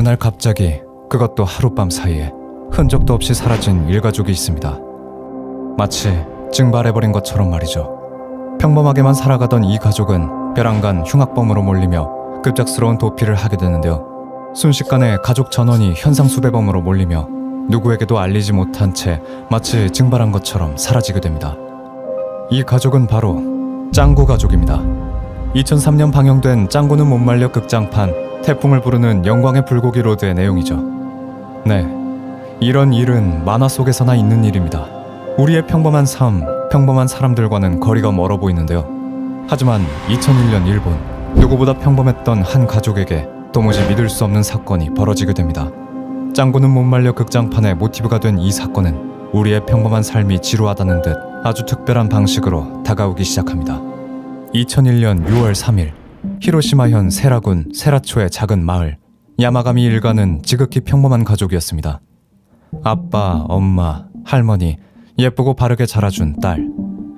날 갑자기, 그것도 하룻밤 사이에 흔적도 없이 사라진 일가족이 있습니다. 마치 증발해버린 것처럼 말이죠. 평범하게만 살아가던 이 가족은 벼랑간 흉악범으로 몰리며 급작스러운 도피를 하게 되는데요. 순식간에 가족 전원이 현상수배범으로 몰리며 누구에게도 알리지 못한 채 마치 증발한 것처럼 사라지게 됩니다. 이 가족은 바로 짱구 가족입니다. 2003년 방영된 짱구는 못 말려 극장판 태풍을 부르는 영광의 불고기 로드의 내용이죠. 네, 이런 일은 만화 속에서나 있는 일입니다. 우리의 평범한 삶, 평범한 사람들과는 거리가 멀어 보이는데요. 하지만 2001년 일본, 누구보다 평범했던 한 가족에게 도무지 믿을 수 없는 사건이 벌어지게 됩니다. 짱구는 못 말려 극장판의 모티브가 된 이 사건은 우리의 평범한 삶이 지루하다는 듯 아주 특별한 방식으로 다가오기 시작합니다. 2001년 6월 3일, 히로시마현 세라군 세라초의 작은 마을 야마가미 일가는 지극히 평범한 가족이었습니다. 아빠, 엄마, 할머니, 예쁘고 바르게 자라준 딸,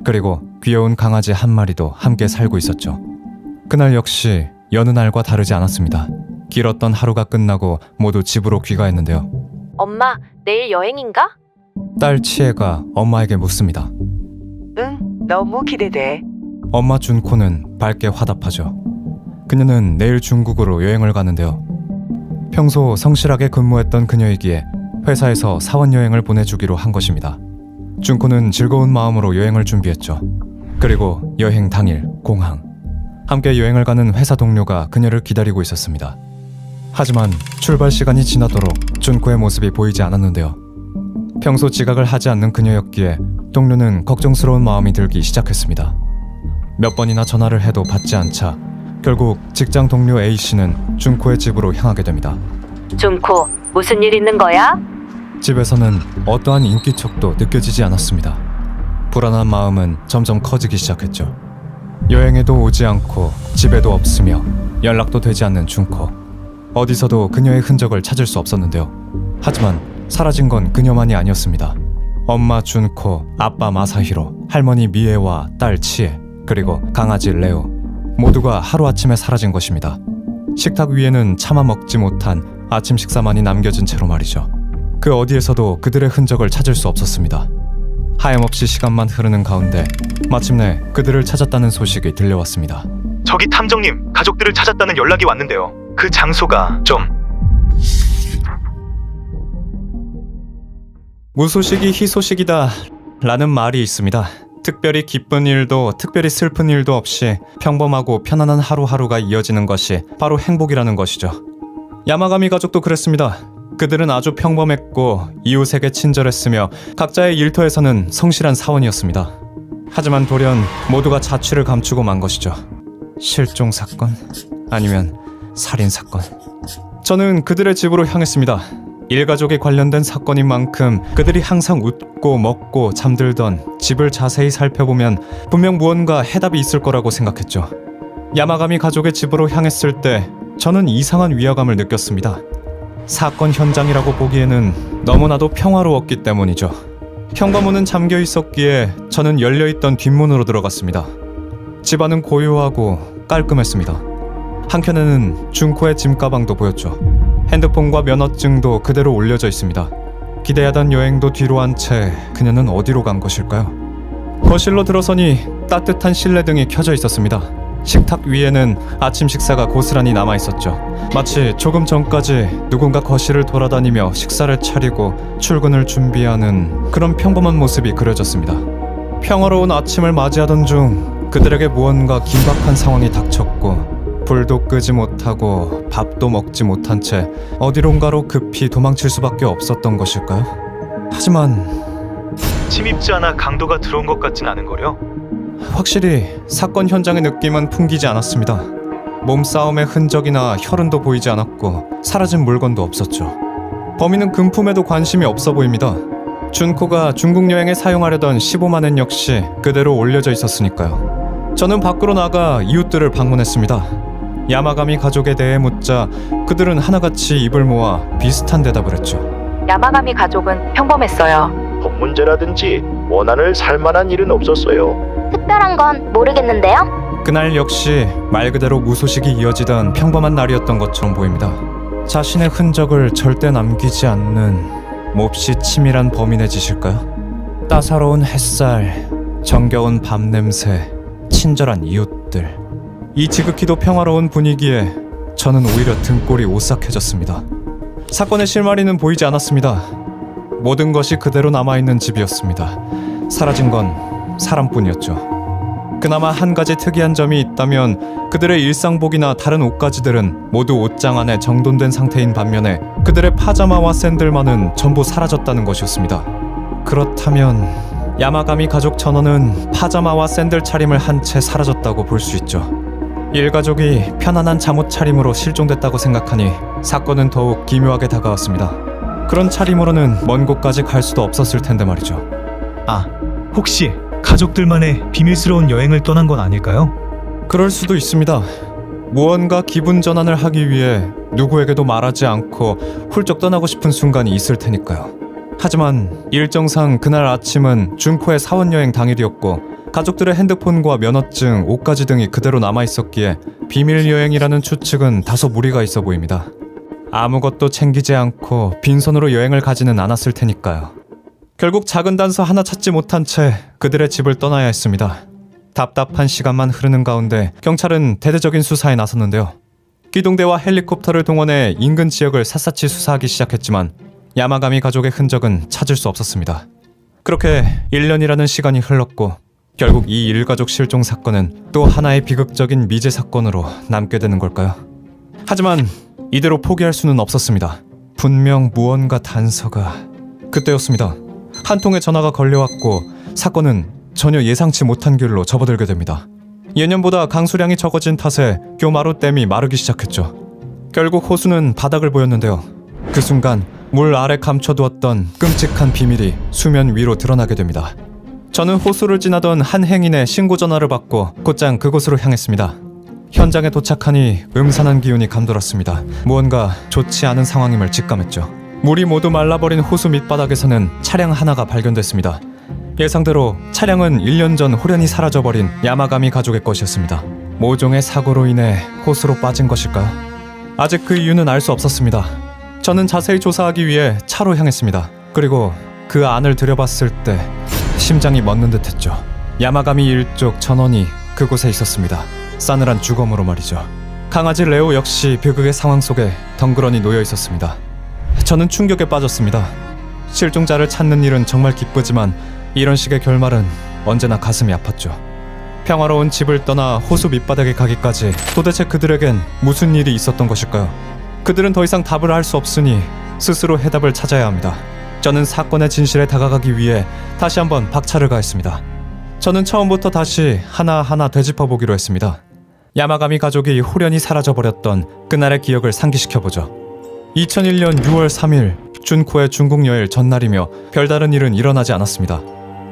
그리고 귀여운 강아지 한 마리도 함께 살고 있었죠. 그날 역시 여느 날과 다르지 않았습니다. 길었던 하루가 끝나고 모두 집으로 귀가했는데요. 엄마, 내일 여행인가? 딸 치에가 엄마에게 묻습니다. 응, 너무 기대돼. 엄마 준코는 밝게 화답하죠. 그녀는 내일 중국으로 여행을 가는데요. 평소 성실하게 근무했던 그녀이기에 회사에서 사원 여행을 보내주기로 한 것입니다. 준코는 즐거운 마음으로 여행을 준비했죠. 그리고 여행 당일 공항, 함께 여행을 가는 회사 동료가 그녀를 기다리고 있었습니다. 하지만 출발 시간이 지나도록 준코의 모습이 보이지 않았는데요. 평소 지각을 하지 않는 그녀였기에 동료는 걱정스러운 마음이 들기 시작했습니다. 몇 번이나 전화를 해도 받지 않자 결국 직장 동료 A씨는 준코의 집으로 향하게 됩니다. 준코, 무슨 일 있는 거야? 집에서는 어떠한 인기척도 느껴지지 않았습니다. 불안한 마음은 점점 커지기 시작했죠. 여행에도 오지 않고 집에도 없으며 연락도 되지 않는 준코. 어디서도 그녀의 흔적을 찾을 수 없었는데요. 하지만 사라진 건 그녀만이 아니었습니다. 엄마 준코, 아빠 마사히로, 할머니 미에와 딸 치에, 그리고 강아지 레오, 모두가 하루아침에 사라진 것입니다. 식탁 위에는 차마 먹지 못한 아침 식사만이 남겨진 채로 말이죠. 그 어디에서도 그들의 흔적을 찾을 수 없었습니다. 하염없이 시간만 흐르는 가운데 마침내 그들을 찾았다는 소식이 들려왔습니다. 저기 탐정님, 가족들을 찾았다는 연락이 왔는데요. 그 장소가 좀... 무소식이 희소식이다 라는 말이 있습니다. 특별히 기쁜 일도 특별히 슬픈 일도 없이 평범하고 편안한 하루하루가 이어지는 것이 바로 행복이라는 것이죠. 야마가미 가족도 그랬습니다. 그들은 아주 평범했고 이웃에게 친절했으며 각자의 일터에서는 성실한 사원이었습니다. 하지만 돌연 모두가 자취를 감추고 만 것이죠. 실종 사건? 아니면 살인 사건? 저는 그들의 집으로 향했습니다. 일가족에 관련된 사건인 만큼 그들이 항상 웃고 먹고 잠들던 집을 자세히 살펴보면 분명 무언가 해답이 있을 거라고 생각했죠. 야마가미 가족의 집으로 향했을 때 저는 이상한 위화감을 느꼈습니다. 사건 현장이라고 보기에는 너무나도 평화로웠기 때문이죠. 현관문은 잠겨 있었기에 저는 열려있던 뒷문으로 들어갔습니다. 집안은 고요하고 깔끔했습니다. 한켠에는 준코의 짐가방도 보였죠. 핸드폰과 면허증도 그대로 올려져 있습니다. 기대하던 여행도 뒤로 한 채 그녀는 어디로 간 것일까요? 거실로 들어서니 따뜻한 실내등이 켜져 있었습니다. 식탁 위에는 아침 식사가 고스란히 남아있었죠. 마치 조금 전까지 누군가 거실을 돌아다니며 식사를 차리고 출근을 준비하는 그런 평범한 모습이 그려졌습니다. 평화로운 아침을 맞이하던 중 그들에게 무언가 긴박한 상황이 닥쳤고 불도 끄지 못하고 밥도 먹지 못한 채 어디론가로 급히 도망칠 수밖에 없었던 것일까요? 하지만 침입자 하나 강도가 들어온 것 같진 않은 거려? 확실히 사건 현장의 느낌은 풍기지 않았습니다. 몸싸움의 흔적이나 혈흔도 보이지 않았고 사라진 물건도 없었죠. 범인은 금품에도 관심이 없어 보입니다. 준코가 중국 여행에 사용하려던 15만엔 역시 그대로 올려져 있었으니까요. 저는 밖으로 나가 이웃들을 방문했습니다. 야마가미 가족에 대해 묻자 그들은 하나같이 입을 모아 비슷한 대답을 했죠. 야마가미 가족은 평범했어요. 법 문제라든지 원한을 살만한 일은 없었어요. 특별한 건 모르겠는데요. 그날 역시 말 그대로 무소식이 이어지던 평범한 날이었던 것처럼 보입니다. 자신의 흔적을 절대 남기지 않는 몹시 치밀한 범인의 짓일까요? 따사로운 햇살, 정겨운 밤 냄새, 친절한 이웃들. 이 지극히도 평화로운 분위기에 저는 오히려 등골이 오싹해졌습니다. 사건의 실마리는 보이지 않았습니다. 모든 것이 그대로 남아있는 집이었습니다. 사라진 건 사람뿐이었죠. 그나마 한 가지 특이한 점이 있다면 그들의 일상복이나 다른 옷가지들은 모두 옷장 안에 정돈된 상태인 반면에 그들의 파자마와 샌들만은 전부 사라졌다는 것이었습니다. 그렇다면 야마가미 가족 전원은 파자마와 샌들 차림을 한 채 사라졌다고 볼 수 있죠. 일가족이 편안한 잠옷 차림으로 실종됐다고 생각하니 사건은 더욱 기묘하게 다가왔습니다. 그런 차림으로는 먼 곳까지 갈 수도 없었을 텐데 말이죠. 아, 혹시 가족들만의 비밀스러운 여행을 떠난 건 아닐까요? 그럴 수도 있습니다. 무언가 기분 전환을 하기 위해 누구에게도 말하지 않고 훌쩍 떠나고 싶은 순간이 있을 테니까요. 하지만 일정상 그날 아침은 준코의 사원여행 당일이었고 가족들의 핸드폰과 면허증, 옷가지 등이 그대로 남아있었기에 비밀여행이라는 추측은 다소 무리가 있어 보입니다. 아무것도 챙기지 않고 빈손으로 여행을 가지는 않았을 테니까요. 결국 작은 단서 하나 찾지 못한 채 그들의 집을 떠나야 했습니다. 답답한 시간만 흐르는 가운데 경찰은 대대적인 수사에 나섰는데요. 기동대와 헬리콥터를 동원해 인근 지역을 샅샅이 수사하기 시작했지만 야마가미 가족의 흔적은 찾을 수 없었습니다. 그렇게 1년이라는 시간이 흘렀고 결국 이 일가족 실종 사건은 또 하나의 비극적인 미제 사건으로 남게 되는 걸까요? 하지만 이대로 포기할 수는 없었습니다. 분명 무언가 단서가... 그때였습니다. 한 통의 전화가 걸려왔고 사건은 전혀 예상치 못한 길로 접어들게 됩니다. 예년보다 강수량이 적어진 탓에 교마루댐이 마르기 시작했죠. 결국 호수는 바닥을 보였는데요. 그 순간 물 아래 감춰두었던 끔찍한 비밀이 수면 위로 드러나게 됩니다. 저는 호수를 지나던 한 행인의 신고 전화를 받고 곧장 그곳으로 향했습니다. 현장에 도착하니 음산한 기운이 감돌았습니다. 무언가 좋지 않은 상황임을 직감했죠. 물이 모두 말라버린 호수 밑바닥에서는 차량 하나가 발견됐습니다. 예상대로 차량은 1년 전 홀연히 사라져버린 야마가미 가족의 것이었습니다. 모종의 사고로 인해 호수로 빠진 것일까요? 아직 그 이유는 알 수 없었습니다. 저는 자세히 조사하기 위해 차로 향했습니다. 그리고 그 안을 들여봤을 때 심장이 멎는 듯했죠. 야마가미 일족 전원이 그곳에 있었습니다. 싸늘한 주검으로 말이죠. 강아지 레오 역시 비극의 상황 속에 덩그러니 놓여 있었습니다. 저는 충격에 빠졌습니다. 실종자를 찾는 일은 정말 기쁘지만 이런 식의 결말은 언제나 가슴이 아팠죠. 평화로운 집을 떠나 호수 밑바닥에 가기까지 도대체 그들에겐 무슨 일이 있었던 것일까요? 그들은 더 이상 답을 할 수 없으니 스스로 해답을 찾아야 합니다. 저는 사건의 진실에 다가가기 위해 다시 한번 박차를 가했습니다. 저는 처음부터 다시 하나하나 되짚어보기로 했습니다. 야마가미 가족이 홀연히 사라져버렸던 그날의 기억을 상기시켜보죠. 2001년 6월 3일 준코의 중국 여행 전날이며 별다른 일은 일어나지 않았습니다.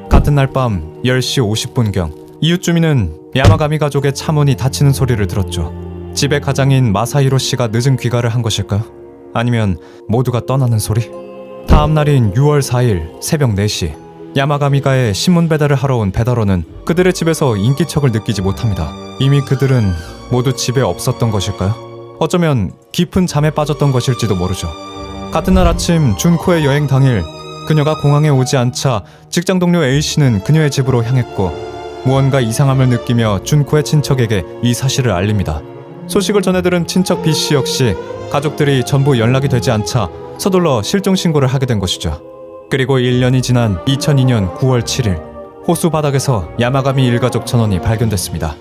같은 날 밤 10시 50분경 이웃 주민은 야마가미 가족의 차문이 닫히는 소리를 들었죠. 집의 가장인 마사히로 씨가 늦은 귀가를 한 것일까요? 아니면 모두가 떠나는 소리? 다음 날인 6월 4일 새벽 4시 야마가미가에 신문 배달을 하러 온 배달원은 그들의 집에서 인기척을 느끼지 못합니다. 이미 그들은 모두 집에 없었던 것일까요? 어쩌면 깊은 잠에 빠졌던 것일지도 모르죠. 같은 날 아침 준코의 여행 당일 그녀가 공항에 오지 않자 직장 동료 A씨는 그녀의 집으로 향했고 무언가 이상함을 느끼며 준코의 친척에게 이 사실을 알립니다. 소식을 전해들은 친척 B씨 역시 가족들이 전부 연락이 되지 않자 서둘러 실종 신고를 하게 된 것이죠. 그리고 1년이 지난 2002년 9월 7일 호수 바닥에서 야마가미 일가족 전원이 발견됐습니다.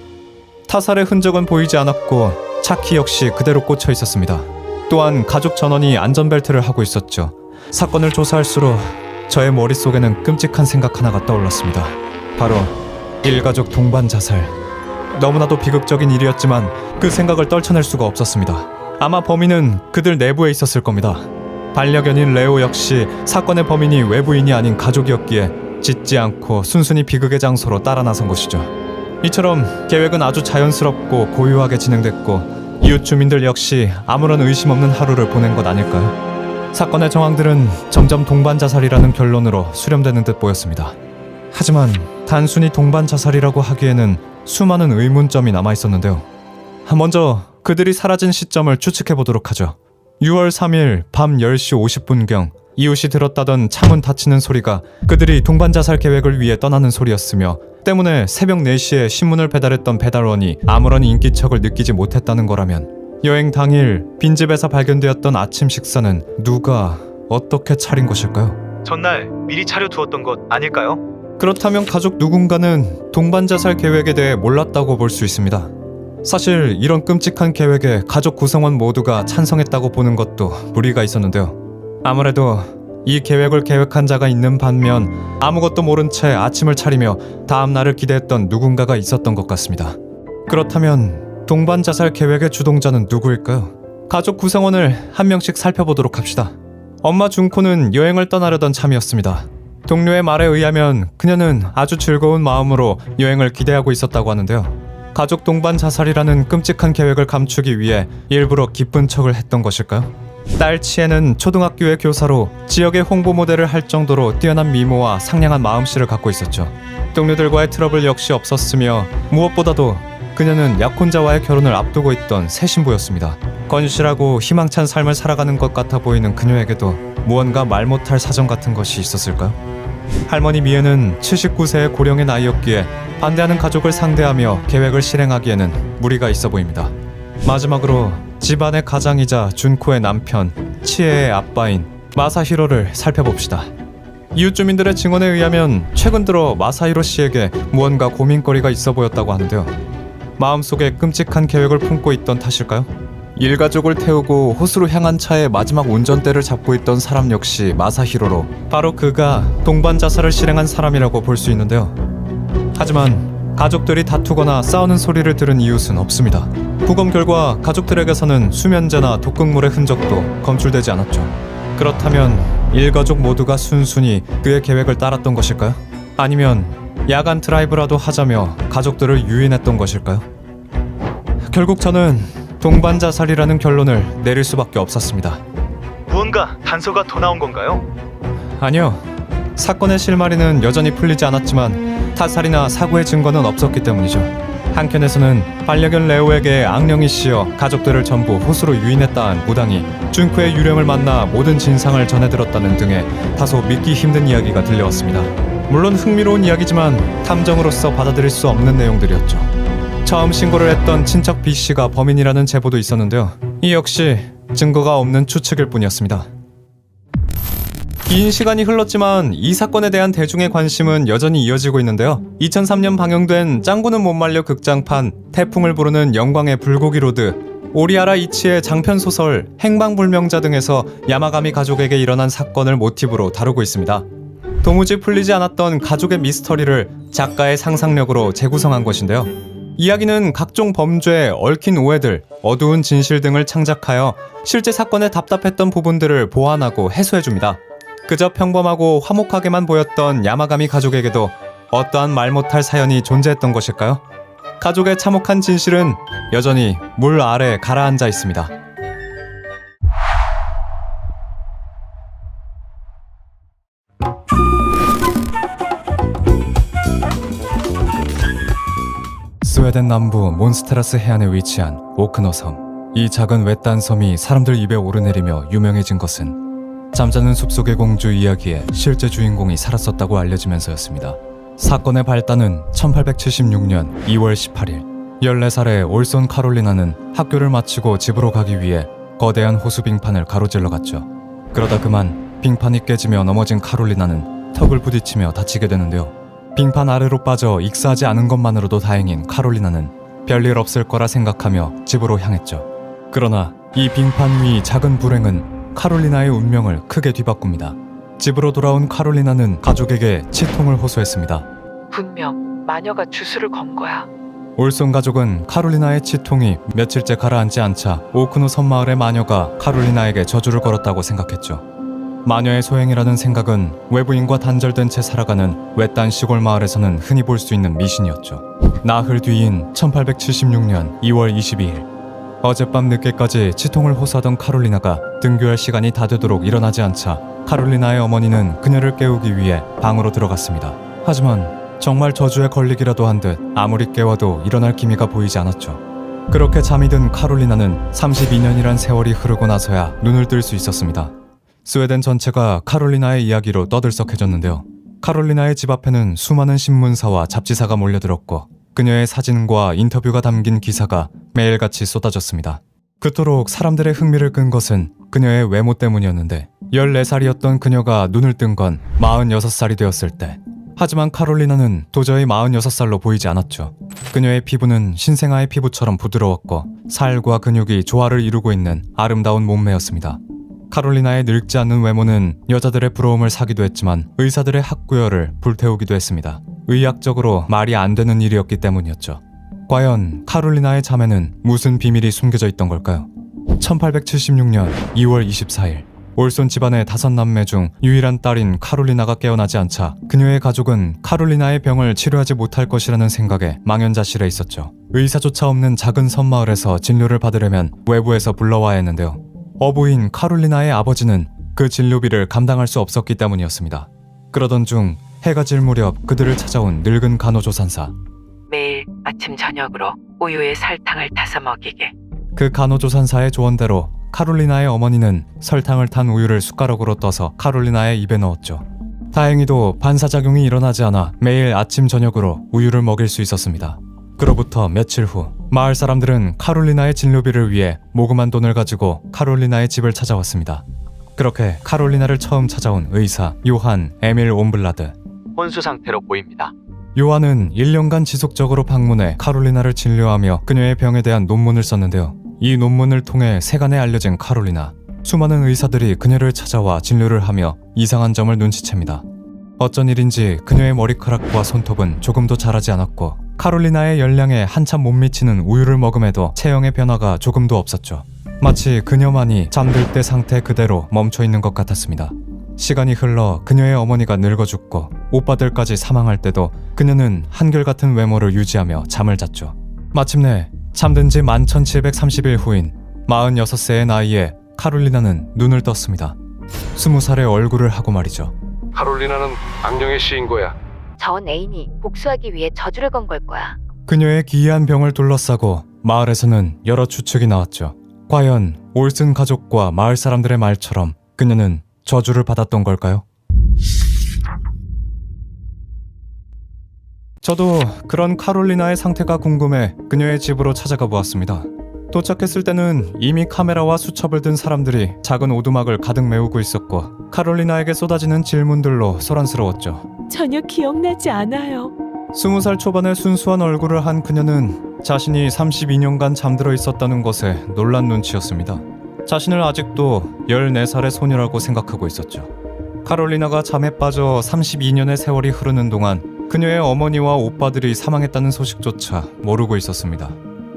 타살의 흔적은 보이지 않았고 차키 역시 그대로 꽂혀 있었습니다. 또한 가족 전원이 안전벨트를 하고 있었죠. 사건을 조사할수록 저의 머릿속에는 끔찍한 생각 하나가 떠올랐습니다. 바로 일가족 동반 자살. 너무나도 비극적인 일이었지만 그 생각을 떨쳐낼 수가 없었습니다. 아마 범인은 그들 내부에 있었을 겁니다. 반려견인 레오 역시 사건의 범인이 외부인이 아닌 가족이었기에 짖지 않고 순순히 비극의 장소로 따라 나선 것이죠. 이처럼 계획은 아주 자연스럽고 고요하게 진행됐고 이웃 주민들 역시 아무런 의심 없는 하루를 보낸 것 아닐까요? 사건의 정황들은 점점 동반 자살이라는 결론으로 수렴되는 듯 보였습니다. 하지만 단순히 동반 자살이라고 하기에는 수많은 의문점이 남아 있었는데요. 먼저 그들이 사라진 시점을 추측해 보도록 하죠. 6월 3일 밤 10시 50분경 이웃이 들었다던 창문 닫히는 소리가 그들이 동반자살 계획을 위해 떠나는 소리였으며 때문에 새벽 4시에 신문을 배달했던 배달원이 아무런 인기척을 느끼지 못했다는 거라면 여행 당일 빈집에서 발견되었던 아침 식사는 누가 어떻게 차린 것일까요? 전날 미리 차려두었던 것 아닐까요? 그렇다면 가족 누군가는 동반자살 계획에 대해 몰랐다고 볼 수 있습니다. 사실 이런 끔찍한 계획에 가족 구성원 모두가 찬성했다고 보는 것도 무리가 있었는데요. 아무래도 이 계획을 계획한 자가 있는 반면 아무것도 모른 채 아침을 차리며 다음 날을 기대했던 누군가가 있었던 것 같습니다. 그렇다면 동반자살 계획의 주동자는 누구일까요? 가족 구성원을 한 명씩 살펴보도록 합시다. 엄마 준코는 여행을 떠나려던 참이었습니다. 동료의 말에 의하면 그녀는 아주 즐거운 마음으로 여행을 기대하고 있었다고 하는데요. 가족 동반 자살이라는 끔찍한 계획을 감추기 위해 일부러 기쁜 척을 했던 것일까요? 딸 치에는 초등학교의 교사로 지역의 홍보 모델을 할 정도로 뛰어난 미모와 상냥한 마음씨를 갖고 있었죠. 동료들과의 트러블 역시 없었으며 무엇보다도 그녀는 약혼자와의 결혼을 앞두고 있던 새 신부였습니다. 건실하고 희망찬 삶을 살아가는 것 같아 보이는 그녀에게도 무언가 말 못할 사정 같은 것이 있었을까요? 할머니 미에는 79세의 고령의 나이였기에 반대하는 가족을 상대하며 계획을 실행하기에는 무리가 있어 보입니다. 마지막으로 집안의 가장이자 준코의 남편, 치에의 아빠인 마사히로를 살펴봅시다. 이웃 주민들의 증언에 의하면 최근 들어 마사히로 씨에게 무언가 고민거리가 있어 보였다고 하는데요. 마음속에 끔찍한 계획을 품고 있던 탓일까요? 일가족을 태우고 호수로 향한 차의 마지막 운전대를 잡고 있던 사람 역시 마사히로로 바로 그가 동반자살을 실행한 사람이라고 볼 수 있는데요. 하지만 가족들이 다투거나 싸우는 소리를 들은 이웃은 없습니다. 부검 결과 가족들에게서는 수면제나 독극물의 흔적도 검출되지 않았죠. 그렇다면 일가족 모두가 순순히 그의 계획을 따랐던 것일까요? 아니면 야간 드라이브라도 하자며 가족들을 유인했던 것일까요? 결국 저는 동반자살이라는 결론을 내릴 수밖에 없었습니다. 무언가 단서가 더 나온 건가요? 아니요. 사건의 실마리는 여전히 풀리지 않았지만 타살이나 사고의 증거는 없었기 때문이죠. 한켠에서는 반려견 레오에게 악령이 씌어 가족들을 전부 호수로 유인했다한 무당이 준코의 유령을 만나 모든 진상을 전해들었다는 등의 다소 믿기 힘든 이야기가 들려왔습니다. 물론 흥미로운 이야기지만 탐정으로서 받아들일 수 없는 내용들이었죠. 처음 신고를 했던 친척 B씨가 범인이라는 제보도 있었는데요. 이 역시 증거가 없는 추측일 뿐이었습니다. 긴 시간이 흘렀지만 이 사건에 대한 대중의 관심은 여전히 이어지고 있는데요. 2003년 방영된 짱구는 못 말려 극장판 태풍을 부르는 영광의 불고기 로드, 오리아라 이치의 장편 소설 행방불명자 등에서 야마가미 가족에게 일어난 사건을 모티브로 다루고 있습니다. 도무지 풀리지 않았던 가족의 미스터리를 작가의 상상력으로 재구성한 것인데요. 이야기는 각종 범죄, 얽힌 오해들, 어두운 진실 등을 창작하여 실제 사건에 답답했던 부분들을 보완하고 해소해줍니다. 그저 평범하고 화목하게만 보였던 야마가미 가족에게도 어떠한 말 못할 사연이 존재했던 것일까요? 가족의 참혹한 진실은 여전히 물 아래 가라앉아 있습니다. 스웨덴 남부 몬스테라스 해안에 위치한 오크너 섬. 이 작은 외딴 섬이 사람들 입에 오르내리며 유명해진 것은 잠자는 숲속의 공주 이야기에 실제 주인공이 살았었다고 알려지면서였습니다. 사건의 발단은 1876년 2월 18일 14살의 올손 카롤리나는 학교를 마치고 집으로 가기 위해 거대한 호수 빙판을 가로질러 갔죠. 그러다 그만 빙판이 깨지며 넘어진 카롤리나는 턱을 부딪히며 다치게 되는데요. 빙판 아래로 빠져 익사하지 않은 것만으로도 다행인 카롤리나는 별일 없을 거라 생각하며 집으로 향했죠. 그러나 이 빙판 위 작은 불행은 카롤리나의 운명을 크게 뒤바꿉니다. 집으로 돌아온 카롤리나는 가족에게 치통을 호소했습니다. 분명 마녀가 주술을 건 거야. 올손 가족은 카롤리나의 치통이 며칠째 가라앉지 않자 오크노 섬마을의 마녀가 카롤리나에게 저주를 걸었다고 생각했죠. 마녀의 소행이라는 생각은 외부인과 단절된 채 살아가는 외딴 시골 마을에서는 흔히 볼 수 있는 미신이었죠. 나흘 뒤인 1876년 2월 22일 어젯밤 늦게까지 치통을 호소하던 카롤리나가 등교할 시간이 다 되도록 일어나지 않자 카롤리나의 어머니는 그녀를 깨우기 위해 방으로 들어갔습니다. 하지만 정말 저주에 걸리기라도 한 듯 아무리 깨워도 일어날 기미가 보이지 않았죠. 그렇게 잠이 든 카롤리나는 32년이란 세월이 흐르고 나서야 눈을 뜰 수 있었습니다. 스웨덴 전체가 카롤리나의 이야기로 떠들썩해졌는데요. 카롤리나의 집 앞에는 수많은 신문사와 잡지사가 몰려들었고 그녀의 사진과 인터뷰가 담긴 기사가 매일같이 쏟아졌습니다. 그토록 사람들의 흥미를 끈 것은 그녀의 외모 때문이었는데 14살이었던 그녀가 눈을 뜬 건 46살이 되었을 때. 하지만 카롤리나는 도저히 46살로 보이지 않았죠. 그녀의 피부는 신생아의 피부처럼 부드러웠고 살과 근육이 조화를 이루고 있는 아름다운 몸매였습니다. 카롤리나의 늙지 않는 외모는 여자들의 부러움을 사기도 했지만 의사들의 학구열을 불태우기도 했습니다. 의학적으로 말이 안 되는 일이었기 때문이었죠. 과연 카롤리나의 잠에는 무슨 비밀이 숨겨져 있던 걸까요? 1876년 2월 24일 올손 집안의 5남매 중 유일한 딸인 카롤리나가 깨어나지 않자 그녀의 가족은 카롤리나의 병을 치료하지 못할 것이라는 생각에 망연자실해 있었죠. 의사조차 없는 작은 섬마을에서 진료를 받으려면 외부에서 불러와야 했는데요. 어부인 카롤리나의 아버지는 그 진료비를 감당할 수 없었기 때문이었습니다. 그러던 중 해가 질 무렵 그들을 찾아온 늙은 간호조산사. 매일 아침 저녁으로 우유에 설탕을 타서 먹이게. 그 간호조산사의 조언대로 카롤리나의 어머니는 설탕을 탄 우유를 숟가락으로 떠서 카롤리나의 입에 넣었죠. 다행히도 반사작용이 일어나지 않아 매일 아침 저녁으로 우유를 먹일 수 있었습니다. 그로부터 며칠 후 마을 사람들은 카롤리나의 진료비를 위해 모금한 돈을 가지고 카롤리나의 집을 찾아왔습니다. 그렇게 카롤리나를 처음 찾아온 의사 요한 에밀 옴블라드. 혼수 상태로 보입니다. 요한은 1년간 지속적으로 방문해 카롤리나를 진료하며 그녀의 병에 대한 논문을 썼는데요. 이 논문을 통해 세간에 알려진 카롤리나. 수많은 의사들이 그녀를 찾아와 진료를 하며 이상한 점을 눈치챕니다. 어쩐 일인지 그녀의 머리카락과 손톱은 조금도 자라지 않았고 카롤리나의 열량에 한참 못 미치는 우유를 먹음에도 체형의 변화가 조금도 없었죠. 마치 그녀만이 잠들 때 상태 그대로 멈춰 있는 것 같았습니다. 시간이 흘러 그녀의 어머니가 늙어 죽고 오빠들까지 사망할 때도 그녀는 한결같은 외모를 유지하며 잠을 잤죠. 마침내 잠든 지 1730일 후인 46세의 나이에 카롤리나는 눈을 떴습니다. 20살의 얼굴을 하고 말이죠. 카롤리나는 악령의 시인 거야. 전 애인이 복수하기 위해 저주를 건 걸 거야. 그녀의 기이한 병을 둘러싸고 마을에서는 여러 추측이 나왔죠. 과연 올슨 가족과 마을 사람들의 말처럼 그녀는 저주를 받았던 걸까요? 저도 그런 카롤리나의 상태가 궁금해 그녀의 집으로 찾아가 보았습니다. 도착했을 때는 이미 카메라와 수첩을 든 사람들이 작은 오두막을 가득 메우고 있었고 카롤리나에게 쏟아지는 질문들로 소란스러웠죠. 전혀 기억나지 않아요. 20살 초반의 순수한 얼굴을 한 그녀는 자신이 32년간 잠들어 있었다는 것에 놀란 눈치였습니다. 자신을 아직도 14살의 소녀라고 생각하고 있었죠. 카롤리나가 잠에 빠져 32년의 세월이 흐르는 동안 그녀의 어머니와 오빠들이 사망했다는 소식조차 모르고 있었습니다.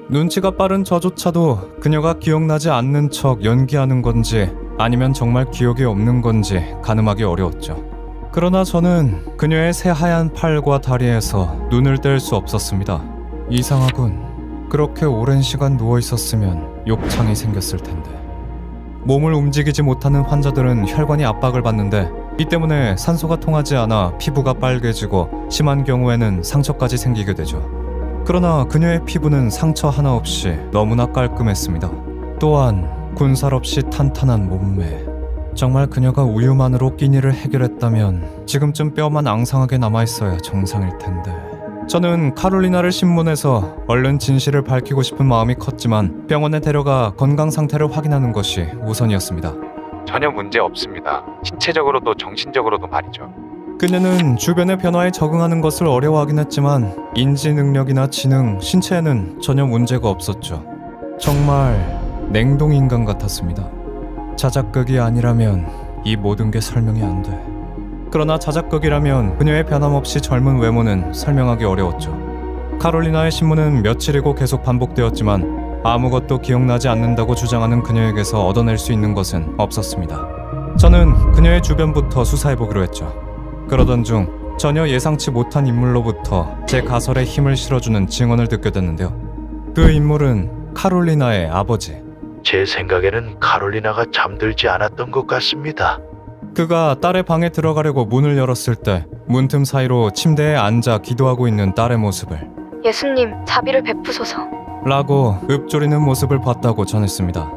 눈치가 빠른 저조차도 그녀가 기억나지 않는 척 연기하는 건지 아니면 정말 기억이 없는 건지 가늠하기 어려웠죠. 그러나 저는 그녀의 새하얀 팔과 다리에서 눈을 뗄 수 없었습니다. 이상하군. 그렇게 오랜 시간 누워 있었으면 욕창이 생겼을 텐데. 몸을 움직이지 못하는 환자들은 혈관이 압박을 받는데 이 때문에 산소가 통하지 않아 피부가 빨개지고 심한 경우에는 상처까지 생기게 되죠. 그러나 그녀의 피부는 상처 하나 없이 너무나 깔끔했습니다. 또한 군살 없이 탄탄한 몸매. 정말 그녀가 우유만으로 끼니를 해결했다면 지금쯤 뼈만 앙상하게 남아있어야 정상일 텐데. 저는 카롤리나를 신문해서 얼른 진실을 밝히고 싶은 마음이 컸지만 병원에 데려가 건강 상태를 확인하는 것이 우선이었습니다. 전혀 문제 없습니다. 신체적으로도 정신적으로도 말이죠. 그녀는 주변의 변화에 적응하는 것을 어려워하긴 했지만 인지 능력이나 지능, 신체에는 전혀 문제가 없었죠. 정말 냉동인간 같았습니다. 자작극이 아니라면 이 모든 게 설명이 안 돼. 그러나 자작극이라면 그녀의 변함없이 젊은 외모는 설명하기 어려웠죠. 카롤리나의 신문은 며칠이고 계속 반복되었지만 아무것도 기억나지 않는다고 주장하는 그녀에게서 얻어낼 수 있는 것은 없었습니다. 저는 그녀의 주변부터 수사해보기로 했죠. 그러던 중 전혀 예상치 못한 인물로부터 제 가설에 힘을 실어주는 증언을 듣게 됐는데요. 그 인물은 카롤리나의 아버지. 제 생각에는 카롤리나가 잠들지 않았던 것 같습니다. 그가 딸의 방에 들어가려고 문을 열었을 때 문틈 사이로 침대에 앉아 기도하고 있는 딸의 모습을. 예수님, 자비를 베푸소서. 라고 읊조리는 모습을 봤다고 전했습니다.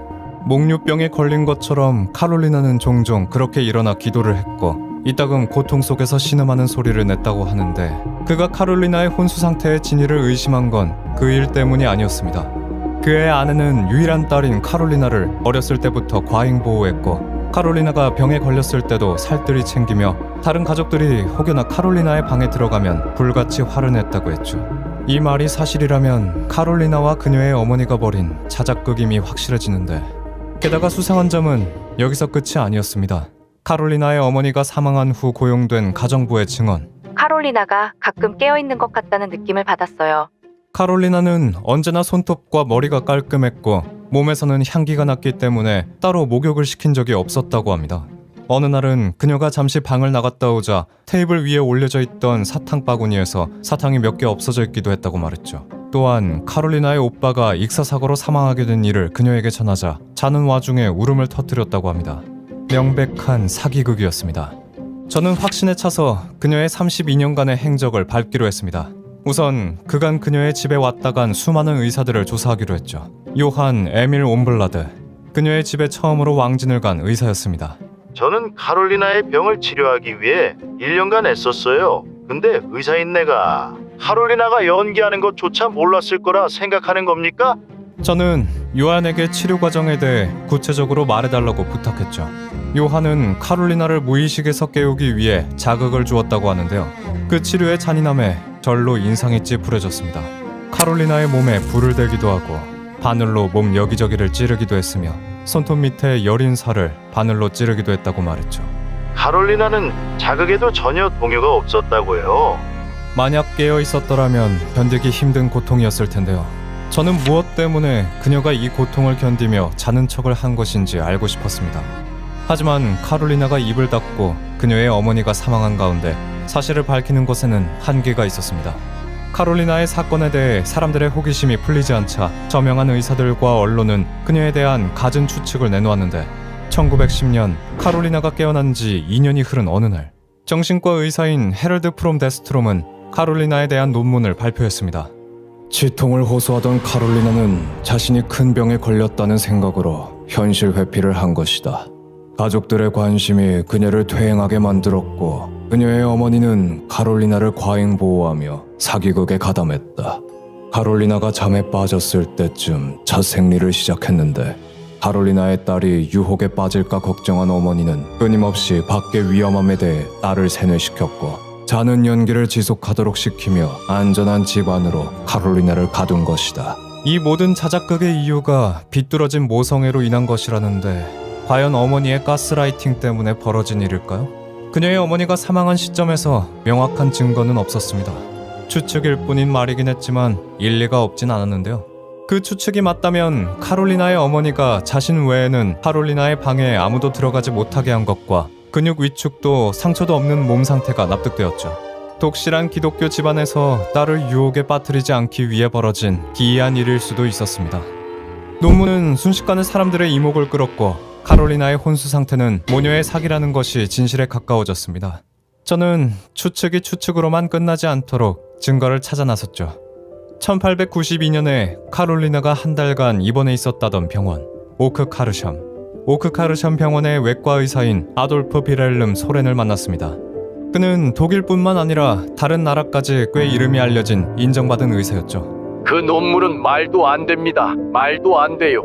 목류병에 걸린 것처럼 카롤리나는 종종 그렇게 일어나 기도를 했고 이따금 고통 속에서 신음하는 소리를 냈다고 하는데 그가 카롤리나의 혼수 상태의 진위를 의심한 건 그 일 때문이 아니었습니다. 그의 아내는 유일한 딸인 카롤리나를 어렸을 때부터 과잉보호했고 카롤리나가 병에 걸렸을 때도 살뜰히 챙기며 다른 가족들이 혹여나 카롤리나의 방에 들어가면 불같이 화를 냈다고 했죠. 이 말이 사실이라면 카롤리나와 그녀의 어머니가 벌인 자작극임이 확실해지는데 게다가 수상한 점은 여기서 끝이 아니었습니다. 카롤리나의 어머니가 사망한 후 고용된 가정부의 증언. 카롤리나가 가끔 깨어있는 것 같다는 느낌을 받았어요. 카롤리나는 언제나 손톱과 머리가 깔끔했고 몸에서는 향기가 났기 때문에 따로 목욕을 시킨 적이 없었다고 합니다. 어느 날은 그녀가 잠시 방을 나갔다 오자 테이블 위에 올려져 있던 사탕 바구니에서 사탕이 몇 개 없어져 있기도 했다고 말했죠. 또한 카롤리나의 오빠가 익사사고로 사망하게 된 일을 그녀에게 전하자 자는 와중에 울음을 터뜨렸다고 합니다. 명백한 사기극이었습니다. 저는 확신에 차서 그녀의 32년간의 행적을 밟기로 했습니다. 우선 그간 그녀의 집에 왔다 간 수많은 의사들을 조사하기로 했죠. 요한 에밀 옴블라드, 그녀의 집에 처음으로 왕진을 간 의사였습니다. 저는 카롤리나의 병을 치료하기 위해 1년간 애썼어요. 근데 의사인 내가 카롤리나가 연기하는 것조차 몰랐을 거라 생각하는 겁니까? 저는 요한에게 치료 과정에 대해 구체적으로 말해달라고 부탁했죠. 요한은 카롤리나를 무의식에서 깨우기 위해 자극을 주었다고 하는데요. 그 치료의 잔인함에 절로 인상이 찌푸려졌습니다. 카롤리나의 몸에 불을 대기도 하고 바늘로 몸 여기저기를 찌르기도 했으며 손톱 밑에 여린 살을 바늘로 찌르기도 했다고 말했죠. 카롤리나는 자극에도 전혀 동요가 없었다고요. 만약 깨어 있었더라면 견디기 힘든 고통이었을 텐데요. 저는 무엇 때문에 그녀가 이 고통을 견디며 자는 척을 한 것인지 알고 싶었습니다. 하지만 카롤리나가 입을 닫고 그녀의 어머니가 사망한 가운데 사실을 밝히는 것에는 한계가 있었습니다. 카롤리나의 사건에 대해 사람들의 호기심이 풀리지 않자 저명한 의사들과 언론은 그녀에 대한 갖은 추측을 내놓았는데 1910년 카롤리나가 깨어난 지 2년이 흐른 어느 날 정신과 의사인 헤럴드 프롬 데스트롬은 카롤리나에 대한 논문을 발표했습니다. 치통을 호소하던 카롤리나는 자신이 큰 병에 걸렸다는 생각으로 현실 회피를 한 것이다. 가족들의 관심이 그녀를 퇴행하게 만들었고 그녀의 어머니는 카롤리나를 과잉 보호하며 사기극에 가담했다. 카롤리나가 잠에 빠졌을 때쯤 첫 생리를 시작했는데 카롤리나의 딸이 유혹에 빠질까 걱정한 어머니는 끊임없이 밖의 위험함에 대해 딸을 세뇌시켰고 자는 연기를 지속하도록 시키며 안전한 집 안으로 카롤리나를 가둔 것이다. 이 모든 자작극의 이유가 비뚤어진 모성애로 인한 것이라는데 과연 어머니의 가스라이팅 때문에 벌어진 일일까요? 그녀의 어머니가 사망한 시점에서 명확한 증거는 없었습니다. 추측일 뿐인 말이긴 했지만 일리가 없진 않았는데요. 그 추측이 맞다면 카롤리나의 어머니가 자신 외에는 카롤리나의 방에 아무도 들어가지 못하게 한 것과 근육 위축도 상처도 없는 몸 상태가 납득되었죠. 독실한 기독교 집안에서 딸을 유혹에 빠뜨리지 않기 위해 벌어진 기이한 일일 수도 있었습니다. 논문은 순식간에 사람들의 이목을 끌었고 카롤리나의 혼수 상태는 모녀의 사기라는 것이 진실에 가까워졌습니다. 저는 추측이 추측으로만 끝나지 않도록 증거를 찾아 나섰죠. 1892년에 카롤리나가 한 달간 입원해 있었다던 병원, 오크카르샴. 오크카르샴 병원의 외과 의사인 아돌프 비렐름 소렌을 만났습니다. 그는 독일뿐만 아니라 다른 나라까지 꽤 이름이 알려진 인정받은 의사였죠. 그 논문은 말도 안 됩니다. 말도 안 돼요.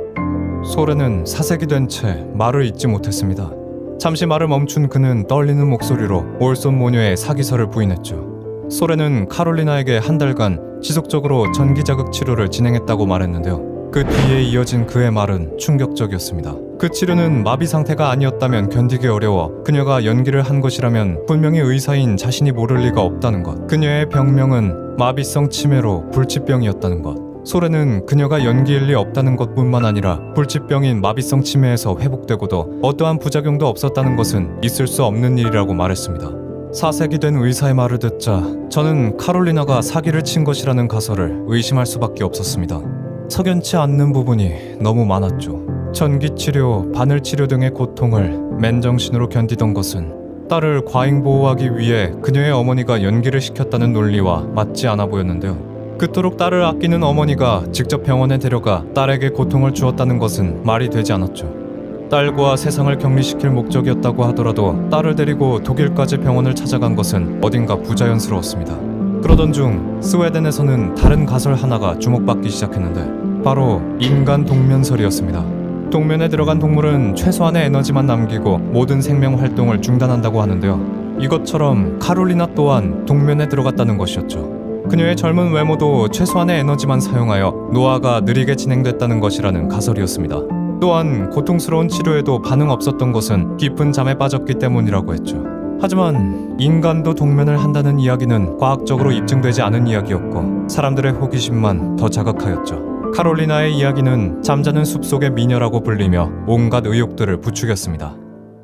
소렌은 사색이 된 채 말을 잇지 못했습니다. 잠시 말을 멈춘 그는 떨리는 목소리로 올손 모녀의 사기설을 부인했죠. 소렌은 카롤리나에게 한 달간 지속적으로 전기자극 치료를 진행했다고 말했는데요. 그 뒤에 이어진 그의 말은 충격적이었습니다. 그 치료는 마비 상태가 아니었다면 견디기 어려워 그녀가 연기를 한 것이라면 분명히 의사인 자신이 모를 리가 없다는 것. 그녀의 병명은 마비성 치매로 불치병이었다는 것. 소렌은 그녀가 연기일 리 없다는 것뿐만 아니라 불치병인 마비성 치매에서 회복되고도 어떠한 부작용도 없었다는 것은 있을 수 없는 일이라고 말했습니다. 사색이 된 의사의 말을 듣자 저는 카롤리나가 사기를 친 것이라는 가설을 의심할 수밖에 없었습니다. 석연치 않는 부분이 너무 많았죠. 전기치료, 바늘치료 등의 고통을 맨정신으로 견디던 것은 딸을 과잉보호하기 위해 그녀의 어머니가 연기를 시켰다는 논리와 맞지 않아 보였는데요. 그토록 딸을 아끼는 어머니가 직접 병원에 데려가 딸에게 고통을 주었다는 것은 말이 되지 않았죠. 딸과 세상을 격리시킬 목적이었다고 하더라도 딸을 데리고 독일까지 병원을 찾아간 것은 어딘가 부자연스러웠습니다. 그러던 중 스웨덴에서는 다른 가설 하나가 주목받기 시작했는데 바로 인간 동면설이었습니다. 동면에 들어간 동물은 최소한의 에너지만 남기고 모든 생명 활동을 중단한다고 하는데요. 이것처럼 카롤리나 또한 동면에 들어갔다는 것이었죠. 그녀의 젊은 외모도 최소한의 에너지만 사용하여 노화가 느리게 진행됐다는 것이라는 가설이었습니다. 또한 고통스러운 치료에도 반응 없었던 것은 깊은 잠에 빠졌기 때문이라고 했죠. 하지만 인간도 동면을 한다는 이야기는 과학적으로 입증되지 않은 이야기였고 사람들의 호기심만 더 자극하였죠. 카롤리나의 이야기는 잠자는 숲속의 미녀라고 불리며 온갖 의혹들을 부추겼습니다.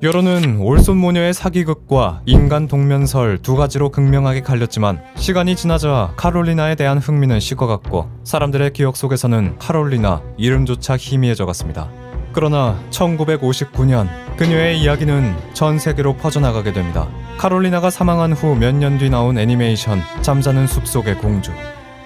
여론은 올손 모녀의 사기극과 인간 동면설 두 가지로 극명하게 갈렸지만 시간이 지나자 카롤리나에 대한 흥미는 식어갔고 사람들의 기억 속에서는 카롤리나 이름조차 희미해져 갔습니다. 그러나 1959년 그녀의 이야기는 전 세계로 퍼져나가게 됩니다. 카롤리나가 사망한 후 몇 년 뒤 나온 애니메이션 잠자는 숲속의 공주.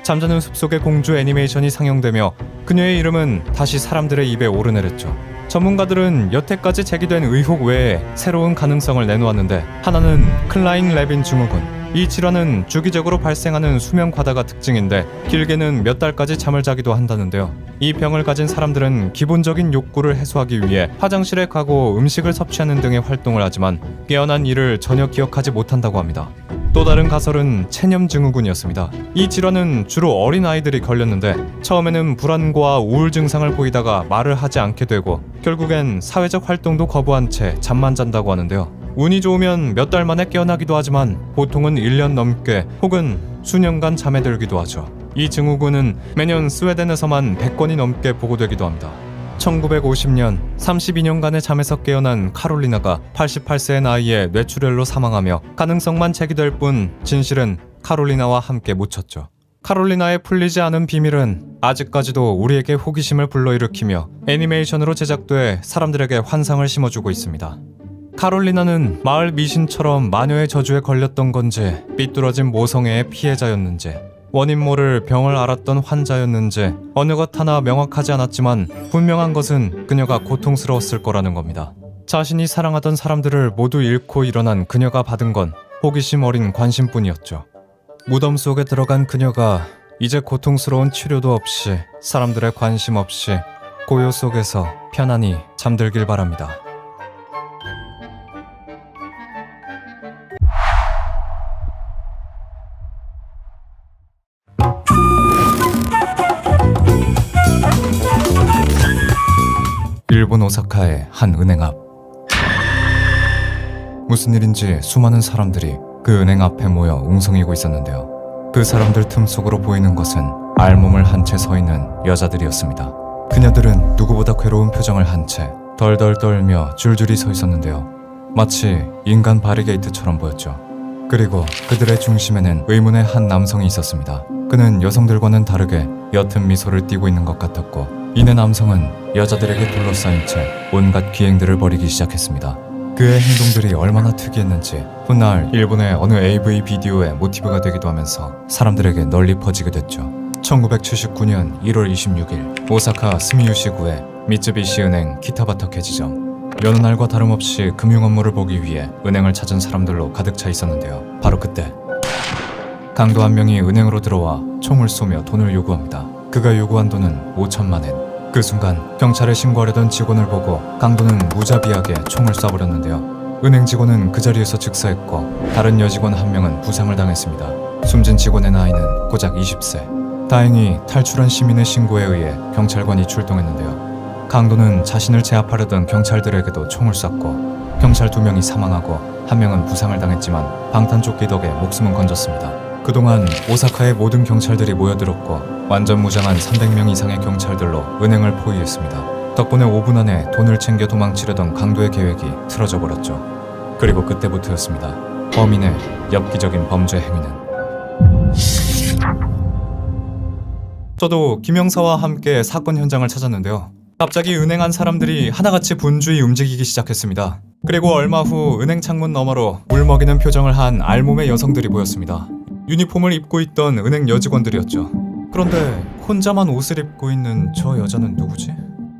잠자는 숲속의 공주 애니메이션이 상영되며 그녀의 이름은 다시 사람들의 입에 오르내렸죠. 전문가들은 여태까지 제기된 의혹 외에 새로운 가능성을 내놓았는데 하나는 클라인 레빈 증후군. 이 질환은 주기적으로 발생하는 수면 과다가 특징인데 길게는 몇 달까지 잠을 자기도 한다는데요. 이 병을 가진 사람들은 기본적인 욕구를 해소하기 위해 화장실에 가고 음식을 섭취하는 등의 활동을 하지만 깨어난 일을 전혀 기억하지 못한다고 합니다. 또 다른 가설은 체념 증후군이었습니다. 이 질환은 주로 어린 아이들이 걸렸는데 처음에는 불안과 우울 증상을 보이다가 말을 하지 않게 되고 결국엔 사회적 활동도 거부한 채 잠만 잔다고 하는데요. 운이 좋으면 몇 달 만에 깨어나기도 하지만 보통은 1년 넘게 혹은 수년간 잠에 들기도 하죠. 이 증후군은 매년 스웨덴에서만 100건이 넘게 보고되기도 합니다. 1950년 32년간의 잠에서 깨어난 카롤리나가 88세의 나이에 뇌출혈로 사망하며 가능성만 제기될 뿐 진실은 카롤리나와 함께 묻혔죠. 카롤리나의 풀리지 않은 비밀은 아직까지도 우리에게 호기심을 불러일으키며 애니메이션으로 제작돼 사람들에게 환상을 심어주고 있습니다. 카롤리나는 마을 미신처럼 마녀의 저주에 걸렸던 건지 삐뚤어진 모성애의 피해자였는지 원인 모를 병을 앓았던 환자였는지 어느 것 하나 명확하지 않았지만 분명한 것은 그녀가 고통스러웠을 거라는 겁니다. 자신이 사랑하던 사람들을 모두 잃고 일어난 그녀가 받은 건 호기심 어린 관심뿐이었죠. 무덤 속에 들어간 그녀가 이제 고통스러운 치료도 없이 사람들의 관심 없이 고요 속에서 편안히 잠들길 바랍니다. 일본 오사카의 한 은행 앞. 무슨 일인지 수많은 사람들이 그 은행 앞에 모여 웅성이고 있었는데요. 그 사람들 틈 속으로 보이는 것은 알몸을 한 채 서 있는 여자들이었습니다. 그녀들은 누구보다 괴로운 표정을 한 채 덜덜 떨며 줄줄이 서 있었는데요. 마치 인간 바리게이트처럼 보였죠. 그리고 그들의 중심에는 의문의 한 남성이 있었습니다. 그는 여성들과는 다르게 옅은 미소를 띠고 있는 것 같았고 이내 남성은 여자들에게 둘러싸인 채 온갖 기행들을 벌이기 시작했습니다. 그의 행동들이 얼마나 특이했는지 훗날 일본의 어느 AV 비디오의 모티브가 되기도 하면서 사람들에게 널리 퍼지게 됐죠. 1979년 1월 26일 오사카 스미유시구의 미쯔비시 은행 키타바타 계지점. 여느 날과 다름없이 금융 업무를 보기 위해 은행을 찾은 사람들로 가득 차 있었는데요. 바로 그때 강도 한 명이 은행으로 들어와 총을 쏘며 돈을 요구합니다. 그가 요구한 돈은 5천만 엔. 그 순간 경찰에 신고하려던 직원을 보고 강도는 무자비하게 총을 쏴버렸는데요. 은행 직원은 그 자리에서 즉사했고 다른 여직원 한 명은 부상을 당했습니다. 숨진 직원의 나이는 고작 20세. 다행히 탈출한 시민의 신고에 의해 경찰관이 출동했는데요. 강도는 자신을 제압하려던 경찰들에게도 총을 쐈고 경찰 2명이 사망하고 1명은 부상을 당했지만 방탄조끼 덕에 목숨은 건졌습니다. 그동안 오사카의 모든 경찰들이 모여들었고 완전 무장한 300명 이상의 경찰들로 은행을 포위했습니다. 덕분에 5분 안에 돈을 챙겨 도망치려던 강도의 계획이 틀어져 버렸죠. 그리고 그때부터였습니다. 범인의 엽기적인 범죄 행위는. 저도 김영사와 함께 사건 현장을 찾았는데요. 갑자기 은행 안 사람들이 하나같이 분주히 움직이기 시작했습니다. 그리고 얼마 후 은행 창문 너머로 물먹이는 표정을 한 알몸의 여성들이 보였습니다. 유니폼을 입고 있던 은행 여직원들이었죠. 그런데 혼자만 옷을 입고 있는 저 여자는 누구지?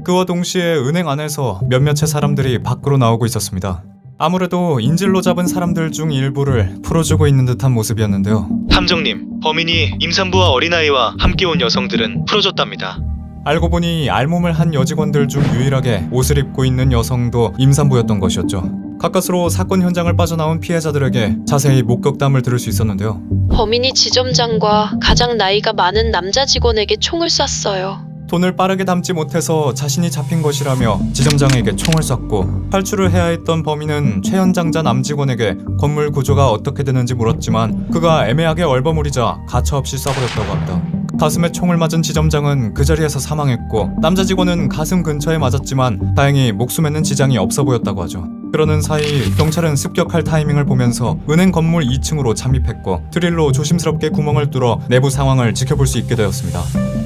그와 동시에 은행 안에서 몇몇의 사람들이 밖으로 나오고 있었습니다. 아무래도 인질로 잡은 사람들 중 일부를 풀어주고 있는 듯한 모습이었는데요. 탐정님, 범인이 임산부와 어린아이와 함께 온 여성들은 풀어줬답니다. 알고 보니 알몸을 한 여직원들 중 유일하게 옷을 입고 있는 여성도 임산부였던 것이었죠. 가까스로 사건 현장을 빠져나온 피해자들에게 자세히 목격담을 들을 수 있었는데요. 범인이 지점장과 가장 나이가 많은 남자 직원에게 총을 쐈어요. 돈을 빠르게 담지 못해서 자신이 잡힌 것이라며 지점장에게 총을 쐈고, 탈출을 해야 했던 범인은 최연장자 남직원에게 건물 구조가 어떻게 되는지 물었지만 그가 애매하게 얼버무리자 가차없이 쏴버렸다고 합니다. 가슴에 총을 맞은 지점장은 그 자리에서 사망했고, 남자 직원은 가슴 근처에 맞았지만 다행히 목숨에는 지장이 없어 보였다고 하죠. 그러는 사이 경찰은 습격할 타이밍을 보면서 은행 건물 2층으로 잠입했고, 드릴로 조심스럽게 구멍을 뚫어 내부 상황을 지켜볼 수 있게 되었습니다.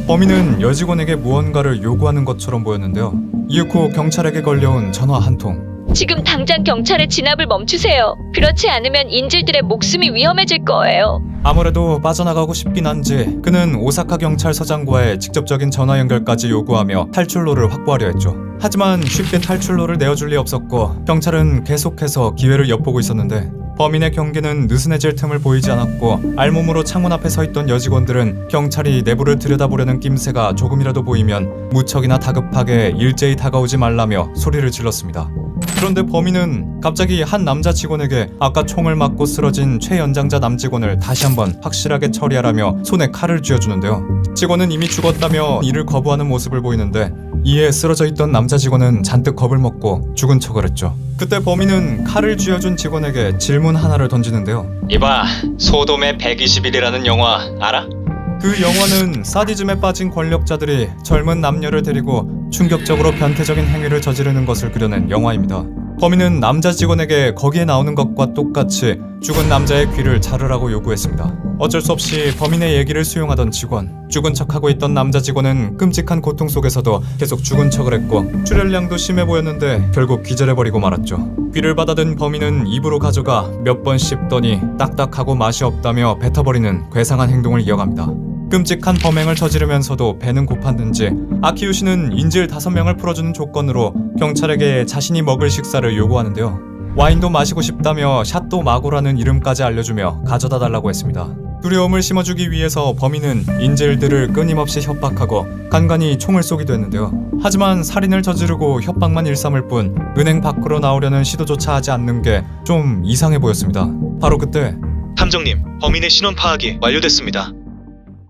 범인은 여직원에게 무언가를 요구하는 것처럼 보였는데요. 이후 경찰에게 걸려온 전화 한 통. 지금 당장 경찰의 진압을 멈추세요. 그렇지 않으면 인질들의 목숨이 위험해질 거예요. 아무래도 빠져나가고 싶긴 한지 그는 오사카 경찰서장과의 직접적인 전화 연결까지 요구하며 탈출로를 확보하려 했죠. 하지만 쉽게 탈출로를 내어줄 리 없었고, 경찰은 계속해서 기회를 엿보고 있었는데 범인의 경계는 느슨해질 틈을 보이지 않았고, 알몸으로 창문 앞에 서 있던 여직원들은 경찰이 내부를 들여다보려는 낌새가 조금이라도 보이면 무척이나 다급하게 일제히 다가오지 말라며 소리를 질렀습니다. 그런데 범인은 갑자기 한 남자 직원에게 아까 총을 맞고 쓰러진 최연장자 남직원을 다시 한번 확실하게 처리하라며 손에 칼을 쥐어주는데요. 직원은 이미 죽었다며 이를 거부하는 모습을 보이는데, 이에 쓰러져 있던 남자 직원은 잔뜩 겁을 먹고 죽은 척을 했죠. 그때 범인은 칼을 쥐어준 직원에게 질문 하나를 던지는데요. 이봐, 소돔의 120일이라는 영화 알아? 그 영화는 사디즘에 빠진 권력자들이 젊은 남녀를 데리고 충격적으로 변태적인 행위를 저지르는 것을 그려낸 영화입니다. 범인은 남자 직원에게 거기에 나오는 것과 똑같이 죽은 남자의 귀를 자르라고 요구했습니다. 어쩔 수 없이 범인의 얘기를 수용하던 직원, 죽은 척하고 있던 남자 직원은 끔찍한 고통 속에서도 계속 죽은 척을 했고, 출혈량도 심해 보였는데 결국 기절해버리고 말았죠. 귀를 받아든 범인은 입으로 가져가 몇 번 씹더니 딱딱하고 맛이 없다며 뱉어버리는 괴상한 행동을 이어갑니다. 끔찍한 범행을 저지르면서도 배는 고팠는지 아키유 씨는 인질 5명을 풀어주는 조건으로 경찰에게 자신이 먹을 식사를 요구하는데요. 와인도 마시고 싶다며 샤또 마고라는 이름까지 알려주며 가져다 달라고 했습니다. 두려움을 심어주기 위해서 범인은 인질들을 끊임없이 협박하고 간간히 총을 쏘기도 했는데요. 하지만 살인을 저지르고 협박만 일삼을 뿐 은행 밖으로 나오려는 시도조차 하지 않는 게 좀 이상해 보였습니다. 바로 그때 탐정님, 범인의 신원 파악이 완료됐습니다.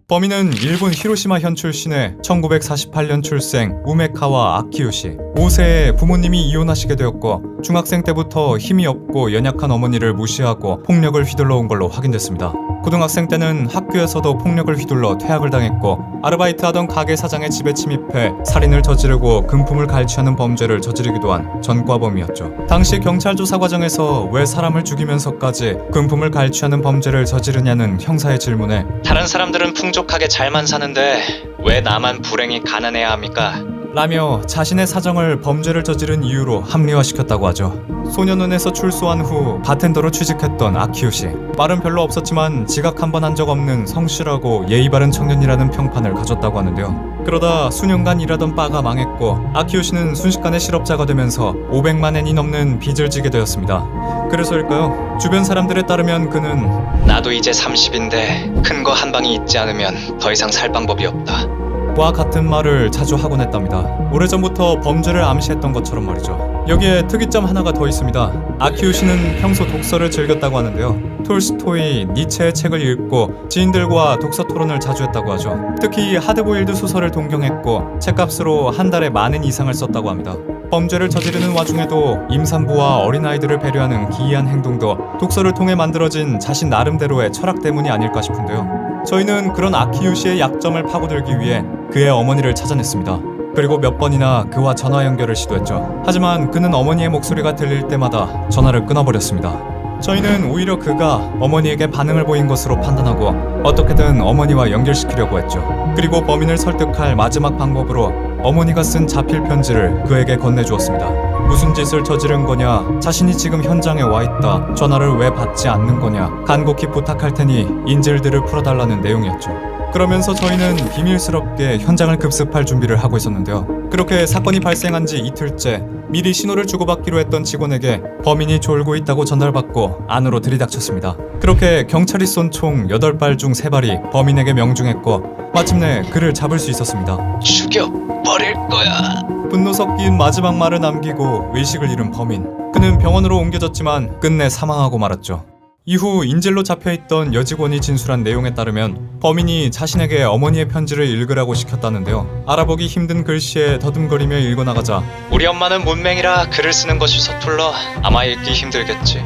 범인은 일본 히로시마현 출신의 1948년 출생 우메카와 아키유 씨. 5세에 부모님이 이혼하시게 되었고, 중학생 때부터 힘이 없고 연약한 어머니를 무시하고 폭력을 휘둘러 온 걸로 확인됐습니다. 고등학생 때는 학교에서도 폭력을 휘둘러 퇴학을 당했고, 아르바이트하던 가게 사장의 집에 침입해 살인을 저지르고 금품을 갈취하는 범죄를 저지르기도 한 전과범이었죠. 당시 경찰 조사 과정에서 왜 사람을 죽이면서까지 금품을 갈취하는 범죄를 저지르냐는 형사의 질문에 다른 사람들은 풍족하게 잘만 사는데 왜 나만 불행히 가난해야 합니까? 라며 자신의 사정을 범죄를 저지른 이유로 합리화시켰다고 하죠. 소년원에서 출소한 후 바텐더로 취직했던 아키유 씨. 말은 별로 없었지만 지각 한 번 한 적 없는 성실하고 예의 바른 청년이라는 평판을 가졌다고 하는데요. 그러다 수년간 일하던 바가 망했고, 아키유 씨는 순식간에 실업자가 되면서 500만 엔이 넘는 빚을 지게 되었습니다. 그래서일까요? 주변 사람들에 따르면 그는 나도 이제 30인데 큰 거 한 방이 있지 않으면 더 이상 살 방법이 없다. 와 같은 말을 자주 하곤 했답니다. 오래전부터 범죄를 암시했던 것처럼 말이죠. 여기에 특이점 하나가 더 있습니다. 아키유 씨는 평소 독서를 즐겼다고 하는데요. 톨스토이, 니체의 책을 읽고 지인들과 독서 토론을 자주 했다고 하죠. 특히 하드보일드 소설을 동경했고 책값으로 한 달에 많은 이상을 썼다고 합니다. 범죄를 저지르는 와중에도 임산부와 어린아이들을 배려하는 기이한 행동도 독서를 통해 만들어진 자신 나름대로의 철학 때문이 아닐까 싶은데요. 저희는 그런 아키유 씨의 약점을 파고들기 위해 그의 어머니를 찾아냈습니다. 그리고 몇 번이나 그와 전화 연결을 시도했죠. 하지만 그는 어머니의 목소리가 들릴 때마다 전화를 끊어버렸습니다. 저희는 오히려 그가 어머니에게 반응을 보인 것으로 판단하고 어떻게든 어머니와 연결시키려고 했죠. 그리고 범인을 설득할 마지막 방법으로 어머니가 쓴 자필 편지를 그에게 건네주었습니다. 무슨 짓을 저지른 거냐, 자신이 지금 현장에 와 있다, 전화를 왜 받지 않는 거냐, 간곡히 부탁할 테니 인질들을 풀어달라는 내용이었죠. 그러면서 저희는 비밀스럽게 현장을 급습할 준비를 하고 있었는데요. 그렇게 사건이 발생한 지 이틀째, 미리 신호를 주고받기로 했던 직원에게 범인이 졸고 있다고 전달받고 안으로 들이닥쳤습니다. 그렇게 경찰이 쏜 총 8발 중 3발이 범인에게 명중했고 마침내 그를 잡을 수 있었습니다. 죽여버릴 거야. 분노 섞인 마지막 말을 남기고 의식을 잃은 범인. 그는 병원으로 옮겨졌지만 끝내 사망하고 말았죠. 이후 인질로 잡혀있던 여직원이 진술한 내용에 따르면 범인이 자신에게 어머니의 편지를 읽으라고 시켰다는데요. 알아보기 힘든 글씨에 더듬거리며 읽어나가자 우리 엄마는 문맹이라 글을 쓰는 것이 서툴러 아마 읽기 힘들겠지.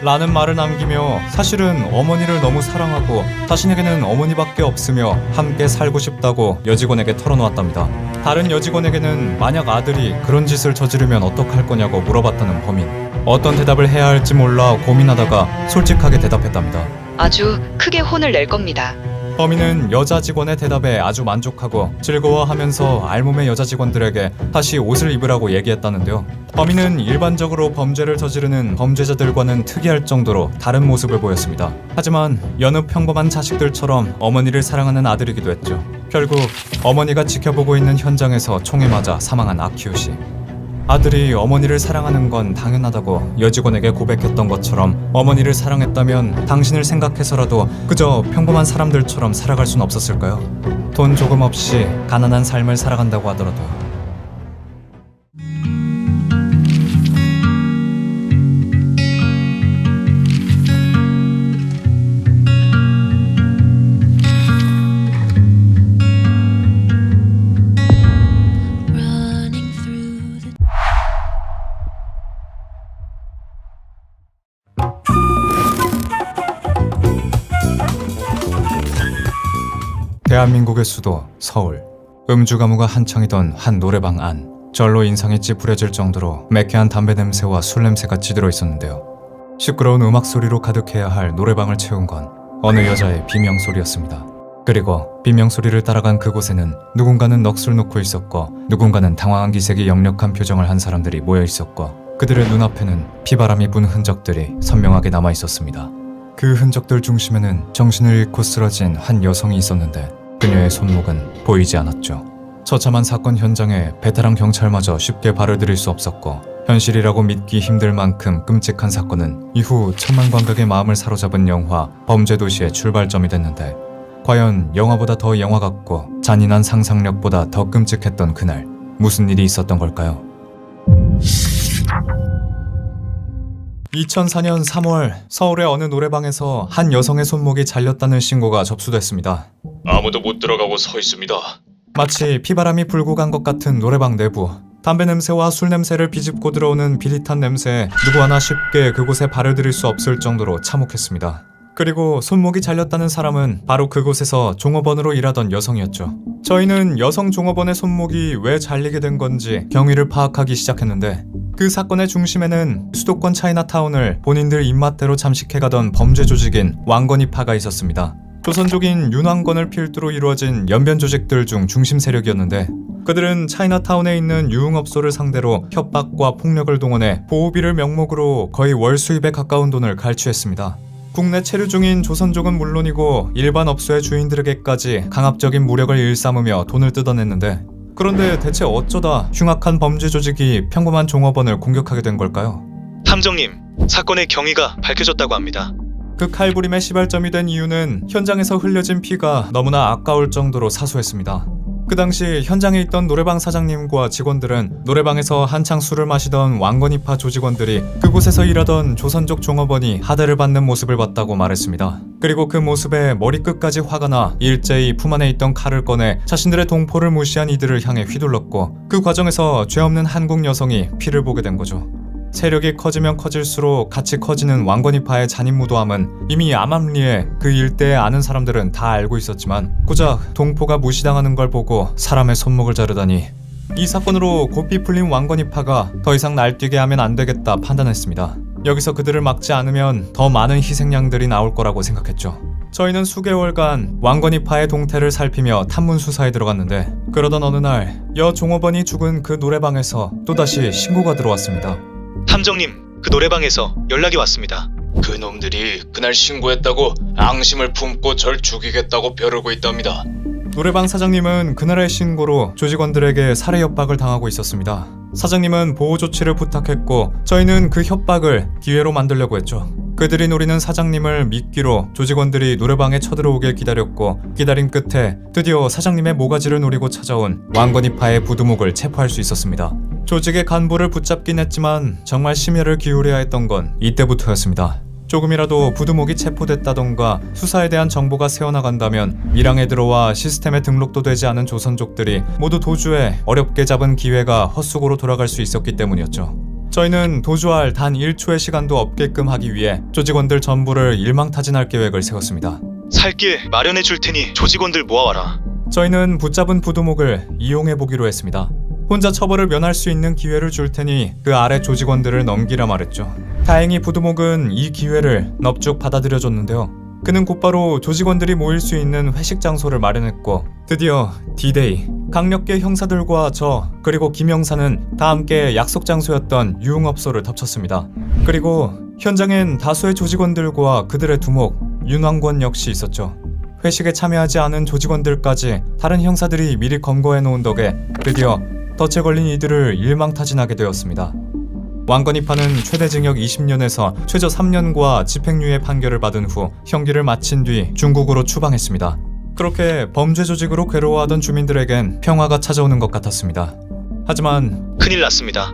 라는 말을 남기며 사실은 어머니를 너무 사랑하고 자신에게는 어머니밖에 없으며 함께 살고 싶다고 여직원에게 털어놓았답니다. 다른 여직원에게는 만약 아들이 그런 짓을 저지르면 어떡할 거냐고 물어봤다는 범인. 어떤 대답을 해야 할지 몰라 고민하다가 솔직하게 대답했답니다. 아주 크게 혼을 낼 겁니다. 범인은 여자 직원의 대답에 아주 만족하고 즐거워하면서 알몸의 여자 직원들에게 다시 옷을 입으라고 얘기했다는데요. 범인은 일반적으로 범죄를 저지르는 범죄자들과는 특이할 정도로 다른 모습을 보였습니다. 하지만 여느 평범한 자식들처럼 어머니를 사랑하는 아들이기도 했죠. 결국 어머니가 지켜보고 있는 현장에서 총에 맞아 사망한 아키우 씨. 아들이 어머니를 사랑하는 건 당연하다고 여직원에게 고백했던 것처럼 어머니를 사랑했다면 당신을 생각해서라도 그저 평범한 사람들처럼 살아갈 순 없었을까요? 돈 조금 없이 가난한 삶을 살아간다고 하더라도. 대한민국의 수도 서울. 음주 가무가 한창이던 한 노래방 안. 절로 인상이 찌푸려질 정도로 매캐한 담배 냄새와 술 냄새가 찌들어 있었는데요. 시끄러운 음악 소리로 가득해야 할 노래방을 채운 건 어느 여자의 비명 소리였습니다. 그리고 비명 소리를 따라간 그곳에는 누군가는 넋을 놓고 있었고 누군가는 당황한 기색이 역력한 표정을 한 사람들이 모여 있었고 그들의 눈앞에는 피바람이 분 흔적들이 선명하게 남아 있었습니다. 그 흔적들 중심에는 정신을 잃고 쓰러진 한 여성이 있었는데 그녀의 손목은 보이지 않았죠. 처참한 사건 현장에 베테랑 경찰마저 쉽게 발을 들일 수 없었고 현실이라고 믿기 힘들 만큼 끔찍한 사건은 이후 천만 관객의 마음을 사로잡은 영화 범죄도시의 출발점이 됐는데 과연 영화보다 더 영화 같고 잔인한 상상력보다 더 끔찍했던 그날 무슨 일이 있었던 걸까요? 2004년 3월 서울의 어느 노래방에서 한 여성의 손목이 잘렸다는 신고가 접수됐습니다. 아무도 못 들어가고 서 있습니다. 마치 피바람이 불고 간 것 같은 노래방 내부. 담배 냄새와 술 냄새를 비집고 들어오는 비릿한 냄새에 누구 하나 쉽게 그곳에 발을 들일 수 없을 정도로 참혹했습니다. 그리고 손목이 잘렸다는 사람은 바로 그곳에서 종업원으로 일하던 여성이었죠. 저희는 여성 종업원의 손목이 왜 잘리게 된 건지 경위를 파악하기 시작했는데 그 사건의 중심에는 수도권 차이나타운을 본인들 입맛대로 잠식해가던 범죄 조직인 왕건이파가 있었습니다. 조선족인 윤왕건을 필두로 이루어진 연변 조직들 중 중심 세력이었는데 그들은 차이나타운에 있는 유흥업소를 상대로 협박과 폭력을 동원해 보호비를 명목으로 거의 월 수입에 가까운 돈을 갈취했습니다. 국내 체류 중인 조선족은 물론이고 일반 업소의 주인들에게까지 강압적인 무력을 일삼으며 돈을 뜯어냈는데 그런데 대체 어쩌다 흉악한 범죄 조직이 평범한 종업원을 공격하게 된 걸까요? 탐정님, 사건의 경위가 밝혀졌다고 합니다. 그 칼부림의 시발점이 된 이유는 현장에서 흘려진 피가 너무나 아까울 정도로 사소했습니다. 그 당시 현장에 있던 노래방 사장님과 직원들은 노래방에서 한창 술을 마시던 왕건이파 조직원들이 그곳에서 일하던 조선족 종업원이 하대를 받는 모습을 봤다고 말했습니다. 그리고 그 모습에 머리끝까지 화가 나 일제히 품 안에 있던 칼을 꺼내 자신들의 동포를 무시한 이들을 향해 휘둘렀고 그 과정에서 죄 없는 한국 여성이 피를 보게 된 거죠. 세력이 커지면 커질수록 같이 커지는 왕건이파의 잔인무도함은 이미 암암리에 그 일대에 아는 사람들은 다 알고 있었지만 고작 동포가 무시당하는 걸 보고 사람의 손목을 자르다니 이 사건으로 고삐 풀린 왕건이파가 더 이상 날뛰게 하면 안 되겠다 판단했습니다. 여기서 그들을 막지 않으면 더 많은 희생양들이 나올 거라고 생각했죠. 저희는 수개월간 왕건이파의 동태를 살피며 탐문 수사에 들어갔는데 그러던 어느 날 여 종업원이 죽은 그 노래방에서 또다시 신고가 들어왔습니다. 탐정님, 그 노래방에서 연락이 왔습니다. 그 놈들이 그날 신고했다고 앙심을 품고 절 죽이겠다고 벼르고 있답니다. 노래방 사장님은 그날의 신고로 조직원들에게 살해 협박을 당하고 있었습니다. 사장님은 보호 조치를 부탁했고 저희는 그 협박을 기회로 만들려고 했죠. 그들이 노리는 사장님을 미끼로 조직원들이 노래방에 쳐들어오길 기다렸고 기다림 끝에 드디어 사장님의 모가지를 노리고 찾아온 왕건이파의 부두목을 체포할 수 있었습니다. 조직의 간부를 붙잡긴 했지만 정말 심혈을 기울여야 했던 건 이때부터였습니다. 조금이라도 부두목이 체포됐다던가 수사에 대한 정보가 새어나간다면 밀항에 들어와 시스템에 등록도 되지 않은 조선족들이 모두 도주해 어렵게 잡은 기회가 헛수고로 돌아갈 수 있었기 때문이었죠. 저희는 도주할 단 1초의 시간도 없게끔 하기 위해 조직원들 전부를 일망타진할 계획을 세웠습니다. 살 길 마련해 줄 테니 조직원들 모아와라. 저희는 붙잡은 부두목을 이용해보기로 했습니다. 혼자 처벌을 면할 수 있는 기회를 줄 테니 그 아래 조직원들을 넘기라 말했죠. 다행히 부두목은 이 기회를 넙죽 받아들여줬는데요. 그는 곧바로 조직원들이 모일 수 있는 회식 장소를 마련했고 드디어 D-Day, 강력계 형사들과 저 그리고 김 형사는 다 함께 약속 장소였던 유흥업소를 덮쳤습니다. 그리고 현장엔 다수의 조직원들과 그들의 두목 윤왕권 역시 있었죠. 회식에 참여하지 않은 조직원들까지 다른 형사들이 미리 검거해 놓은 덕에 드디어 덫에 걸린 이들을 일망타진하게 되었습니다. 왕건이파는 최대 징역 20년에서 최저 3년과 집행유예 판결을 받은 후 형기를 마친 뒤 중국으로 추방했습니다. 그렇게 범죄 조직으로 괴로워하던 주민들에겐 평화가 찾아오는 것 같았습니다. 하지만 큰일 났습니다.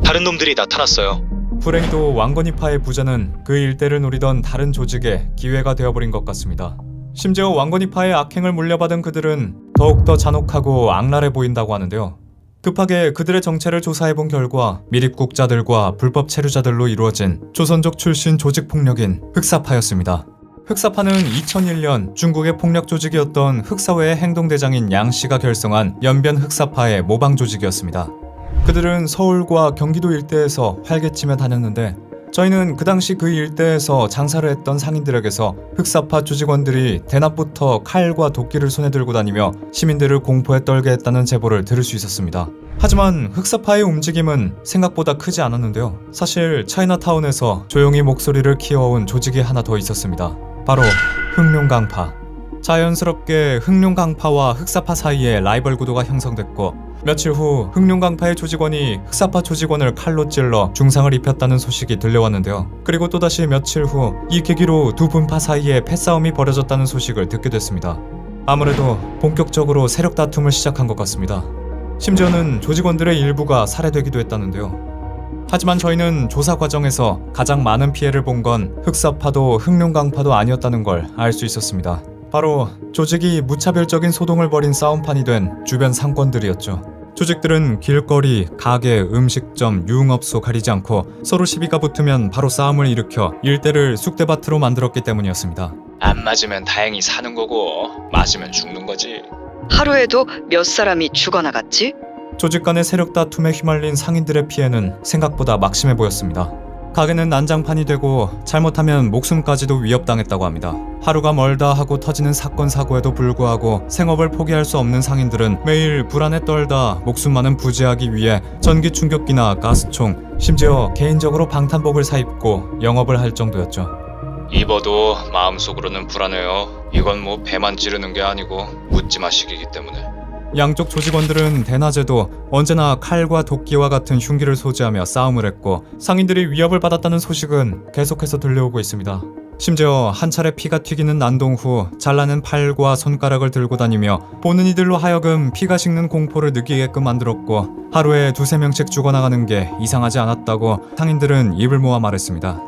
다른 놈들이 나타났어요. 불행히도 왕건이파의 부자는 그 일대를 노리던 다른 조직의 기회가 되어버린 것 같습니다. 심지어 왕건이파의 악행을 물려받은 그들은 더욱더 잔혹하고 악랄해 보인다고 하는데요. 급하게 그들의 정체를 조사해본 결과 미립국자들과 불법 체류자들로 이루어진 조선족 출신 조직폭력인 흑사파였습니다. 흑사파는 2001년 중국의 폭력 조직이었던 흑사회의 행동대장인 양씨가 결성한 연변 흑사파의 모방 조직이었습니다. 그들은 서울과 경기도 일대에서 활개치며 다녔는데 저희는 그 당시 그 일대에서 장사를 했던 상인들에게서 흑사파 조직원들이 대낮부터 칼과 도끼를 손에 들고 다니며 시민들을 공포에 떨게 했다는 제보를 들을 수 있었습니다. 하지만 흑사파의 움직임은 생각보다 크지 않았는데요. 사실 차이나타운에서 조용히 목소리를 키워온 조직이 하나 더 있었습니다. 바로 흑룡강파. 자연스럽게 흑룡강파와 흑사파 사이에 라이벌 구도가 형성됐고 며칠 후 흑룡강파의 조직원이 흑사파 조직원을 칼로 찔러 중상을 입혔다는 소식이 들려왔는데요. 그리고 또다시 며칠 후 이 계기로 두 분파 사이에 패싸움이 벌어졌다는 소식을 듣게 됐습니다. 아무래도 본격적으로 세력 다툼을 시작한 것 같습니다. 심지어는 조직원들의 일부가 살해되기도 했다는데요. 하지만 저희는 조사 과정에서 가장 많은 피해를 본 건 흑사파도 흑룡강파도 아니었다는 걸 알 수 있었습니다. 바로 조직이 무차별적인 소동을 벌인 싸움판이 된 주변 상권들이었죠. 조직들은 길거리, 가게, 음식점, 유흥업소 가리지 않고 서로 시비가 붙으면 바로 싸움을 일으켜 일대를 쑥대밭으로 만들었기 때문이었습니다. 안 맞으면 다행히 사는 거고 맞으면 죽는 거지. 하루에도 몇 사람이 죽어나갔지? 조직 간의 세력 다툼에 휘말린 상인들의 피해는 생각보다 막심해 보였습니다. 가게는 난장판이 되고 잘못하면 목숨까지도 위협당했다고 합니다. 하루가 멀다 하고 터지는 사건 사고에도 불구하고 생업을 포기할 수 없는 상인들은 매일 불안에 떨다 목숨만은 부지하기 위해 전기 충격기나 가스총, 심지어 개인적으로 방탄복을 사입고 영업을 할 정도였죠. 입어도 마음속으로는 불안해요. 이건 뭐 배만 찌르는 게 아니고 묻지마 시기이기 때문에. 양쪽 조직원들은 대낮에도 언제나 칼과 도끼와 같은 흉기를 소지하며 싸움을 했고 상인들이 위협을 받았다는 소식은 계속해서 들려오고 있습니다. 심지어 한 차례 피가 튀기는 난동 후 잘라낸 팔과 손가락을 들고 다니며 보는 이들로 하여금 피가 식는 공포를 느끼게끔 만들었고 하루에 2-3명씩 죽어나가는 게 이상하지 않았다고 상인들은 입을 모아 말했습니다.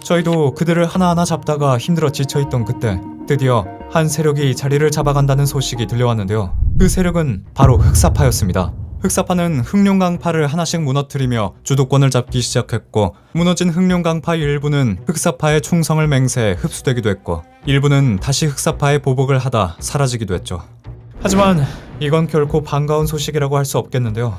저희도 그들을 하나하나 잡다가 힘들어 지쳐있던 그때 드디어 한 세력이 자리를 잡아간다는 소식이 들려왔는데요. 그 세력은 바로 흑사파였습니다. 흑사파는 흑룡강파를 하나씩 무너뜨리며 주도권을 잡기 시작했고 무너진 흑룡강파 일부는 흑사파의 충성을 맹세해 흡수되기도 했고 일부는 다시 흑사파의 보복을 하다 사라지기도 했죠. 하지만 이건 결코 반가운 소식이라고 할 수 없겠는데요.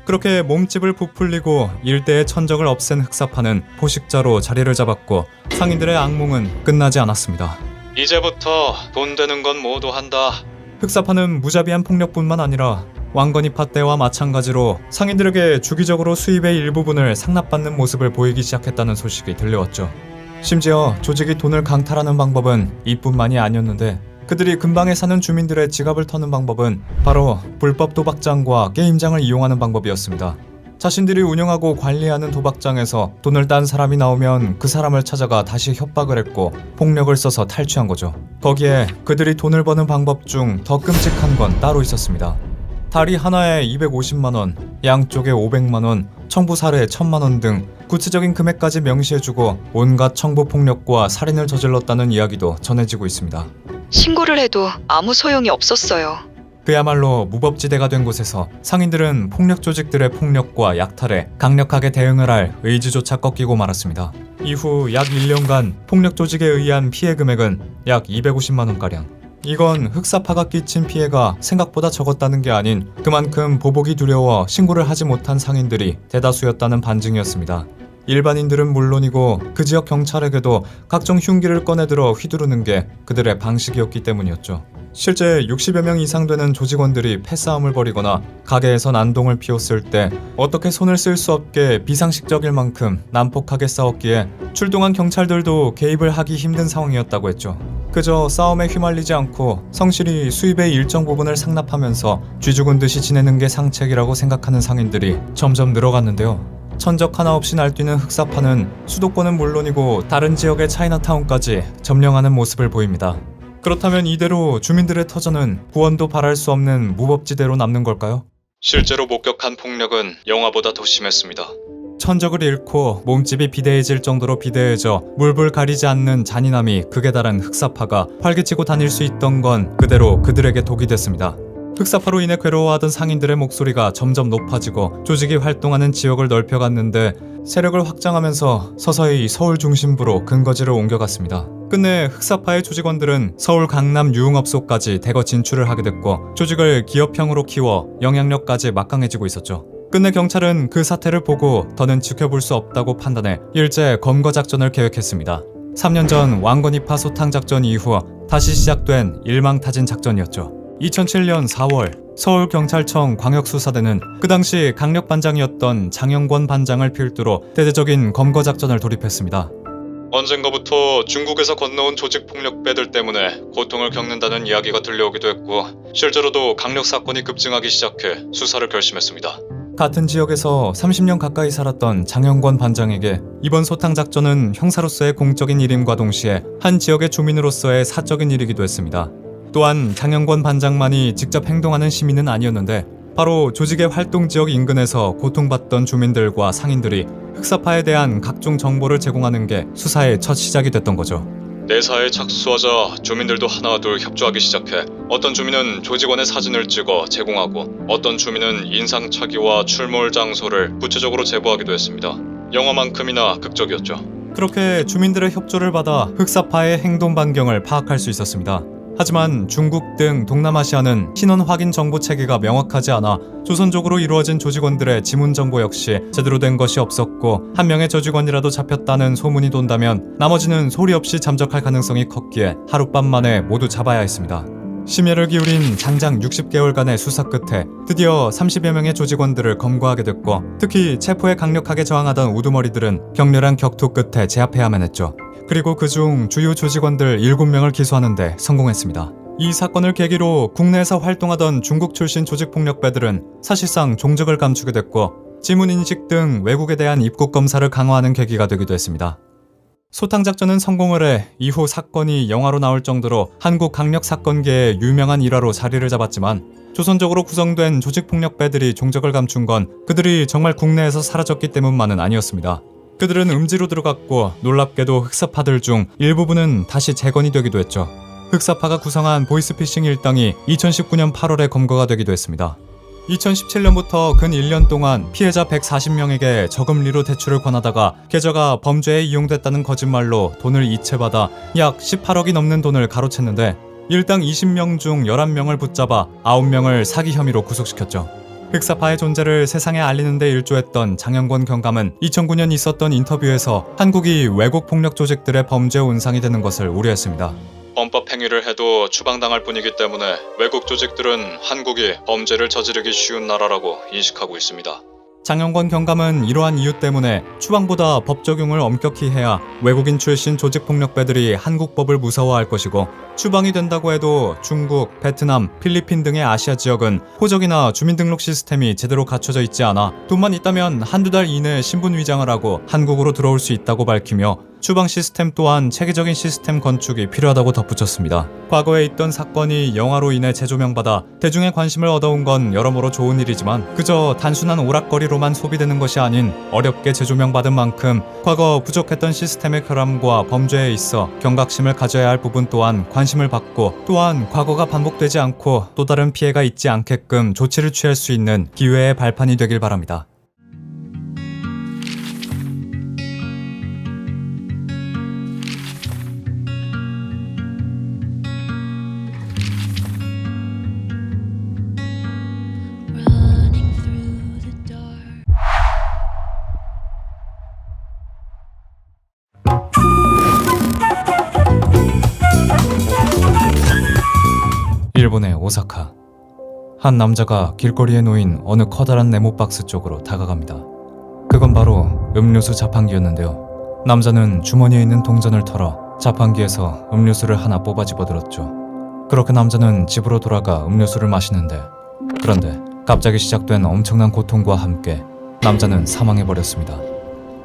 그렇게 몸집을 부풀리고 일대의 천적을 없앤 흑사파는 포식자로 자리를 잡았고 상인들의 악몽은 끝나지 않았습니다. 이제부터 돈 되는 건 모두 한다. 흑사파는 무자비한 폭력뿐만 아니라 왕건이파 때와 마찬가지로 상인들에게 주기적으로 수입의 일부분을 상납받는 모습을 보이기 시작했다는 소식이 들려왔죠. 심지어 조직이 돈을 강탈하는 방법은 이뿐만이 아니었는데 그들이 근방에 사는 주민들의 지갑을 터는 방법은 바로 불법 도박장과 게임장을 이용하는 방법이었습니다. 자신들이 운영하고 관리하는 도박장에서 돈을 딴 사람이 나오면 그 사람을 찾아가 다시 협박을 했고 폭력을 써서 탈취한 거죠. 거기에 그들이 돈을 버는 방법 중 더 끔찍한 건 따로 있었습니다. 다리 하나에 250만원, 양쪽에 500만원, 청부 살해 1000만원 등 구체적인 금액까지 명시해주고 온갖 청부 폭력과 살인을 저질렀다는 이야기도 전해지고 있습니다. 신고를 해도 아무 소용이 없었어요. 그야말로 무법지대가 된 곳에서 상인들은 폭력 조직들의 폭력과 약탈에 강력하게 대응을 할 의지조차 꺾이고 말았습니다. 이후 약 1년간 폭력 조직에 의한 피해 금액은 약 250만원가량. 이건 흑사파가 끼친 피해가 생각보다 적었다는 게 아닌 그만큼 보복이 두려워 신고를 하지 못한 상인들이 대다수였다는 반증이었습니다. 일반인들은 물론이고 그 지역 경찰에게도 각종 흉기를 꺼내들어 휘두르는 게 그들의 방식이었기 때문이었죠. 실제 60여 명 이상 되는 조직원들이 패싸움을 벌이거나 가게에서 난동을 피웠을 때 어떻게 손을 쓸 수 없게 비상식적일 만큼 난폭하게 싸웠기에 출동한 경찰들도 개입을 하기 힘든 상황이었다고 했죠. 그저 싸움에 휘말리지 않고 성실히 수입의 일정 부분을 상납하면서 쥐 죽은 듯이 지내는 게 상책이라고 생각하는 상인들이 점점 늘어갔는데요. 천적 하나 없이 날뛰는 흑사파는 수도권은 물론이고 다른 지역의 차이나타운까지 점령하는 모습을 보입니다. 그렇다면 이대로 주민들의 터전은 구원도 바랄 수 없는 무법지대로 남는 걸까요? 실제로 목격한 폭력은 영화보다 더 심했습니다. 천적을 잃고 몸집이 비대해질 정도로 비대해져 물불 가리지 않는 잔인함이 극에 달한 흑사파가 활개치고 다닐 수 있던 건 그대로 그들에게 독이 됐습니다. 흑사파로 인해 괴로워하던 상인들의 목소리가 점점 높아지고 조직이 활동하는 지역을 넓혀갔는데 세력을 확장하면서 서서히 서울 중심부로 근거지를 옮겨갔습니다. 끝내 흑사파의 조직원들은 서울 강남 유흥업소까지 대거 진출을 하게 됐고 조직을 기업형으로 키워 영향력까지 막강해지고 있었죠. 끝내 경찰은 그 사태를 보고 더는 지켜볼 수 없다고 판단해 일제 검거 작전을 계획했습니다. 3년 전 왕건이파 소탕작전 이후 다시 시작된 일망타진 작전이었죠. 2007년 4월 서울경찰청 광역수사대는 그 당시 강력반장이었던 장영권 반장을 필두로 대대적인 검거작전을 돌입했습니다. 언젠가부터 중국에서 건너온 조직폭력배들 때문에 고통을 겪는다는 이야기가 들려오기도 했고 실제로도 강력사건이 급증하기 시작해 수사를 결심했습니다. 같은 지역에서 30년 가까이 살았던 장영권 반장에게 이번 소탕작전은 형사로서의 공적인 일임과 동시에 한 지역의 주민으로서의 사적인 일이기도 했습니다. 또한 장영권 반장만이 직접 행동하는 시민은 아니었는데 바로 조직의 활동지역 인근에서 고통받던 주민들과 상인들이 흑사파에 대한 각종 정보를 제공하는 게 수사의 첫 시작이 됐던 거죠. 내사에 착수하자 주민들도 하나둘 협조하기 시작해 어떤 주민은 조직원의 사진을 찍어 제공하고 어떤 주민은 인상착의와 출몰 장소를 구체적으로 제보하기도 했습니다. 영화만큼이나 극적이었죠. 그렇게 주민들의 협조를 받아 흑사파의 행동 반경을 파악할 수 있었습니다. 하지만 중국 등 동남아시아는 신원 확인 정보 체계가 명확하지 않아 조선족으로 이루어진 조직원들의 지문 정보 역시 제대로 된 것이 없었고 한 명의 조직원이라도 잡혔다는 소문이 돈다면 나머지는 소리 없이 잠적할 가능성이 컸기에 하룻밤 만에 모두 잡아야 했습니다. 심혈을 기울인 장장 60개월간의 수사 끝에 드디어 30여 명의 조직원들을 검거하게 됐고 특히 체포에 강력하게 저항하던 우두머리들은 격렬한 격투 끝에 제압해야만 했죠. 그리고 그중 주요 조직원들 7명을 기소하는데 성공했습니다. 이 사건을 계기로 국내에서 활동하던 중국 출신 조직폭력배들은 사실상 종적을 감추게 됐고 지문인식 등 외국에 대한 입국 검사를 강화하는 계기가 되기도 했습니다. 소탕작전은 성공을 해 이후 사건이 영화로 나올 정도로 한국 강력사건계의 유명한 일화로 자리를 잡았지만 조선적으로 구성된 조직폭력배들이 종적을 감춘 건 그들이 정말 국내에서 사라졌기 때문만은 아니었습니다. 그들은 음지로 들어갔고 놀랍게도 흑사파들 중 일부분은 다시 재건이 되기도 했죠. 흑사파가 구성한 보이스피싱 일당이 2019년 8월에 검거가 되기도 했습니다. 2017년부터 근 1년 동안 피해자 140명에게 저금리로 대출을 권하다가 계좌가 범죄에 이용됐다는 거짓말로 돈을 이체받아 약 18억이 넘는 돈을 가로챘는데 일당 20명 중 11명을 붙잡아 9명을 사기 혐의로 구속시켰죠. 흑사파의 존재를 세상에 알리는 데 일조했던 장영권 경감은 2009년 있었던 인터뷰에서 한국이 외국 폭력 조직들의 범죄 온상이 되는 것을 우려했습니다. 범법 행위를 해도 추방당할 뿐이기 때문에 외국 조직들은 한국이 범죄를 저지르기 쉬운 나라라고 인식하고 있습니다. 장영권 경감은 이러한 이유 때문에 추방보다 법 적용을 엄격히 해야 외국인 출신 조직폭력배들이 한국법을 무서워할 것이고, 추방이 된다고 해도 중국, 베트남, 필리핀 등의 아시아 지역은 호적이나 주민등록 시스템이 제대로 갖춰져 있지 않아 돈만 있다면 한두 달 이내에 신분 위장을 하고 한국으로 들어올 수 있다고 밝히며, 추방 시스템 또한 체계적인 시스템 건축이 필요하다고 덧붙였습니다. 과거에 있던 사건이 영화로 인해 재조명받아 대중의 관심을 얻어온 건 여러모로 좋은 일이지만, 그저 단순한 오락거리로만 소비되는 것이 아닌 어렵게 재조명받은 만큼 과거 부족했던 시스템의 결함과 범죄에 있어 경각심을 가져야 할 부분 또한 관심을 받고, 또한 과거가 반복되지 않고 또 다른 피해가 있지 않게끔 조치를 취할 수 있는 기회의 발판이 되길 바랍니다. 일본의 오사카. 한 남자가 길거리에 놓인 어느 커다란 네모박스 쪽으로 다가갑니다. 그건 바로 음료수 자판기였는데요. 남자는 주머니에 있는 동전을 털어 자판기에서 음료수를 하나 뽑아 집어들었죠. 그렇게 남자는 집으로 돌아가 음료수를 마시는데, 그런데 갑자기 시작된 엄청난 고통과 함께 남자는 사망해버렸습니다.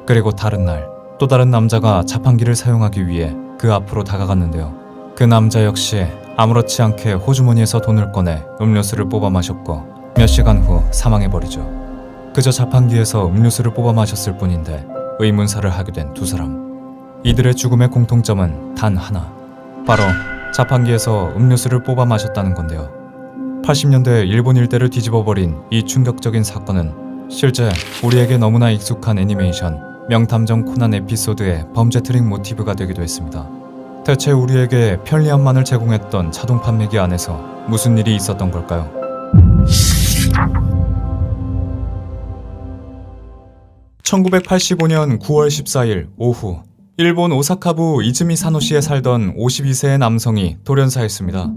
그리고 다른 날, 또 다른 남자가 자판기를 사용하기 위해 그 앞으로 다가갔는데요. 그 남자 역시 아무렇지 않게 호주머니에서 돈을 꺼내 음료수를 뽑아 마셨고, 몇 시간 후 사망해버리죠. 그저 자판기에서 음료수를 뽑아 마셨을 뿐인데 의문사를 하게 된 두 사람. 이들의 죽음의 공통점은 단 하나, 바로 자판기에서 음료수를 뽑아 마셨다는 건데요. 80년대 일본 일대를 뒤집어버린 이 충격적인 사건은 실제 우리에게 너무나 익숙한 애니메이션 명탐정 코난 에피소드의 범죄 트릭 모티브가 되기도 했습니다. 대체 우리에게 편리함만을 제공했던 자동 판매기 안에서 무슨 일이 있었던 걸까요? (1985년 9월 14일) 오후, 일본 오사카부 이즈미 사노시에 살던 52세의 남성이 돌연사했습니다.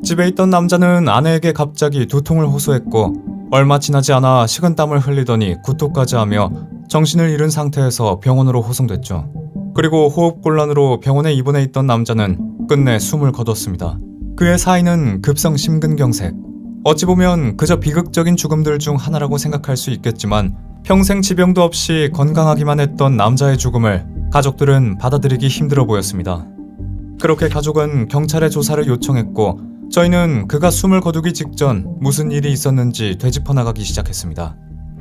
집에 있던 남자는 아내에게 갑자기 두통을 호소했고, 얼마 지나지 않아 식은땀을 흘리더니 구토까지 하며 정신을 잃은 상태에서 병원으로 호송됐죠. 그리고 호흡곤란으로 병원에 입원해 있던 남자는 끝내 숨을 거뒀습니다. 그의 사인은 급성 심근경색. 어찌 보면 그저 비극적인 죽음들 중 하나라고 생각할 수 있겠지만, 평생 지병도 없이 건강하기만 했던 남자의 죽음을 가족들은 받아들이기 힘들어 보였습니다. 그렇게 가족은 경찰에 조사를 요청했고, 저희는 그가 숨을 거두기 직전 무슨 일이 있었는지 되짚어 나가기 시작했습니다.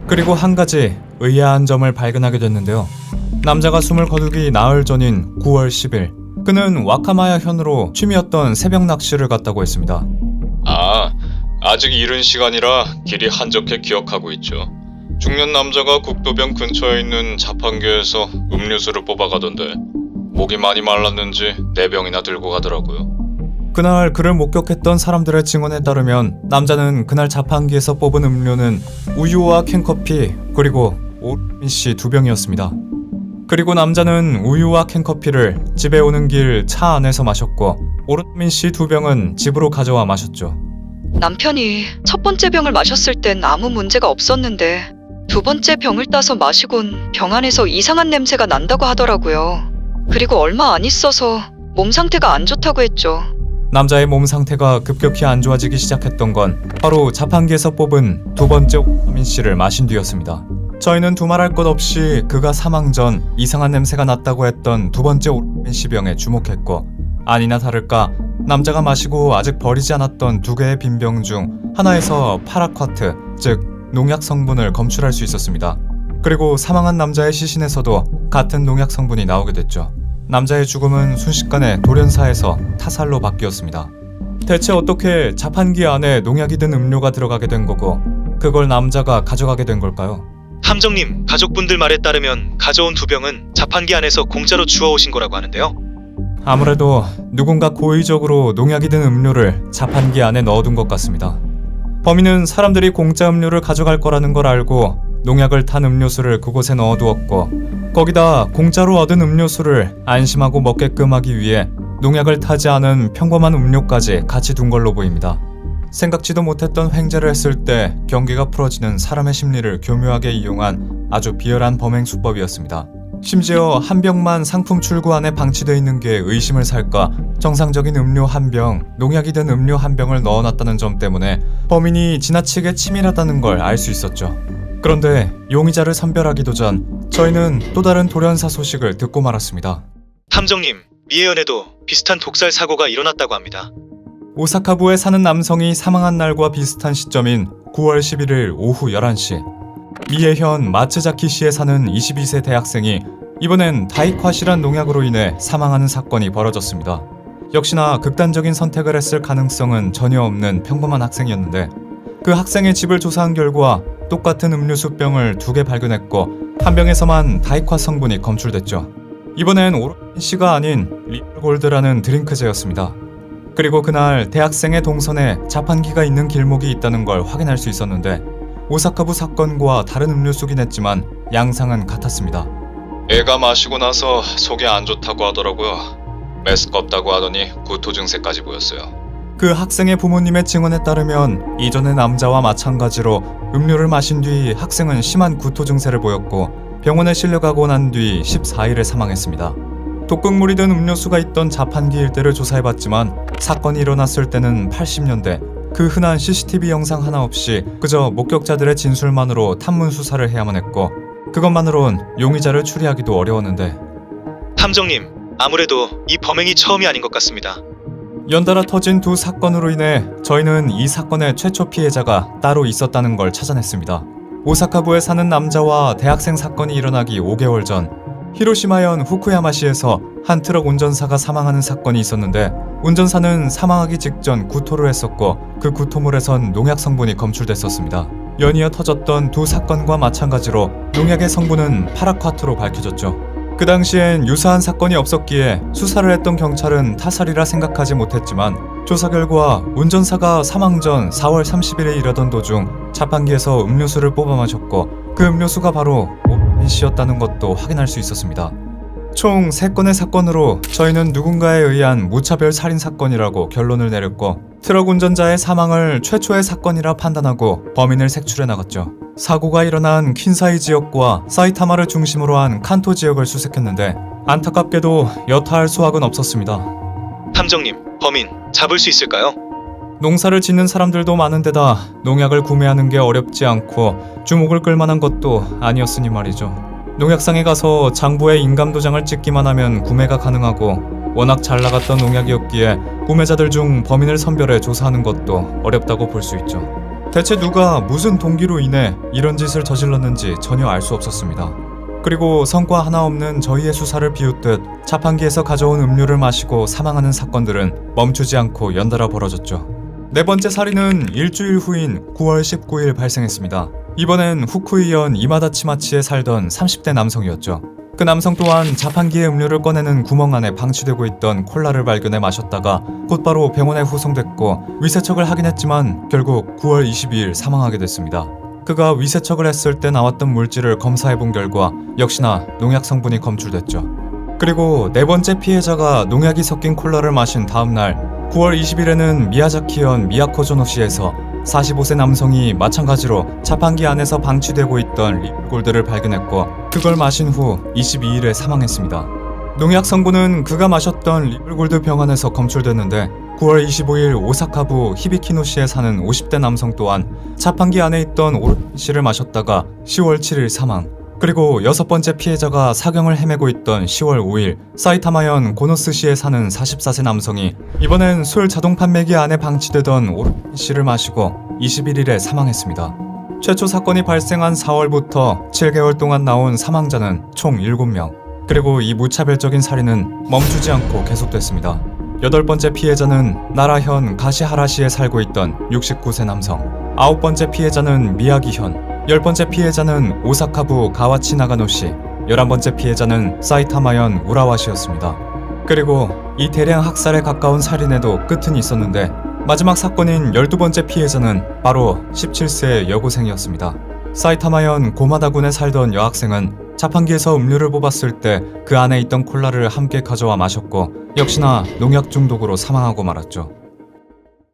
그리고 한 가지 의아한 점을 발견하게 됐는데요. 남자가 숨을 거두기 나흘 전인 9월 10일, 그는 와카마야 현으로 취미였던 새벽 낚시를 갔다고 했습니다. 아직 이른 시간이라 길이 한적해 기억하고 있죠. 중년 남자가 국도변 근처에 있는 자판기에서 음료수를 뽑아가던데 목이 많이 말랐는지 4병이나 들고 가더라고요. 그날 그를 목격했던 사람들의 증언에 따르면 남자는 그날 자판기에서 뽑은 음료는 우유와 캔커피, 그리고 오르민씨 2병이었습니다. 그리고 남자는 우유와 캔커피를 집에 오는 길 차 안에서 마셨고, 오르민씨 2병은 집으로 가져와 마셨죠. 남편이 첫 번째 병을 마셨을 땐 아무 문제가 없었는데 두 번째 병을 따서 마시곤 병 안에서 이상한 냄새가 난다고 하더라고요. 그리고 얼마 안 있어서 몸 상태가 안 좋다고 했죠. 남자의 몸 상태가 급격히 안 좋아지기 시작했던 건 바로 자판기에서 뽑은 두 번째 오르민씨를 마신 뒤였습니다. 저희는 두말할 것 없이 그가 사망 전 이상한 냄새가 났다고 했던 두 번째 오르민씨 병에 주목했고, 아니나 다를까 남자가 마시고 아직 버리지 않았던 2개의 빈 병 중 하나에서 파라쿼트, 즉 농약 성분을 검출할 수 있었습니다. 그리고 사망한 남자의 시신에서도 같은 농약 성분이 나오게 됐죠. 남자의 죽음은 순식간에 돌연사에서 타살로 바뀌었습니다. 대체 어떻게 자판기 안에 농약이 든 음료가 들어가게 된 거고, 그걸 남자가 가져가게 된 걸까요? 함정님, 가족분들 말에 따르면 가져온 2병은 자판기 안에서 공짜로 주워오신 거라고 하는데요. 아무래도 누군가 고의적으로 농약이 든 음료를 자판기 안에 넣어둔 것 같습니다. 범인은 사람들이 공짜 음료를 가져갈 거라는 걸 알고 농약을 탄 음료수를 그곳에 넣어두었고, 거기다 공짜로 얻은 음료수를 안심하고 먹게끔 하기 위해 농약을 타지 않은 평범한 음료까지 같이 둔 걸로 보입니다. 생각지도 못했던 횡재를 했을 때 경계가 풀어지는 사람의 심리를 교묘하게 이용한 아주 비열한 범행 수법이었습니다. 심지어 한 병만 상품 출구안에 방치되어 있는 게 의심을 살까 정상적인 음료 한 병, 농약이 든 음료 한 병을 넣어놨다는 점 때문에 범인이 지나치게 치밀하다는 걸 알 수 있었죠. 그런데 용의자를 선별하기도 전 저희는 또 다른 돌연사 소식을 듣고 말았습니다. 탐정님, 미해현에도 비슷한 독살 사고가 일어났다고 합니다. 오사카부에 사는 남성이 사망한 날과 비슷한 시점인 9월 11일 오후 11시 미해현 마츠자키시에 사는 22세 대학생이 이번엔 다이콰시란 농약으로 인해 사망하는 사건이 벌어졌습니다. 역시나 극단적인 선택을 했을 가능성은 전혀 없는 평범한 학생이었는데 그 학생의 집을 조사한 결과 똑같은 음료수 병을 2개 발견했고 한 병에서만 다이콰 성분이 검출됐죠. 이번엔 오렌지가 아닌 리플골드라는 드링크제였습니다. 그리고 그날 대학생의 동선에 자판기가 있는 길목이 있다는 걸 확인할 수 있었는데 오사카부 사건과 다른 음료수긴 했지만 양상은 같았습니다. 애가 마시고 나서 속이 안 좋다고 하더라고요. 메스껍다고 하더니 구토 증세까지 보였어요. 그 학생의 부모님의 증언에 따르면 이전의 남자와 마찬가지로 음료를 마신 뒤 학생은 심한 구토 증세를 보였고 병원에 실려가고 난 뒤 14일에 사망했습니다. 독극물이 든 음료수가 있던 자판기 일대를 조사해봤지만 사건이 일어났을 때는 80년대 그 흔한 CCTV 영상 하나 없이 그저 목격자들의 진술만으로 탐문 수사를 해야만 했고 그것만으론 용의자를 추리하기도 어려웠는데 탐정님, 아무래도 이 범행이 처음이 아닌 것 같습니다. 연달아 터진 두 사건으로 인해 저희는 이 사건의 최초 피해자가 따로 있었다는 걸 찾아냈습니다. 오사카부에 사는 남자와 대학생 사건이 일어나기 5개월 전 히로시마현 후쿠야마시에서 한 트럭 운전사가 사망하는 사건이 있었는데 운전사는 사망하기 직전 구토를 했었고 그 구토물에선 농약 성분이 검출됐었습니다. 연이어 터졌던 두 사건과 마찬가지로 농약의 성분은 파라콰트로 밝혀졌죠. 그 당시엔 유사한 사건이 없었기에 수사를 했던 경찰은 타살이라 생각하지 못했지만 조사 결과 운전사가 사망 전 4월 30일에 일하던 도중 자판기에서 음료수를 뽑아 마셨고 그 음료수가 바로 오렌지였다는 것도 확인할 수 있었습니다. 총 3건의 사건으로 저희는 누군가에 의한 무차별 살인 사건이라고 결론을 내렸고 트럭 운전자의 사망을 최초의 사건이라 판단하고 범인을 색출해 나갔죠. 사고가 일어난 킨사이 지역과 사이타마를 중심으로 한 칸토 지역을 수색했는데 안타깝게도 여타할 수확은 없었습니다. 탐정님, 범인 잡을 수 있을까요? 농사를 짓는 사람들도 많은데다 농약을 구매하는 게 어렵지 않고 주목을 끌만한 것도 아니었으니 말이죠. 농약상에 가서 장부에 인감도장을 찍기만 하면 구매가 가능하고 워낙 잘 나갔던 농약이었기에 구매자들 중 범인을 선별해 조사하는 것도 어렵다고 볼 수 있죠. 대체 누가 무슨 동기로 인해 이런 짓을 저질렀는지 전혀 알 수 없었습니다. 그리고 성과 하나 없는 저희의 수사를 비웃듯 자판기에서 가져온 음료를 마시고 사망하는 사건들은 멈추지 않고 연달아 벌어졌죠. 네 번째 살인은 일주일 후인 9월 19일 발생했습니다. 이번엔 후쿠이현 이마다치마치에 살던 30대 남성이었죠. 그 남성 또한 자판기에 음료를 꺼내는 구멍 안에 방치되고 있던 콜라를 발견해 마셨다가 곧바로 병원에 후송됐고 위세척을 하긴 했지만 결국 9월 22일 사망하게 됐습니다. 그가 위세척을 했을 때 나왔던 물질을 검사해본 결과 역시나 농약 성분이 검출됐죠. 그리고 네 번째 피해자가 농약이 섞인 콜라를 마신 다음날 9월 20일에는 미야자키현 미야코조노시에서 45세 남성이 마찬가지로 자판기 안에서 방치되고 있던 리플골드를 발견했고 그걸 마신 후 22일에 사망했습니다. 농약 성분은 그가 마셨던 리플골드 병 안에서 검출됐는데 9월 25일 오사카부 히비키노시에 사는 50대 남성 또한 자판기 안에 있던 오렌지를 마셨다가 10월 7일 사망. 그리고 여섯 번째 피해자가 사경을 헤매고 있던 10월 5일 사이타마현 고노스시에 사는 44세 남성이 이번엔 술 자동 판매기 안에 방치되던 오렌지를 마시고 21일에 사망했습니다. 최초 사건이 발생한 4월부터 7개월 동안 나온 사망자는 총 7명. 그리고 이 무차별적인 살인은 멈추지 않고 계속됐습니다. 여덟 번째 피해자는 나라현 가시하라시에 살고 있던 69세 남성. 아홉 번째 피해자는 미야기현. 10번째 피해자는 오사카부 가와치 나가노시, 11번째 피해자는 사이타마현 우라와시였습니다. 그리고 이 대량 학살에 가까운 살인에도 끝은 있었는데 마지막 사건인 12번째 피해자는 바로 17세 여고생이었습니다. 사이타마현 고마다군에 살던 여학생은 자판기에서 음료를 뽑았을 때 그 안에 있던 콜라를 함께 가져와 마셨고 역시나 농약 중독으로 사망하고 말았죠.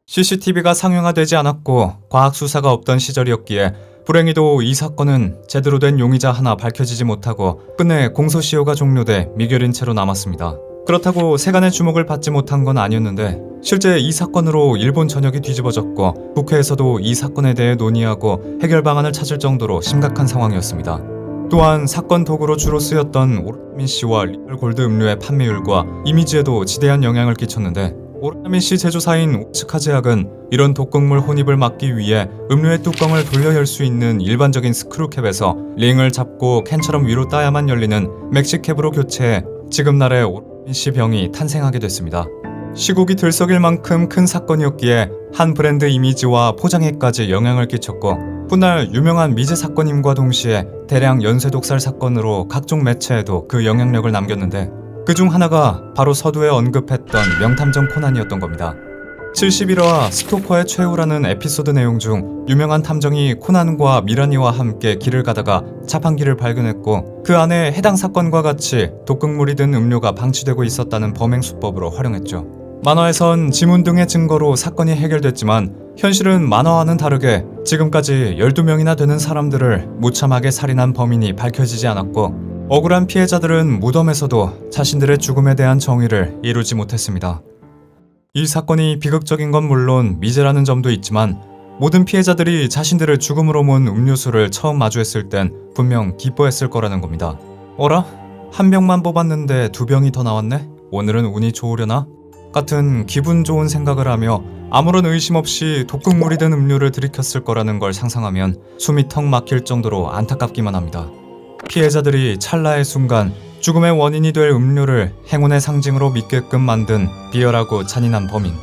CCTV가 상용화되지 않았고 과학 수사가 없던 시절이었기에 불행히도 이 사건은 제대로 된 용의자 하나 밝혀지지 못하고 끝내 공소시효가 종료돼 미결인 채로 남았습니다. 그렇다고 세간의 주목을 받지 못한 건 아니었는데 실제 이 사건으로 일본 전역이 뒤집어졌고 국회에서도 이 사건에 대해 논의하고 해결 방안을 찾을 정도로 심각한 상황이었습니다. 또한 사건 도구로 주로 쓰였던 오르타민 C와 리얼 골드 음료의 판매율과 이미지에도 지대한 영향을 끼쳤는데 오르타민 C 제조사인 오츠카 제약은 이런 독극물 혼입을 막기 위해 음료의 뚜껑을 돌려 열 수 있는 일반적인 스크루캡에서 링을 잡고 캔처럼 위로 따야만 열리는 맥시캡으로 교체해 지금날의 오르타민 C 병이 탄생하게 됐습니다. 시국이 들썩일 만큼 큰 사건이었기에 한 브랜드 이미지와 포장에까지 영향을 끼쳤고 훗날 유명한 미제 사건임과 동시에 대량 연쇄 독살 사건으로 각종 매체에도 그 영향력을 남겼는데 그중 하나가 바로 서두에 언급했던 명탐정 코난이었던 겁니다. 71화 스토커의 최후라는 에피소드 내용 중 유명한 탐정이 코난과 미라니와 함께 길을 가다가 자판기를 발견했고 그 안에 해당 사건과 같이 독극물이 든 음료가 방치되고 있었다는 범행 수법으로 활용했죠. 만화에선 지문 등의 증거로 사건이 해결됐지만 현실은 만화와는 다르게 지금까지 12명이나 되는 사람들을 무참하게 살인한 범인이 밝혀지지 않았고 억울한 피해자들은 무덤에서도 자신들의 죽음에 대한 정의를 이루지 못했습니다. 이 사건이 비극적인 건 물론 미제라는 점도 있지만 모든 피해자들이 자신들을 죽음으로 먼 음료수를 처음 마주했을 땐 분명 기뻐했을 거라는 겁니다. 어라? 한 병만 뽑았는데 2병이 더 나왔네? 오늘은 운이 좋으려나? 같은 기분 좋은 생각을 하며 아무런 의심 없이 독극물이 든 음료를 들이켰을 거라는 걸 상상하면 숨이 턱 막힐 정도로 안타깝기만 합니다. 피해자들이 찰나의 순간 죽음의 원인이 될 음료를 행운의 상징으로 믿게끔 만든 비열하고 잔인한 범인.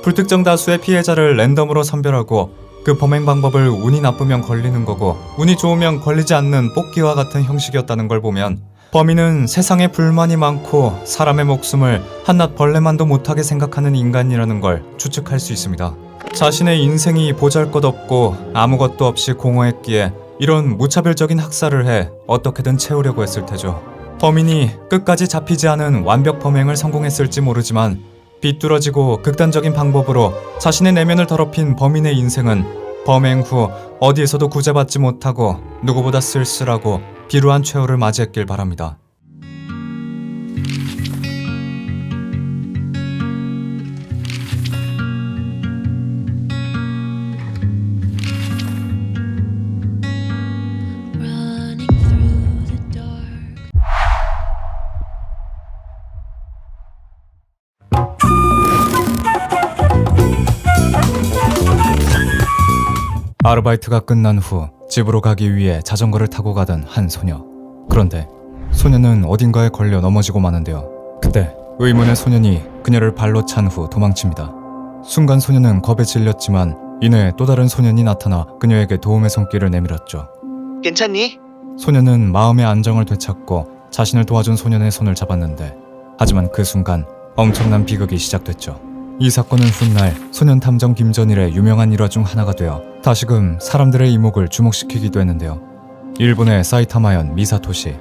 불특정 다수의 피해자를 랜덤으로 선별하고 그 범행 방법을 운이 나쁘면 걸리는 거고 운이 좋으면 걸리지 않는 뽑기와 같은 형식이었다는 걸 보면 범인은 세상에 불만이 많고 사람의 목숨을 한낱 벌레만도 못하게 생각하는 인간이라는 걸 추측할 수 있습니다. 자신의 인생이 보잘것없고 아무것도 없이 공허했기에 이런 무차별적인 학살을 해 어떻게든 채우려고 했을 테죠. 범인이 끝까지 잡히지 않은 완벽 범행을 성공했을지 모르지만 비뚤어지고 극단적인 방법으로 자신의 내면을 더럽힌 범인의 인생은 범행 후 어디에서도 구제받지 못하고 누구보다 쓸쓸하고 비루한 최후를 맞이했길 바랍니다. 아르바이트가 끝난 후 집으로 가기 위해 자전거를 타고 가던 한 소녀. 그런데 소녀는 어딘가에 걸려 넘어지고 마는데요. 그때 의문의 소년이 그녀를 발로 찬 후 도망칩니다. 순간 소녀는 겁에 질렸지만 이내 또 다른 소년이 나타나 그녀에게 도움의 손길을 내밀었죠. 괜찮니? 소녀는 마음의 안정을 되찾고 자신을 도와준 소년의 손을 잡았는데 하지만 그 순간 엄청난 비극이 시작됐죠. 이 사건은 훗날 소년 탐정 김전일의 유명한 일화 중 하나가 되어 다시금 사람들의 이목을 주목시키기도 했는데요. 일본의 사이타마현 미사토시.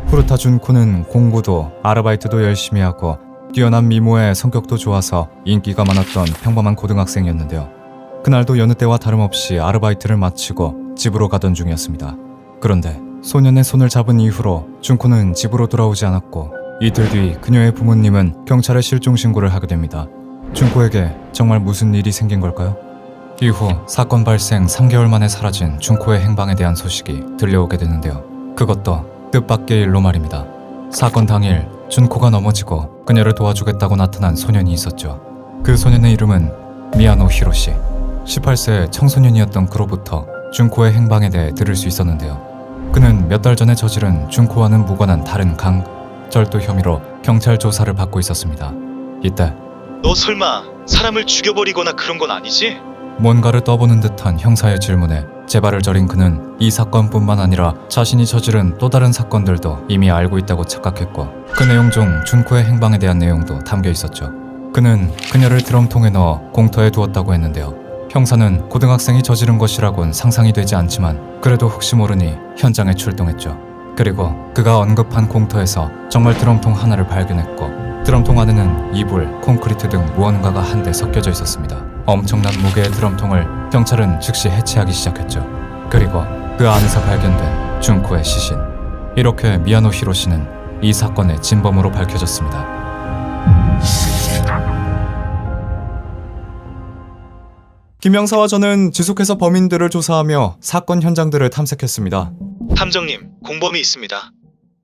후르타 준코는 공부도 아르바이트도 열심히 하고 뛰어난 미모에 성격도 좋아서 인기가 많았던 평범한 고등학생이었는데요. 그날도 여느 때와 다름없이 아르바이트를 마치고 집으로 가던 중이었습니다. 그런데 소년의 손을 잡은 이후로 준코는 집으로 돌아오지 않았고 이틀 뒤 그녀의 부모님은 경찰에 실종 신고를 하게 됩니다. 준코에게 정말 무슨 일이 생긴 걸까요? 이후 사건 발생 3개월 만에 사라진 준코의 행방에 대한 소식이 들려오게 되는데요. 그것도 뜻밖의 일로 말입니다. 사건 당일 준코가 넘어지고 그녀를 도와주겠다고 나타난 소년이 있었죠. 그 소년의 이름은 미야노 히로시. 18세 청소년이었던 그로부터 준코의 행방에 대해 들을 수 있었는데요. 그는 몇 달 전에 저지른 준코와는 무관한 다른 절도 혐의로 경찰 조사를 받고 있었습니다. 이때 너 설마 사람을 죽여버리거나 그런 건 아니지? 뭔가를 떠보는 듯한 형사의 질문에 재발을 저린 그는 이 사건뿐만 아니라 자신이 저지른 또 다른 사건들도 이미 알고 있다고 착각했고 그 내용 중 준코의 행방에 대한 내용도 담겨 있었죠. 그는 그녀를 드럼통에 넣어 공터에 두었다고 했는데요. 형사는 고등학생이 저지른 것이라곤 상상이 되지 않지만 그래도 혹시 모르니 현장에 출동했죠. 그리고 그가 언급한 공터에서 정말 드럼통 하나를 발견했고 드럼통 안에는 이불, 콘크리트 등 무언가가 한데 섞여져 있었습니다. 엄청난 무게의 드럼통을 경찰은 즉시 해체하기 시작했죠. 그리고 그 안에서 발견된 준코의 시신. 이렇게 미야노 히로시는 이 사건의 진범으로 밝혀졌습니다. 김영사와 저는 지속해서 범인들을 조사하며 사건 현장들을 탐색했습니다. 탐정님, 공범이 있습니다.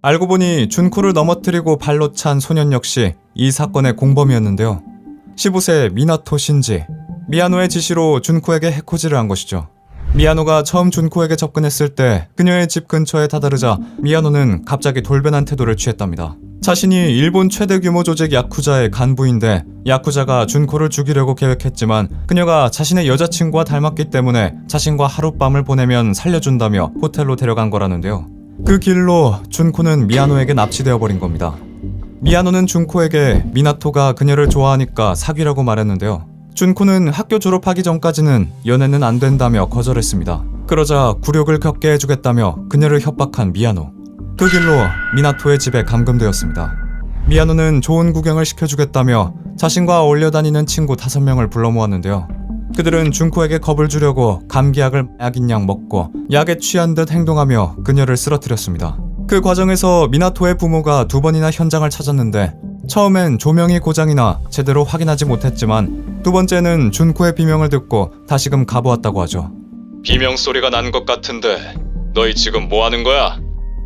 알고 보니 준코를 넘어뜨리고 발로 찬 소년 역시 이 사건의 공범이었는데요. 15세 미나토 신지. 미야노의 지시로 준코에게 해코지를 한 것이죠. 미야노가 처음 준코에게 접근했을 때 그녀의 집 근처에 다다르자 미야노는 갑자기 돌변한 태도를 취했답니다. 자신이 일본 최대 규모 조직 야쿠자의 간부인데 야쿠자가 준코를 죽이려고 계획했지만 그녀가 자신의 여자친구와 닮았기 때문에 자신과 하룻밤을 보내면 살려준다며 호텔로 데려간 거라는데요. 그 길로 준코는 미야노에게 납치되어 버린 겁니다. 미야노는 준코에게 미나토가 그녀를 좋아하니까 사귀라고 말했는데요. 준코는 학교 졸업하기 전까지는 연애는 안 된다며 거절했습니다. 그러자 굴욕을 겪게 해주겠다며 그녀를 협박한 미야노. 그 길로 미나토의 집에 감금되었습니다. 미야노는 좋은 구경을 시켜주겠다며 자신과 어울려 다니는 친구 5명을 불러 모았는데요. 그들은 준코에게 겁을 주려고 감기약을 약인 양 먹고 약에 취한 듯 행동하며 그녀를 쓰러뜨렸습니다. 그 과정에서 미나토의 부모가 2번이나 현장을 찾았는데 처음엔 조명이 고장이나 제대로 확인하지 못했지만 두 번째는 준코의 비명을 듣고 다시금 가보았다고 하죠. 비명 소리가 난 것 같은데 너희 지금 뭐 하는 거야?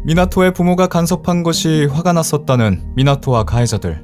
미나토의 부모가 간섭한 것이 화가 났었다는 미나토와 가해자들.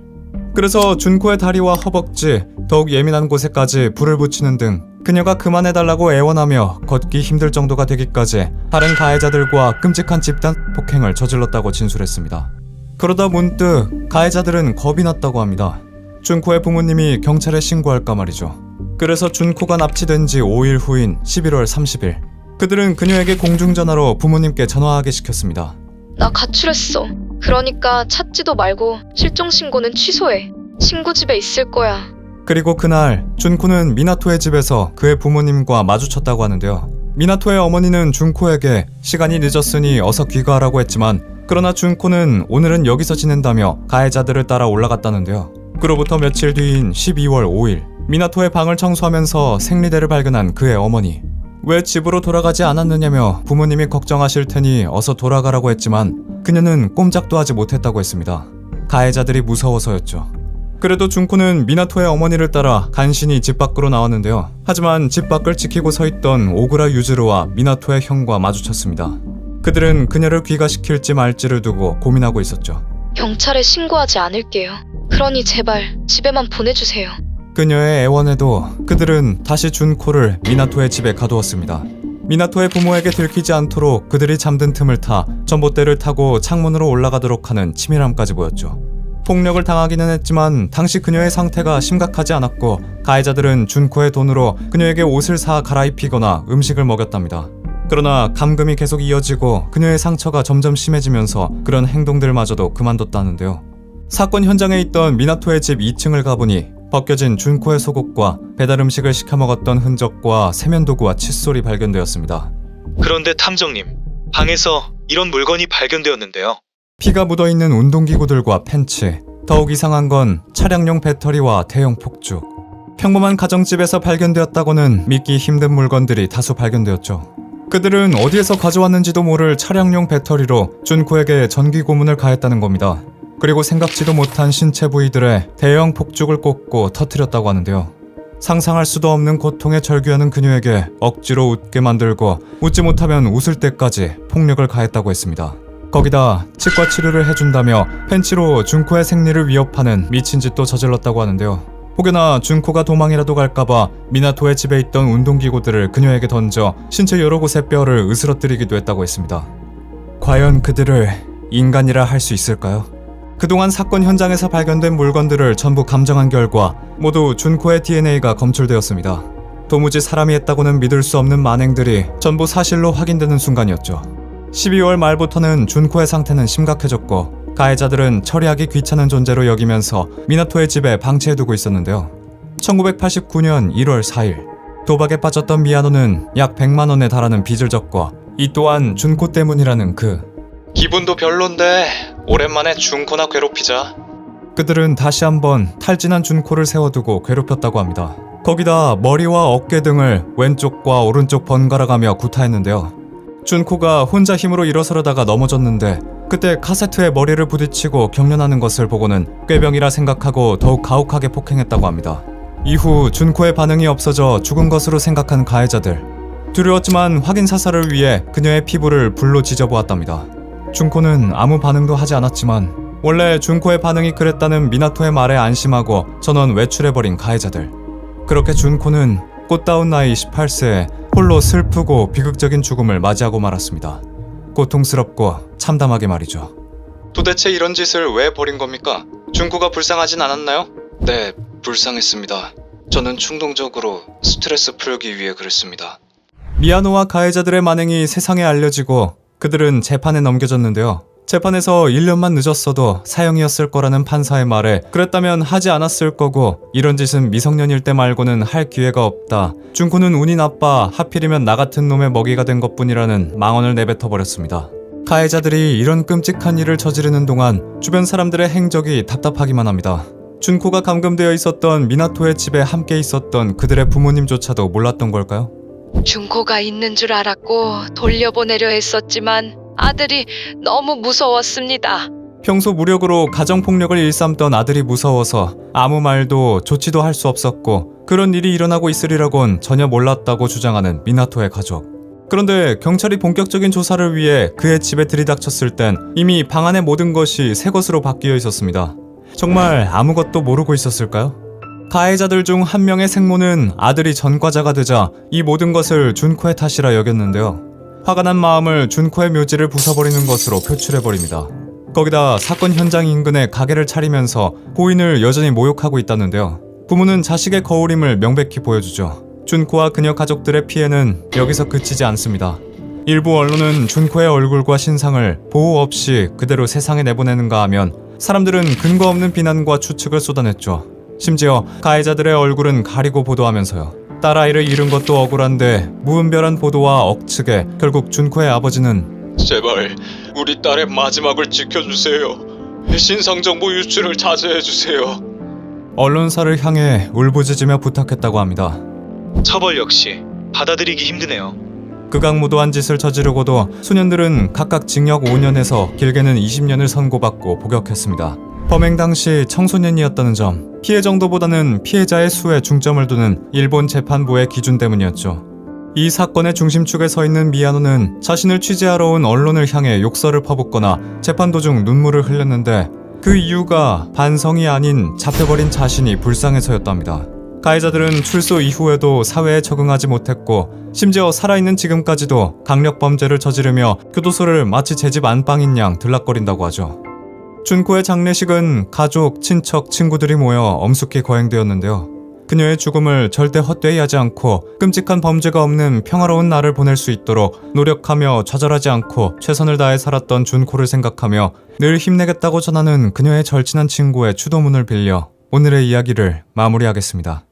그래서 준코의 다리와 허벅지, 더욱 예민한 곳에까지 불을 붙이는 등 그녀가 그만해달라고 애원하며 걷기 힘들 정도가 되기까지 다른 가해자들과 끔찍한 집단 폭행을 저질렀다고 진술했습니다. 그러다 문득 가해자들은 겁이 났다고 합니다. 준코의 부모님이 경찰에 신고할까 말이죠. 그래서 준코가 납치된 지 5일 후인 11월 30일 그들은 그녀에게 공중전화로 부모님께 전화하게 시켰습니다. 나 가출했어. 그러니까 찾지도 말고 실종 신고는 취소해. 친구 집에 있을 거야. 그리고 그날 준코는 미나토의 집에서 그의 부모님과 마주쳤다고 하는데요. 미나토의 어머니는 준코에게 시간이 늦었으니 어서 귀가하라고 했지만 그러나 준코는 오늘은 여기서 지낸다며 가해자들을 따라 올라갔다는데요. 그로부터 며칠 뒤인 12월 5일 미나토의 방을 청소하면서 생리대를 발견한 그의 어머니. 왜 집으로 돌아가지 않았느냐며 부모님이 걱정하실 테니 어서 돌아가라고 했지만 그녀는 꼼짝도 하지 못했다고 했습니다. 가해자들이 무서워서였죠. 그래도 준코는 미나토의 어머니를 따라 간신히 집 밖으로 나왔는데요. 하지만 집 밖을 지키고 서 있던 오그라 유즈루와 미나토의 형과 마주쳤습니다. 그들은 그녀를 귀가시킬지 말지를 두고 고민하고 있었죠. 경찰에 신고하지 않을게요. 그러니 제발 집에만 보내주세요. 그녀의 애원에도 그들은 다시 준코를 미나토의 집에 가두었습니다. 미나토의 부모에게 들키지 않도록 그들이 잠든 틈을 타 전봇대를 타고 창문으로 올라가도록 하는 치밀함까지 보였죠. 폭력을 당하기는 했지만 당시 그녀의 상태가 심각하지 않았고 가해자들은 준코의 돈으로 그녀에게 옷을 사 갈아입히거나 음식을 먹였답니다. 그러나 감금이 계속 이어지고 그녀의 상처가 점점 심해지면서 그런 행동들마저도 그만뒀다는데요. 사건 현장에 있던 미나토의 집 2층을 가보니 벗겨진 준코의 속옷과 배달 음식을 시켜 먹었던 흔적과 세면도구와 칫솔이 발견되었습니다. 그런데 탐정님, 방에서 이런 물건이 발견되었는데요. 피가 묻어있는 운동기구들과 팬츠, 더욱 이상한 건 차량용 배터리와 대형 폭죽. 평범한 가정집에서 발견되었다고는 믿기 힘든 물건들이 다수 발견되었죠. 그들은 어디에서 가져왔는지도 모를 차량용 배터리로 준코에게 전기 고문을 가했다는 겁니다. 그리고 생각지도 못한 신체 부위들에 대형 폭죽을 꽂고 터뜨렸다고 하는데요. 상상할 수도 없는 고통에 절규하는 그녀에게 억지로 웃게 만들고 웃지 못하면 웃을 때까지 폭력을 가했다고 했습니다. 거기다 치과 치료를 해준다며 펜치로 준코의 생리를 위협하는 미친 짓도 저질렀다고 하는데요. 혹여나 준코가 도망이라도 갈까봐 미나토의 집에 있던 운동기구들을 그녀에게 던져 신체 여러 곳의 뼈를 으스러뜨리기도 했다고 했습니다. 과연 그들을 인간이라 할 수 있을까요? 그동안 사건 현장에서 발견된 물건들을 전부 감정한 결과 모두 준코의 DNA가 검출되었습니다. 도무지 사람이 했다고는 믿을 수 없는 만행들이 전부 사실로 확인되는 순간이었죠. 12월 말부터는 준코의 상태는 심각해졌고 가해자들은 처리하기 귀찮은 존재로 여기면서 미나토의 집에 방치해두고 있었는데요. 1989년 1월 4일 도박에 빠졌던 미야노는 약 100만 원에 달하는 빚을 졌고 이 또한 준코 때문이라는 기분도 별론데 오랜만에 준코나 괴롭히자. 그들은 다시 한번 탈진한 준코를 세워두고 괴롭혔다고 합니다. 거기다 머리와 어깨 등을 왼쪽과 오른쪽 번갈아가며 구타했는데요. 준코가 혼자 힘으로 일어서려다가 넘어졌는데 그때 카세트에 머리를 부딪히고 경련하는 것을 보고는 꾀병이라 생각하고 더욱 가혹하게 폭행했다고 합니다. 이후 준코의 반응이 없어져 죽은 것으로 생각한 가해자들. 두려웠지만 확인 사살을 위해 그녀의 피부를 불로 지져보았답니다. 준코는 아무 반응도 하지 않았지만 원래 준코의 반응이 그랬다는 미나토의 말에 안심하고 전원 외출해버린 가해자들. 그렇게 준코는 꽃다운 나이 18세에 홀로 슬프고 비극적인 죽음을 맞이하고 말았습니다. 고통스럽고 참담하게 말이죠. 도대체 이런 짓을 왜 벌인 겁니까? 준코가 불쌍하진 않았나요? 네, 불쌍했습니다. 저는 충동적으로 스트레스 풀기 위해 그랬습니다. 미야노와 가해자들의 만행이 세상에 알려지고 그들은 재판에 넘겨졌는데요. 재판에서 1년만 늦었어도 사형이었을 거라는 판사의 말에 그랬다면 하지 않았을 거고 이런 짓은 미성년일 때 말고는 할 기회가 없다. 준코는 운이 나빠 하필이면 나 같은 놈의 먹이가 된 것뿐이라는 망언을 내뱉어버렸습니다. 가해자들이 이런 끔찍한 일을 저지르는 동안 주변 사람들의 행적이 답답하기만 합니다. 준코가 감금되어 있었던 미나토의 집에 함께 있었던 그들의 부모님조차도 몰랐던 걸까요? 준코가 있는 줄 알았고 돌려보내려 했었지만 아들이 너무 무서웠습니다. 평소 무력으로 가정폭력을 일삼던 아들이 무서워서 아무 말도 조치도 할 수 없었고 그런 일이 일어나고 있으리라곤 전혀 몰랐다고 주장하는 미나토의 가족. 그런데 경찰이 본격적인 조사를 위해 그의 집에 들이닥쳤을 땐 이미 방 안의 모든 것이 새 것으로 바뀌어 있었습니다. 정말 아무것도 모르고 있었을까요? 가해자들 중 한 명의 생모는 아들이 전과자가 되자 이 모든 것을 준코의 탓이라 여겼는데요. 화가 난 마음을 준코의 묘지를 부숴버리는 것으로 표출해버립니다. 거기다 사건 현장 인근에 가게를 차리면서 고인을 여전히 모욕하고 있다는데요. 부모는 자식의 거울임을 명백히 보여주죠. 준코와 그녀 가족들의 피해는 여기서 그치지 않습니다. 일부 언론은 준코의 얼굴과 신상을 보호 없이 그대로 세상에 내보내는가 하면 사람들은 근거 없는 비난과 추측을 쏟아냈죠. 심지어 가해자들의 얼굴은 가리고 보도하면서요. 딸아이를 잃은 것도 억울한데 무분별한 보도와 억측에 결국 준코의 아버지는 제발 우리 딸의 마지막을 지켜주세요. 신상정보 유출을 자제해주세요. 언론사를 향해 울부짖으며 부탁했다고 합니다. 처벌 역시 받아들이기 힘드네요. 극악무도한 짓을 저지르고도 소년들은 각각 징역 5년에서 길게는 20년을 선고받고 복역했습니다. 범행 당시 청소년이었다는 점, 피해 정도보다는 피해자의 수에 중점을 두는 일본 재판부의 기준 때문이었죠. 이 사건의 중심축에 서 있는 미야노는 자신을 취재하러 온 언론을 향해 욕설을 퍼붓거나 재판 도중 눈물을 흘렸는데 그 이유가 반성이 아닌 잡혀버린 자신이 불쌍해서였답니다. 가해자들은 출소 이후에도 사회에 적응하지 못했고 심지어 살아있는 지금까지도 강력범죄를 저지르며 교도소를 마치 제 집 안방인 양 들락거린다고 하죠. 준코의 장례식은 가족, 친척, 친구들이 모여 엄숙히 거행되었는데요. 그녀의 죽음을 절대 헛되이 하지 않고 끔찍한 범죄가 없는 평화로운 날을 보낼 수 있도록 노력하며 좌절하지 않고 최선을 다해 살았던 준코를 생각하며 늘 힘내겠다고 전하는 그녀의 절친한 친구의 추도문을 빌려 오늘의 이야기를 마무리하겠습니다.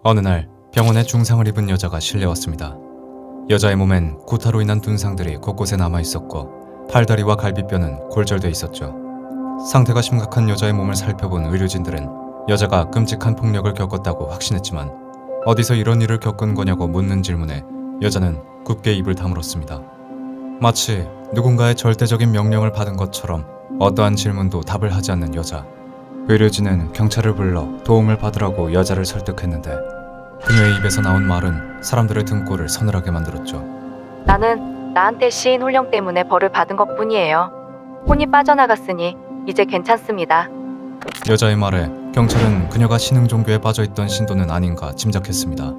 어느 날 병원에 중상을 입은 여자가 실려왔습니다. 여자의 몸엔 구타로 인한 둔상들이 곳곳에 남아있었고 팔다리와 갈비뼈는 골절돼 있었죠. 상태가 심각한 여자의 몸을 살펴본 의료진들은 여자가 끔찍한 폭력을 겪었다고 확신했지만 어디서 이런 일을 겪은 거냐고 묻는 질문에 여자는 굳게 입을 다물었습니다. 마치 누군가의 절대적인 명령을 받은 것처럼 어떠한 질문도 답을 하지 않는 여자. 의료진은 경찰을 불러 도움을 받으라고 여자를 설득했는데 그녀의 입에서 나온 말은 사람들의 등골을 서늘하게 만들었죠. 나는 나한테 시인 혼령 때문에 벌을 받은 것뿐이에요. 혼이 빠져나갔으니 이제 괜찮습니다. 여자의 말에 경찰은 그녀가 신흥 종교에 빠져있던 신도는 아닌가 짐작했습니다.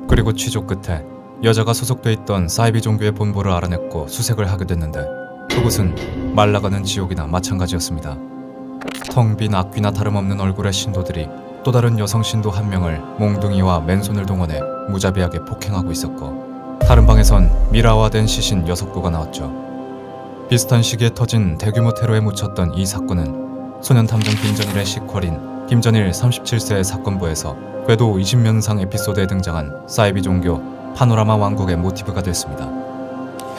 그리고 취조 끝에 여자가 소속돼 있던 사이비 종교의 본부를 알아냈고 수색을 하게 됐는데 그곳은 말라가는 지옥이나 마찬가지였습니다. 텅 빈 악귀나 다름없는 얼굴의 신도들이 또 다른 여성 신도 한 명을 몽둥이와 맨손을 동원해 무자비하게 폭행하고 있었고, 다른 방에선 미라화된 시신 6구가 나왔죠. 비슷한 시기에 터진 대규모 테러에 묻혔던 이 사건은 소년 탐정 김전일의 시퀄인 김전일 37세의 사건부에서 궤도 20면상 에피소드에 등장한 사이비 종교 파노라마 왕국의 모티브가 됐습니다.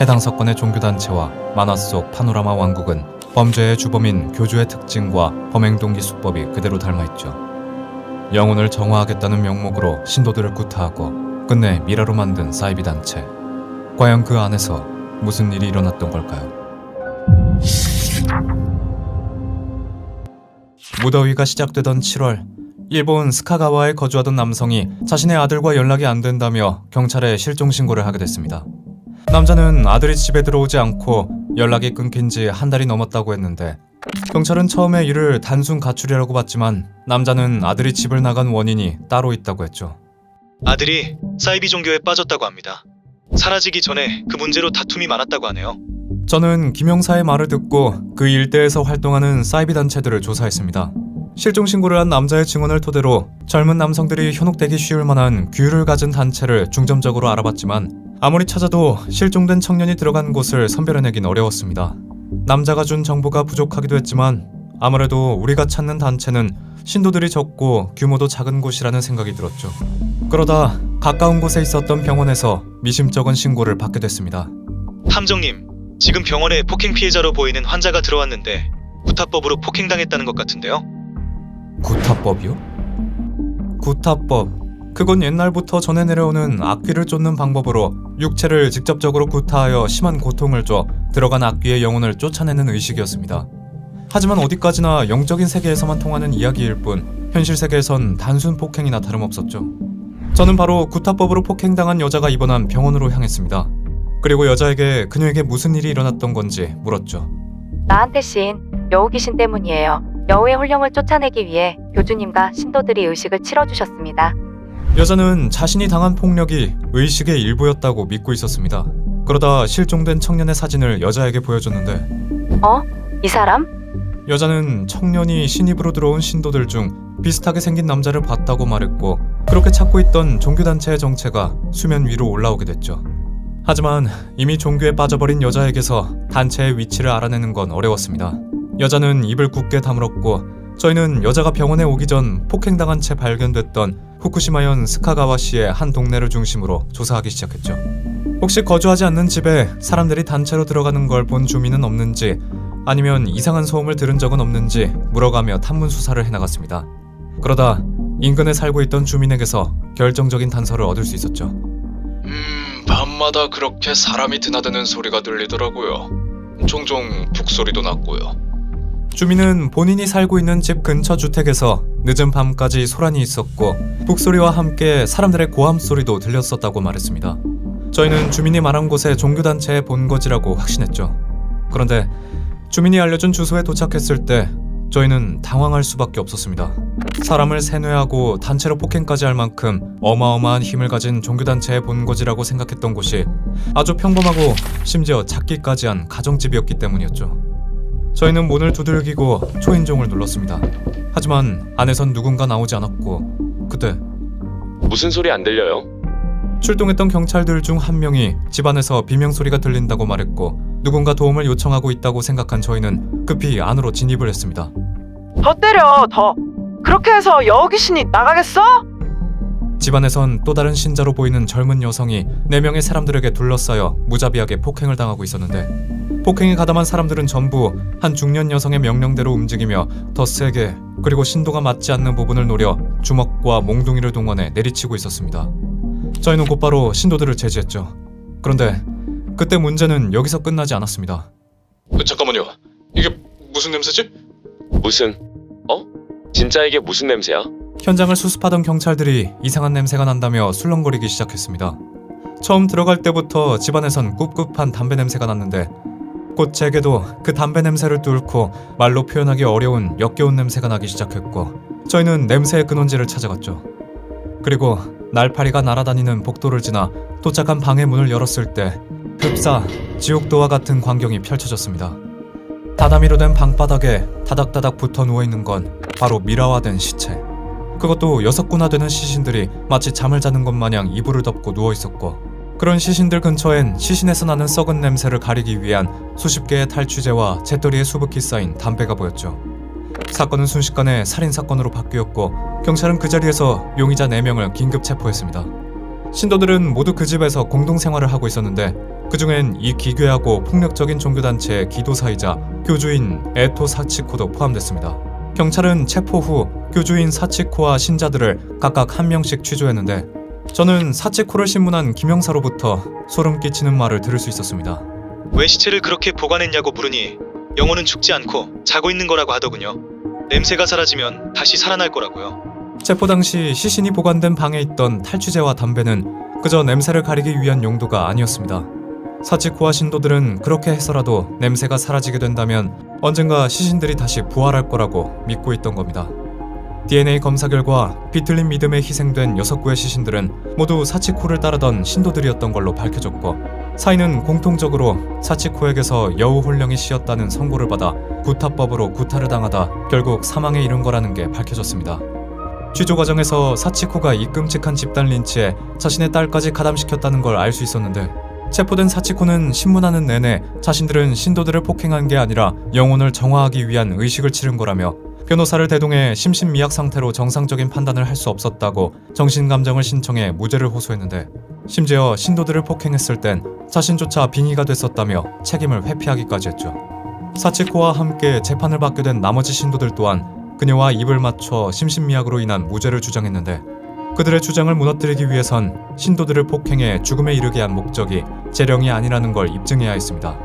해당 사건의 종교단체와 만화 속 파노라마 왕국은 범죄의 주범인 교주의 특징과 범행 동기 수법이 그대로 닮아있죠. 영혼을 정화하겠다는 명목으로 신도들을 구타하고 끝내 미라로 만든 사이비 단체. 과연 그 안에서 무슨 일이 일어났던 걸까요? 무더위가 시작되던 7월, 일본 스카가와에 거주하던 남성이 자신의 아들과 연락이 안 된다며 경찰에 실종 신고를 하게 됐습니다. 남자는 아들이 집에 들어오지 않고 연락이 끊긴 지 한 달이 넘었다고 했는데, 경찰은 처음에 이를 단순 가출이라고 봤지만 남자는 아들이 집을 나간 원인이 따로 있다고 했죠. 아들이 사이비 종교에 빠졌다고 합니다. 사라지기 전에 그 문제로 다툼이 많았다고 하네요. 저는 김 형사의 말을 듣고 그 일대에서 활동하는 사이비 단체들을 조사했습니다. 실종 신고를 한 남자의 증언을 토대로 젊은 남성들이 현혹되기 쉬울 만한 규율을 가진 단체를 중점적으로 알아봤지만, 아무리 찾아도 실종된 청년이 들어간 곳을 선별해내긴 어려웠습니다. 남자가 준 정보가 부족하기도 했지만 아무래도 우리가 찾는 단체는 신도들이 적고 규모도 작은 곳이라는 생각이 들었죠. 그러다 가까운 곳에 있었던 병원에서 미심쩍은 신고를 받게 됐습니다. 탐정님, 지금 병원에 폭행 피해자로 보이는 환자가 들어왔는데 구타법으로 폭행당했다는 것 같은데요? 구타법이요? 구타법. 그건 옛날부터 전해 내려오는 악귀를 쫓는 방법으로 육체를 직접적으로 구타하여 심한 고통을 줘 들어간 악귀의 영혼을 쫓아내는 의식이었습니다. 하지만 어디까지나 영적인 세계에서만 통하는 이야기일 뿐 현실 세계에선 단순 폭행이나 다름없었죠. 저는 바로 구타법으로 폭행당한 여자가 입원한 병원으로 향했습니다. 그리고 여자에게 그녀에게 무슨 일이 일어났던 건지 물었죠. 나한테 씌인 여우 귀신 때문이에요. 여우의 혼령을 쫓아내기 위해 교주님과 신도들이 의식을 치러주셨습니다. 여자는 자신이 당한 폭력이 의식의 일부였다고 믿고 있었습니다. 그러다 실종된 청년의 사진을 여자에게 보여줬는데, 이 사람? 여자는 청년이 신입으로 들어온 신도들 중 비슷하게 생긴 남자를 봤다고 말했고, 그렇게 찾고 있던 종교단체의 정체가 수면 위로 올라오게 됐죠. 하지만 이미 종교에 빠져버린 여자에게서 단체의 위치를 알아내는 건 어려웠습니다. 여자는 입을 굳게 다물었고, 저희는 여자가 병원에 오기 전 폭행당한 채 발견됐던 후쿠시마현 스카가와시의 한 동네를 중심으로 조사하기 시작했죠. 혹시 거주하지 않는 집에 사람들이 단체로 들어가는 걸 본 주민은 없는지, 아니면 이상한 소음을 들은 적은 없는지 물어가며 탐문 수사를 해나갔습니다. 그러다 인근에 살고 있던 주민에게서 결정적인 단서를 얻을 수 있었죠. 밤마다 그렇게 사람이 드나드는 소리가 들리더라고요. 종종 북소리도 났고요. 주민은 본인이 살고 있는 집 근처 주택에서 늦은 밤까지 소란이 있었고, 북소리와 함께 사람들의 고함 소리도 들렸었다고 말했습니다. 저희는 주민이 말한 곳에 종교단체의 본거지라고 확신했죠. 그런데 주민이 알려준 주소에 도착했을 때 저희는 당황할 수밖에 없었습니다. 사람을 세뇌하고 단체로 폭행까지 할 만큼 어마어마한 힘을 가진 종교단체의 본거지라고 생각했던 곳이 아주 평범하고 심지어 작기까지 한 가정집이었기 때문이었죠. 저희는 문을 두들기고 초인종을 눌렀습니다. 하지만 안에선 누군가 나오지 않았고, 그때 무슨 소리 안 들려요? 출동했던 경찰들 중 한 명이 집안에서 비명소리가 들린다고 말했고, 누군가 도움을 요청하고 있다고 생각한 저희는 급히 안으로 진입을 했습니다. 더 때려, 더. 그렇게 해서 여우 귀신이 나가겠어? 집안에선 또 다른 신자로 보이는 젊은 여성이 4명의 사람들에게 둘러싸여 무자비하게 폭행을 당하고 있었는데, 폭행에 가담한 사람들은 전부 한 중년 여성의 명령대로 움직이며 더 세게, 그리고 신도가 맞지 않는 부분을 노려 주먹과 몽둥이를 동원해 내리치고 있었습니다. 저희는 곧바로 신도들을 제지했죠. 그런데 그때 문제는 여기서 끝나지 않았습니다. 잠깐만요. 이게 무슨 냄새지? 무슨? 진짜 이게 무슨 냄새야? 현장을 수습하던 경찰들이 이상한 냄새가 난다며 술렁거리기 시작했습니다. 처음 들어갈 때부터 집안에선 꿉꿉한 담배 냄새가 났는데, 곧 제게도 그 담배 냄새를 뚫고 말로 표현하기 어려운 역겨운 냄새가 나기 시작했고, 저희는 냄새의 근원지를 찾아갔죠. 그리고 날파리가 날아다니는 복도를 지나 도착한 방의 문을 열었을 때 흡사 지옥도와 같은 광경이 펼쳐졌습니다. 다다미로 된 방바닥에 다닥다닥 붙어 누워있는 건 바로 미라화된 시체. 그것도 6구나 되는 시신들이 마치 잠을 자는 것 마냥 이불을 덮고 누워 있었고, 그런 시신들 근처엔 시신에서 나는 썩은 냄새를 가리기 위한 수십 개의 탈취제와 재떨이에 수북히 쌓인 담배가 보였죠. 사건은 순식간에 살인사건으로 바뀌었고, 경찰은 그 자리에서 용의자 4명을 긴급 체포했습니다. 신도들은 모두 그 집에서 공동생활을 하고 있었는데, 그중엔 이 기괴하고 폭력적인 종교단체의 기도사이자 교주인 에토 사치코도 포함됐습니다. 경찰은 체포 후 교주인 사치코와 신자들을 각각 한 명씩 취조했는데, 저는 사치코를 신문한 김영사로부터 소름 끼치는 말을 들을 수 있었습니다. 왜 시체를 그렇게 보관했냐고 물으니 영혼은 죽지 않고 자고 있는 거라고 하더군요. 냄새가 사라지면 다시 살아날 거라고요. 체포 당시 시신이 보관된 방에 있던 탈취제와 담배는 그저 냄새를 가리기 위한 용도가 아니었습니다. 사치코와 신도들은 그렇게 해서라도 냄새가 사라지게 된다면 언젠가 시신들이 다시 부활할 거라고 믿고 있던 겁니다. DNA 검사 결과 비틀린 믿음에 희생된 6구의 시신들은 모두 사치코를 따르던 신도들이었던 걸로 밝혀졌고, 사인은 공통적으로 사치코에게서 여우 혼령이 씌었다는 선고를 받아 구타법으로 구타를 당하다 결국 사망에 이른 거라는 게 밝혀졌습니다. 취조 과정에서 사치코가 이 끔찍한 집단 린치에 자신의 딸까지 가담시켰다는 걸 알 수 있었는데, 체포된 사치코는 신문하는 내내 자신들은 신도들을 폭행한 게 아니라 영혼을 정화하기 위한 의식을 치른 거라며, 변호사를 대동해 심신미약 상태로 정상적인 판단을 할 수 없었다고 정신감정을 신청해 무죄를 호소했는데, 심지어 신도들을 폭행했을 땐 자신조차 빙의가 됐었다며 책임을 회피하기까지 했죠. 사치코와 함께 재판을 받게 된 나머지 신도들 또한 그녀와 입을 맞춰 심신미약으로 인한 무죄를 주장했는데, 그들의 주장을 무너뜨리기 위해선 신도들을 폭행해 죽음에 이르게 한 목적이 재령이 아니라는 걸 입증해야 했습니다.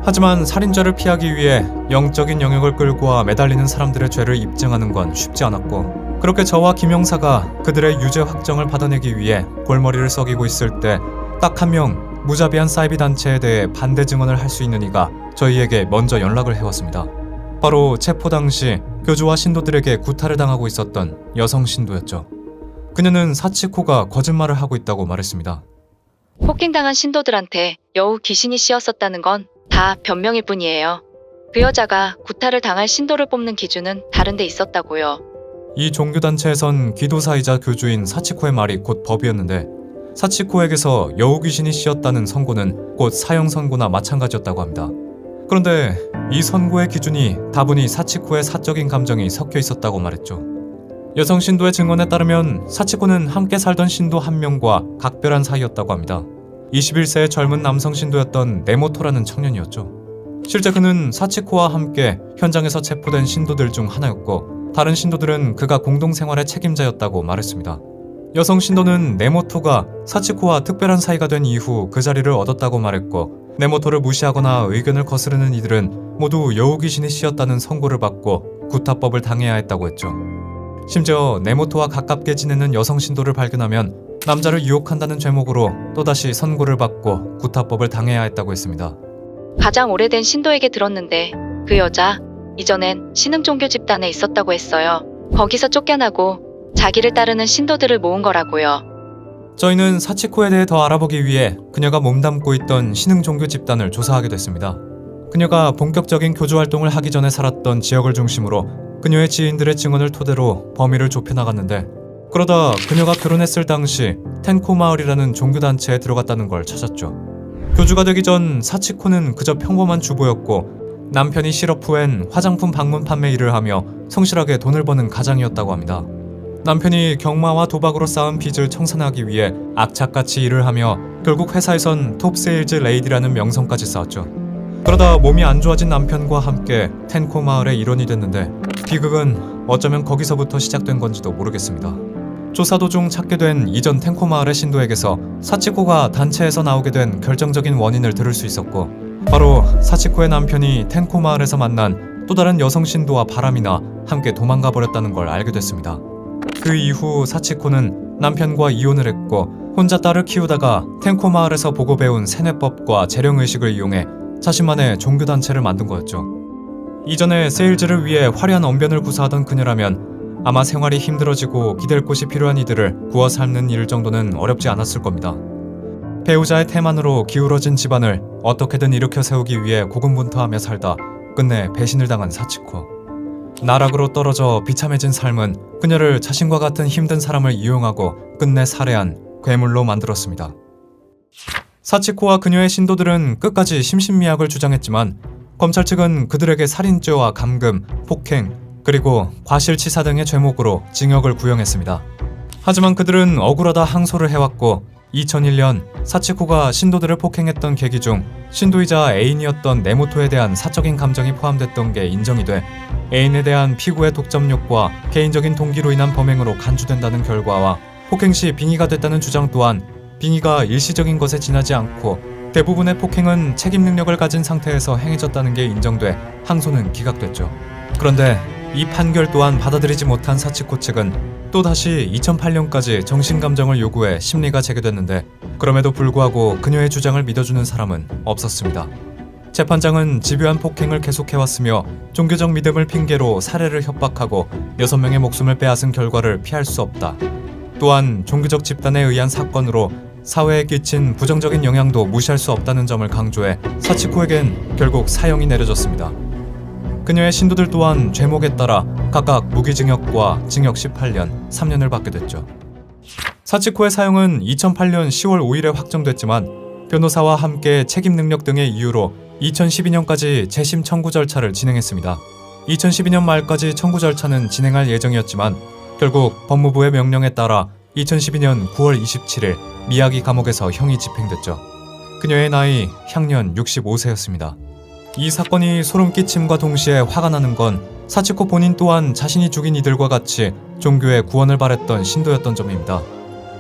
하지만 살인죄를 피하기 위해 영적인 영역을 끌고 와 매달리는 사람들의 죄를 입증하는 건 쉽지 않았고, 그렇게 저와 김영사가 그들의 유죄 확정을 받아내기 위해 골머리를 썩이고 있을 때 딱 한 명 무자비한 사이비 단체에 대해 반대 증언을 할 수 있는 이가 저희에게 먼저 연락을 해왔습니다. 바로 체포 당시 교주와 신도들에게 구타를 당하고 있었던 여성 신도였죠. 그녀는 사치코가 거짓말을 하고 있다고 말했습니다. 폭행당한 신도들한테 여우 귀신이 씌었었다는 건 다 변명일 뿐이에요. 그 여자가 구타를 당할 신도를 뽑는 기준은 다른 데 있었다고요. 이 종교단체에선 기도사이자 교주인 사치코의 말이 곧 법이었는데, 사치코에게서 여우 귀신이 씌었다는 선고는 곧 사형 선고나 마찬가지였다고 합니다. 그런데 이 선고의 기준이 다분히 사치코의 사적인 감정이 섞여 있었다고 말했죠. 여성 신도의 증언에 따르면 사치코는 함께 살던 신도 한 명과 각별한 사이였다고 합니다. 21세의 젊은 남성 신도였던 네모토라는 청년이었죠. 실제 그는 사치코와 함께 현장에서 체포된 신도들 중 하나였고, 다른 신도들은 그가 공동생활의 책임자였다고 말했습니다. 여성 신도는 네모토가 사치코와 특별한 사이가 된 이후 그 자리를 얻었다고 말했고, 네모토를 무시하거나 의견을 거스르는 이들은 모두 여우 귀신이 씌었다는 선고를 받고 구타법을 당해야 했다고 했죠. 심지어 네모토와 가깝게 지내는 여성 신도를 발견하면 남자를 유혹한다는 죄목으로 또다시 선고를 받고 구타법을 당해야 했다고 했습니다. 가장 오래된 신도에게 들었는데 그 여자 이전엔 신흥종교 집단에 있었다고 했어요. 거기서 쫓겨나고 자기를 따르는 신도들을 모은 거라고요. 저희는 사치코에 대해 더 알아보기 위해 그녀가 몸담고 있던 신흥종교 집단을 조사하게 됐습니다. 그녀가 본격적인 교주 활동을 하기 전에 살았던 지역을 중심으로 그녀의 지인들의 증언을 토대로 범위를 좁혀나갔는데, 그러다 그녀가 결혼했을 당시 텐코 마을이라는 종교단체에 들어갔다는 걸 찾았죠. 교주가 되기 전 사치코는 그저 평범한 주부였고, 남편이 실업 후엔 화장품 방문 판매 일을 하며 성실하게 돈을 버는 가장이었다고 합니다. 남편이 경마와 도박으로 쌓은 빚을 청산하기 위해 악착같이 일을 하며 결국 회사에선 톱세일즈 레이디라는 명성까지 쌓았죠. 그러다 몸이 안 좋아진 남편과 함께 텐코 마을의 일원이 됐는데, 비극은 어쩌면 거기서부터 시작된 건지도 모르겠습니다. 조사 도중 찾게 된 이전 텐코 마을의 신도에게서 사치코가 단체에서 나오게 된 결정적인 원인을 들을 수 있었고, 바로 사치코의 남편이 텐코 마을에서 만난 또 다른 여성 신도와 바람이 나 함께 도망가 버렸다는 걸 알게 됐습니다. 그 이후 사치코는 남편과 이혼을 했고, 혼자 딸을 키우다가 텐코 마을에서 보고 배운 세뇌법과 재령의식을 이용해 자신만의 종교단체를 만든 거였죠. 이전에 세일즈를 위해 화려한 언변을 구사하던 그녀라면 아마 생활이 힘들어지고 기댈 곳이 필요한 이들을 구워 삶는 일 정도는 어렵지 않았을 겁니다. 배우자의 태만으로 기울어진 집안을 어떻게든 일으켜 세우기 위해 고군분투하며 살다 끝내 배신을 당한 사치코. 나락으로 떨어져 비참해진 삶은 그녀를 자신과 같은 힘든 사람을 이용하고 끝내 살해한 괴물로 만들었습니다. 사치코와 그녀의 신도들은 끝까지 심신미약을 주장했지만 검찰 측은 그들에게 살인죄와 감금, 폭행, 그리고 과실치사 등의 죄목으로 징역을 구형했습니다. 하지만 그들은 억울하다 항소를 해왔고 2001년 사치코가 신도들을 폭행했던 계기 중 신도이자 애인이었던 네모토에 대한 사적인 감정이 포함됐던 게 인정이 돼 애인에 대한 피고의 독점욕과 개인적인 동기로 인한 범행으로 간주된다는 결과와 폭행 시 빙의가 됐다는 주장 또한 빙의가 일시적인 것에 지나지 않고 대부분의 폭행은 책임 능력을 가진 상태에서 행해졌다는 게 인정돼 항소는 기각됐죠. 그런데 이 판결 또한 받아들이지 못한 사치코 측은 또다시 2008년까지 정신감정을 요구해 심리가 재개됐는데 그럼에도 불구하고 그녀의 주장을 믿어주는 사람은 없었습니다. 재판장은 집요한 폭행을 계속해왔으며 종교적 믿음을 핑계로 살해를 협박하고 6명의 목숨을 빼앗은 결과를 피할 수 없다. 또한 종교적 집단에 의한 사건으로 사회에 끼친 부정적인 영향도 무시할 수 없다는 점을 강조해 사치코에겐 결국 사형이 내려졌습니다. 그녀의 신도들 또한 죄목에 따라 각각 무기징역과 징역 18년, 3년을 받게 됐죠. 사치코의 사형은 2008년 10월 5일에 확정됐지만 변호사와 함께 책임 능력 등의 이유로 2012년까지 재심 청구 절차를 진행했습니다. 2012년 말까지 청구 절차는 진행할 예정이었지만 결국 법무부의 명령에 따라 2012년 9월 27일 미야기 감옥에서 형이 집행됐죠. 그녀의 나이 향년 65세였습니다. 이 사건이 소름 끼침과 동시에 화가 나는 건 사치코 본인 또한 자신이 죽인 이들과 같이 종교의 구원을 바랬던 신도였던 점입니다.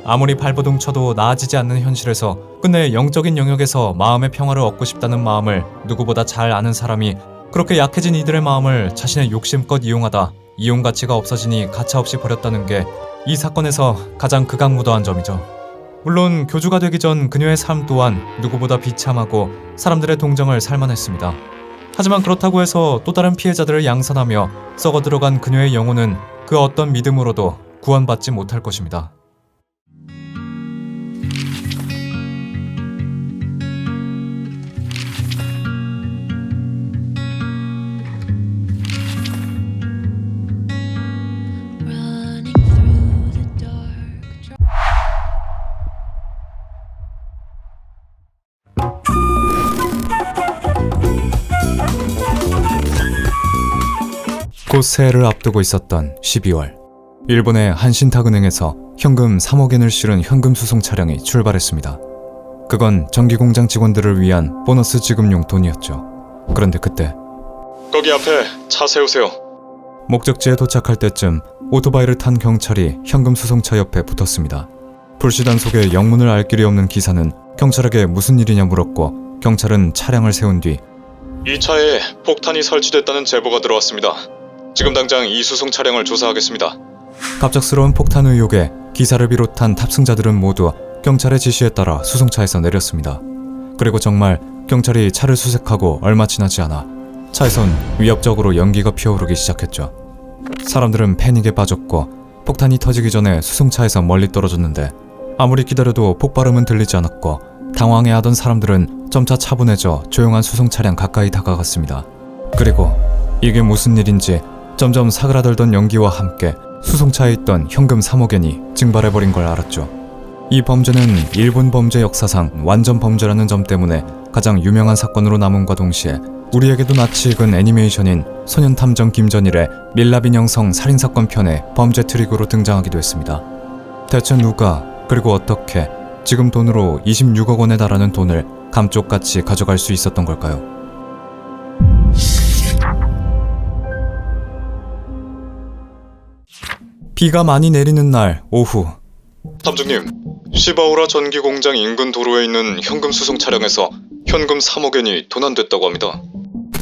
아무리 발버둥 쳐도 나아지지 않는 현실에서 끝내 영적인 영역에서 마음의 평화를 얻고 싶다는 마음을 누구보다 잘 아는 사람이 그렇게 약해진 이들의 마음을 자신의 욕심껏 이용하다 이용 가치가 없어지니 가차없이 버렸다는 게 이 사건에서 가장 극악무도한 점이죠. 물론 교주가 되기 전 그녀의 삶 또한 누구보다 비참하고 사람들의 동정을 살만했습니다. 하지만 그렇다고 해서 또 다른 피해자들을 양산하며 썩어 들어간 그녀의 영혼은 그 어떤 믿음으로도 구원받지 못할 것입니다. 곧 새해를 앞두고 있었던 12월, 일본의 한 신탁은행에서 현금 3억 엔을 실은 현금 수송 차량이 출발했습니다. 그건 전기공장 직원들을 위한 보너스 지급용 돈이었죠. 그런데 그때 거기 앞에 차 세우세요. 목적지에 도착할 때쯤 오토바이를 탄 경찰이 현금 수송차 옆에 붙었습니다. 불시단 속에 영문을 알 길이 없는 기사는 경찰에게 무슨 일이냐 물었고 경찰은 차량을 세운 뒤 이 차에 폭탄이 설치됐다는 제보가 들어왔습니다. 지금 당장 이 수송 차량을 조사하겠습니다. 갑작스러운 폭탄 의혹에 기사를 비롯한 탑승자들은 모두 경찰의 지시에 따라 수송차에서 내렸습니다. 그리고 정말 경찰이 차를 수색하고 얼마 지나지 않아 차에선 위협적으로 연기가 피어오르기 시작했죠. 사람들은 패닉에 빠졌고 폭탄이 터지기 전에 수송차에서 멀리 떨어졌는데 아무리 기다려도 폭발음은 들리지 않았고 당황해하던 사람들은 점차 차분해져 조용한 수송 차량 가까이 다가갔습니다. 그리고 이게 무슨 일인지 점점 사그라들던 연기와 함께 수송차에 있던 현금 3억 엔이 증발해버린 걸 알았죠. 이 범죄는 일본 범죄 역사상 완전 범죄라는 점 때문에 가장 유명한 사건으로 남음과 동시에 우리에게도 낯이 익은 애니메이션인 소년탐정 김전일의 밀라빈 형성 살인사건 편의 범죄 트릭으로 등장하기도 했습니다. 대체 누가 그리고 어떻게 지금 돈으로 26억 원에 달하는 돈을 감쪽같이 가져갈 수 있었던 걸까요? 비가 많이 내리는 날 오후, 탐정님, 시바우라 전기공장 인근 도로에 있는 현금 수송 차량에서 현금 3억 엔이 도난됐다고 합니다.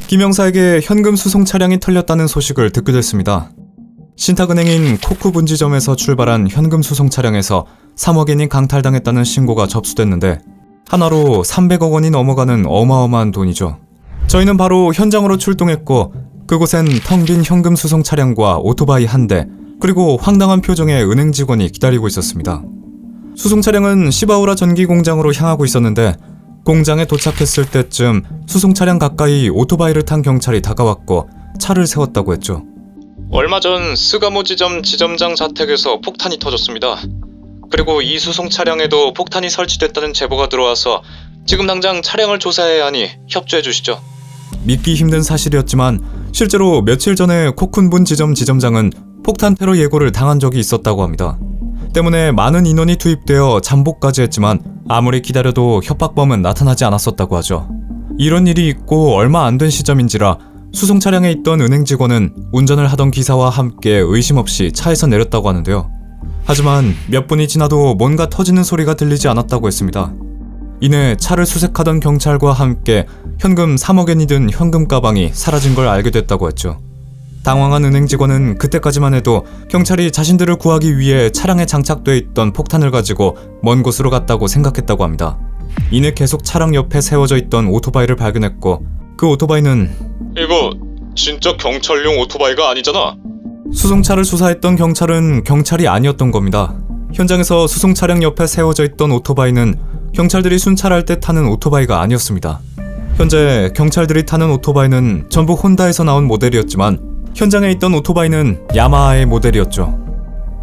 김 형사에게 현금 수송 차량이 털렸다는 소식을 듣게 됐습니다. 신탁은행인 코쿠 분지점에서 출발한 현금 수송 차량에서 3억 엔이 강탈당했다는 신고가 접수됐는데 하나로 300억 원이 넘어가는 어마어마한 돈이죠. 저희는 바로 현장으로 출동했고 그곳엔 텅 빈 현금 수송 차량과 오토바이 한 대, 그리고 황당한 표정의 은행 직원이 기다리고 있었습니다. 수송 차량은 시바우라 전기 공장으로 향하고 있었는데 공장에 도착했을 때쯤 수송 차량 가까이 오토바이를 탄 경찰이 다가왔고 차를 세웠다고 했죠. 얼마 전 스가모 지점 지점장 자택에서 폭탄이 터졌습니다. 그리고 이 수송 차량에도 폭탄이 설치됐다는 제보가 들어와서 지금 당장 차량을 조사해야 하니 협조해 주시죠. 믿기 힘든 사실이었지만 실제로 며칠 전에 코쿤분 지점 지점장은 폭탄 테러 예고를 당한 적이 있었다고 합니다. 때문에 많은 인원이 투입되어 잠복까지 했지만 아무리 기다려도 협박범은 나타나지 않았었다고 하죠. 이런 일이 있고 얼마 안 된 시점인지라 수송 차량에 있던 은행 직원은 운전을 하던 기사와 함께 의심 없이 차에서 내렸다고 하는데요. 하지만 몇 분이 지나도 뭔가 터지는 소리가 들리지 않았다고 했습니다. 이내 차를 수색하던 경찰과 함께 현금 3억엔이 든 현금 가방이 사라진 걸 알게 됐다고 했죠. 당황한 은행 직원은 그때까지만 해도 경찰이 자신들을 구하기 위해 차량에 장착돼 있던 폭탄을 가지고 먼 곳으로 갔다고 생각했다고 합니다. 이내 계속 차량 옆에 세워져 있던 오토바이를 발견했고 그 오토바이는 이거 진짜 경찰용 오토바이가 아니잖아. 수송차를 수사했던 경찰은 경찰이 아니었던 겁니다. 현장에서 수송 차량 옆에 세워져 있던 오토바이는 경찰들이 순찰할 때 타는 오토바이가 아니었습니다. 현재 경찰들이 타는 오토바이는 전부 혼다에서 나온 모델이었지만 현장에 있던 오토바이는 야마하의 모델이었죠.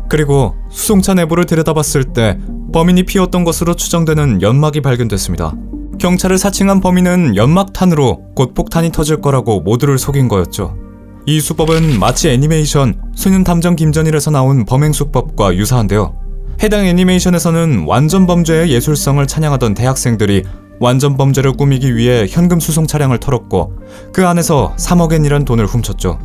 그리고 수송차 내부를 들여다봤을 때 범인이 피웠던 것으로 추정되는 연막이 발견됐습니다. 경찰을 사칭한 범인은 연막탄으로 곧 폭탄이 터질 거라고 모두를 속인 거였죠. 이 수법은 마치 애니메이션 소년탐정 김전일에서 나온 범행수법과 유사한데요. 해당 애니메이션에서는 완전 범죄의 예술성을 찬양하던 대학생들이 완전 범죄를 꾸미기 위해 현금 수송 차량을 털었고 그 안에서 3억엔이란 돈을 훔쳤죠.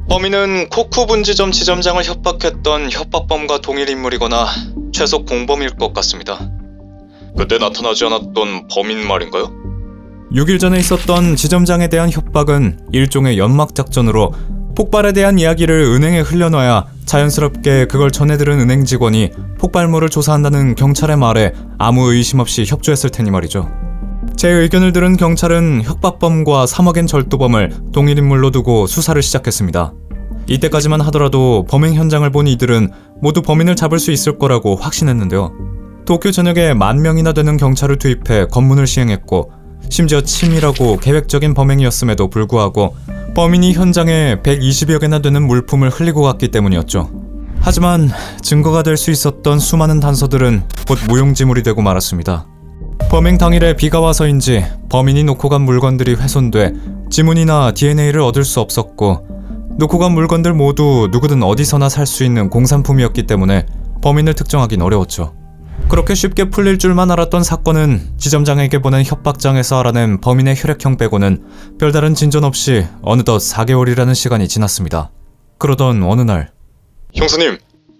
범인은 코쿠분 지점 지점장을 협박했던 협박범과 동일 인물이거나 최소 공범일 것 같습니다. 그때 나타나지 않았던 범인 말인가요? 6일 전에 있었던 지점장에 대한 협박은 일종의 연막작전으로 폭발에 대한 이야기를 은행에 흘려놔야 자연스럽게 그걸 전해들은 은행 직원이 폭발물을 조사한다는 경찰의 말에 아무 의심 없이 협조했을 테니 말이죠. 제 의견을 들은 경찰은 협박범과 3억엔 절도범을 동일 인물로 두고 수사를 시작했습니다. 이때까지만 하더라도 범행 현장을 본 이들은 모두 범인을 잡을 수 있을 거라고 확신했는데요. 도쿄 전역에 10,000명이나 되는 경찰을 투입해 검문을 시행했고 심지어 치밀하고 계획적인 범행이었음에도 불구하고 범인이 현장에 120여 개나 되는 물품을 흘리고 갔기 때문이었죠. 하지만 증거가 될 수 있었던 수많은 단서들은 곧 무용지물이 되고 말았습니다. 범행 당일에 비가 와서인지 범인이 놓고 간 물건들이 훼손돼 지문이나 DNA를 얻을 수 없었고 놓고 간 물건들 모두 누구든 어디서나 살 수 있는 공산품이었기 때문에 범인을 특정하긴 어려웠죠. 그렇게 쉽게 풀릴 줄만 알았던 사건은 지점장에게 보낸 협박장에서 알아낸 범인의 혈액형 빼고는 별다른 진전 없이 어느덧 4개월이라는 시간이 지났습니다. 그러던 어느 날 형사님,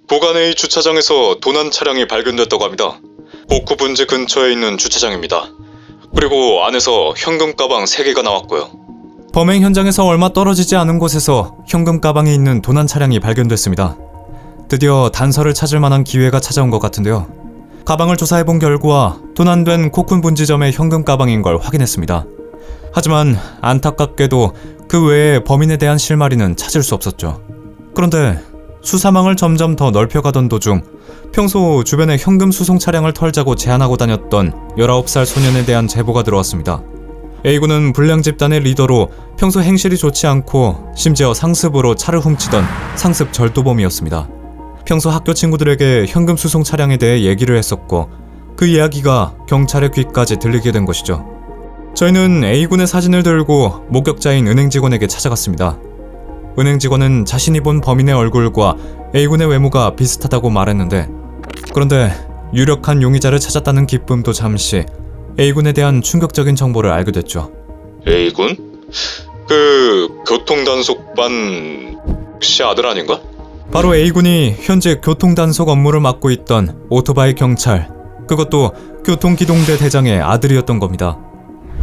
고간의 주차장에서 도난 차량이 발견됐다고 합니다. 코쿠분지 근처에 있는 주차장입니다. 그리고 안에서 현금 가방 3개가 나왔고요. 범행 현장에서 얼마 떨어지지 않은 곳에서 현금 가방에 있는 도난 차량이 발견됐습니다. 드디어 단서를 찾을 만한 기회가 찾아온 것 같은데요. 가방을 조사해본 결과 도난된 코쿤 지점의 현금 가방인 걸 확인했습니다. 하지만 안타깝게도 그 외에 범인에 대한 실마리는 찾을 수 없었죠. 그런데 수사망을 점점 더 넓혀가던 도중 평소 주변에 현금 수송 차량을 털자고 제안하고 다녔던 19살 소년에 대한 제보가 들어왔습니다. A군은 불량 집단의 리더로 평소 행실이 좋지 않고 심지어 상습으로 차를 훔치던 상습 절도범이었습니다. 평소 학교 친구들에게 현금 수송 차량에 대해 얘기를 했었고 그 이야기가 경찰의 귀까지 들리게 된 것이죠. 저희는 A군의 사진을 들고 목격자인 은행 직원에게 찾아갔습니다. 은행 직원은 자신이 본 범인의 얼굴과 A군의 외모가 비슷하다고 말했는데 그런데 유력한 용의자를 찾았다는 기쁨도 잠시 A군에 대한 충격적인 정보를 알게 됐죠. A군? 그 교통단속반 혹시 아들 아닌가? 바로 A군이 현재 교통단속 업무를 맡고 있던 오토바이 경찰, 그것도 교통기동대 대장의 아들이었던 겁니다.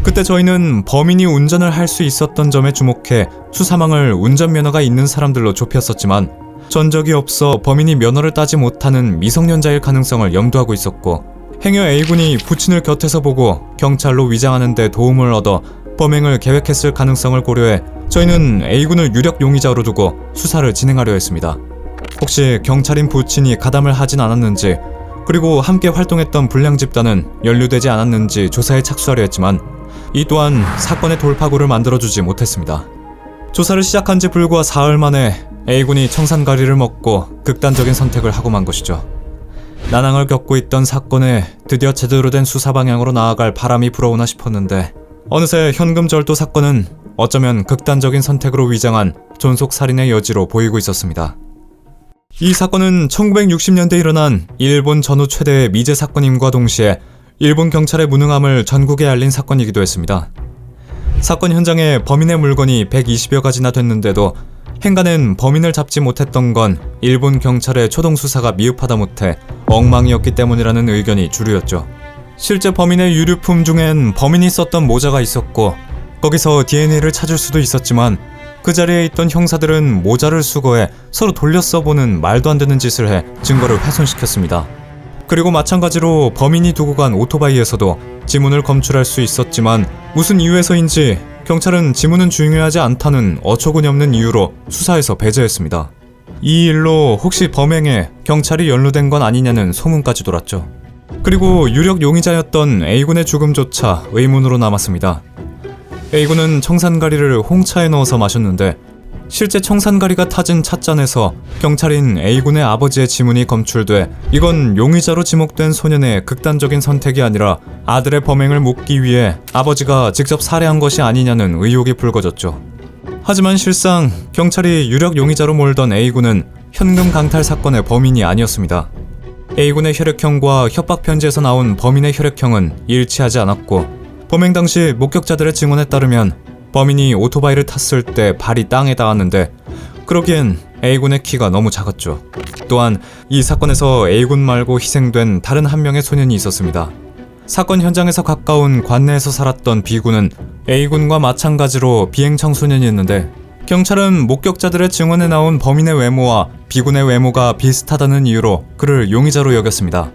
그때 저희는 범인이 운전을 할 수 있었던 점에 주목해 수사망을 운전면허가 있는 사람들로 좁혔었지만 전적이 없어 범인이 면허를 따지 못하는 미성년자일 가능성을 염두하고 있었고 행여 A군이 부친을 곁에서 보고 경찰로 위장하는 데 도움을 얻어 범행을 계획했을 가능성을 고려해 저희는 A군을 유력 용의자로 두고 수사를 진행하려 했습니다. 혹시 경찰인 부친이 가담을 하진 않았는지 그리고 함께 활동했던 불량 집단은 연루되지 않았는지 조사에 착수하려 했지만 이 또한 사건의 돌파구를 만들어주지 못했습니다. 조사를 시작한 지 불과 사흘 만에 A군이 청산가리를 먹고 극단적인 선택을 하고 만 것이죠. 난항을 겪고 있던 사건에 드디어 제대로 된 수사 방향으로 나아갈 바람이 불어오나 싶었는데 어느새 현금절도 사건은 어쩌면 극단적인 선택으로 위장한 존속살인의 여지로 보이고 있었습니다. 이 사건은 1960년대에 일어난 일본 전후 최대의 미제 사건임과 동시에 일본 경찰의 무능함을 전국에 알린 사건이기도 했습니다. 사건 현장에 범인의 물건이 120여 가지나 됐는데도 행간엔 범인을 잡지 못했던 건 일본 경찰의 초동 수사가 미흡하다 못해 엉망이었기 때문이라는 의견이 주류였죠. 실제 범인의 유류품 중엔 범인이 썼던 모자가 있었고 거기서 DNA를 찾을 수도 있었지만 그 자리에 있던 형사들은 모자를 수거해 서로 돌려 써보는 말도 안 되는 짓을 해 증거를 훼손시켰습니다. 그리고 마찬가지로 범인이 두고 간 오토바이에서도 지문을 검출할 수 있었지만 무슨 이유에서인지 경찰은 지문은 중요하지 않다는 어처구니없는 이유로 수사에서 배제했습니다. 이 일로 혹시 범행에 경찰이 연루된 건 아니냐는 소문까지 돌았죠. 그리고 유력 용의자였던 A군의 죽음조차 의문으로 남았습니다. A군은 청산가리를 홍차에 넣어서 마셨는데 실제 청산가리가 타진 찻잔에서 경찰인 A군의 아버지의 지문이 검출돼 이건 용의자로 지목된 소년의 극단적인 선택이 아니라 아들의 범행을 묻기 위해 아버지가 직접 살해한 것이 아니냐는 의혹이 불거졌죠. 하지만 실상 경찰이 유력 용의자로 몰던 A군은 현금 강탈 사건의 범인이 아니었습니다. A군의 혈액형과 협박 편지에서 나온 범인의 혈액형은 일치하지 않았고 범행 당시 목격자들의 증언에 따르면 범인이 오토바이를 탔을 때 발이 땅에 닿았는데 그러기엔 A군의 키가 너무 작았죠. 또한 이 사건에서 A군 말고 희생된 다른 한 명의 소년이 있었습니다. 사건 현장에서 가까운 관내에서 살았던 B군은 A군과 마찬가지로 비행 청소년이었는데 경찰은 목격자들의 증언에 나온 범인의 외모와 B군의 외모가 비슷하다는 이유로 그를 용의자로 여겼습니다.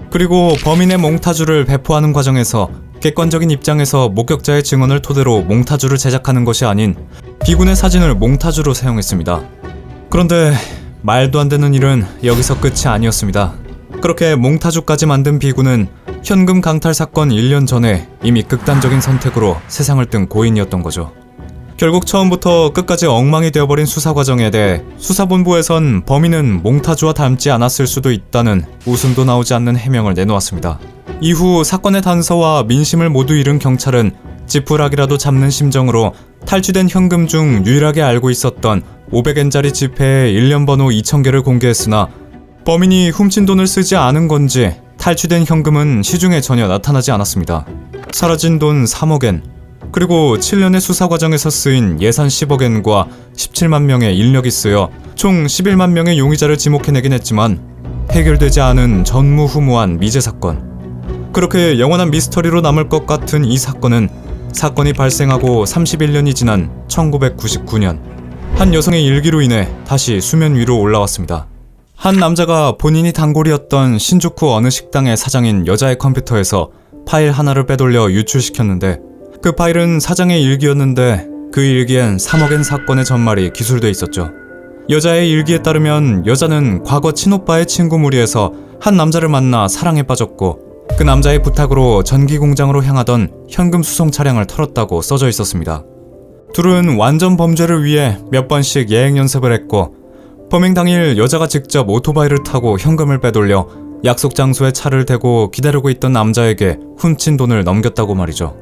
그리고 범인의 몽타주를 배포하는 과정에서 객관적인 입장에서 목격자의 증언을 토대로 몽타주를 제작하는 것이 아닌 B군의 사진을 몽타주로 사용했습니다. 그런데 말도 안 되는 일은 여기서 끝이 아니었습니다. 그렇게 몽타주까지 만든 B군은 현금 강탈 사건 1년 전에 이미 극단적인 선택으로 세상을 뜬 고인이었던 거죠. 결국 처음부터 끝까지 엉망이 되어버린 수사 과정에 대해 수사본부에선 범인은 몽타주와 닮지 않았을 수도 있다는 웃음도 나오지 않는 해명을 내놓았습니다. 이후 사건의 단서와 민심을 모두 잃은 경찰은 지푸라기라도 잡는 심정으로 탈취된 현금 중 유일하게 알고 있었던 500엔짜리 지폐의 일련 번호 2000개를 공개했으나 범인이 훔친 돈을 쓰지 않은 건지 탈취된 현금은 시중에 전혀 나타나지 않았습니다. 사라진 돈 3억엔, 그리고 7년의 수사 과정에서 쓰인 예산 10억엔과 17만 명의 인력이 쓰여 총 11만 명의 용의자를 지목해내긴 했지만 해결되지 않은 전무후무한 미제 사건. 그렇게 영원한 미스터리로 남을 것 같은 이 사건은 사건이 발생하고 31년이 지난 1999년 한 여성의 일기로 인해 다시 수면 위로 올라왔습니다. 한 남자가 본인이 단골이었던 신주쿠 어느 식당의 사장인 여자의 컴퓨터에서 파일 하나를 빼돌려 유출시켰는데 그 파일은 사장의 일기였는데 그 일기엔 3억엔 사건의 전말이 기술돼 있었죠. 여자의 일기에 따르면 여자는 과거 친오빠의 친구 무리에서 한 남자를 만나 사랑에 빠졌고 그 남자의 부탁으로 전기 공장으로 향하던 현금 수송 차량을 털었다고 써져 있었습니다. 둘은 완전 범죄를 위해 몇 번씩 예행 연습을 했고 범행 당일 여자가 직접 오토바이를 타고 현금을 빼돌려 약속 장소에 차를 대고 기다리고 있던 남자에게 훔친 돈을 넘겼다고 말이죠.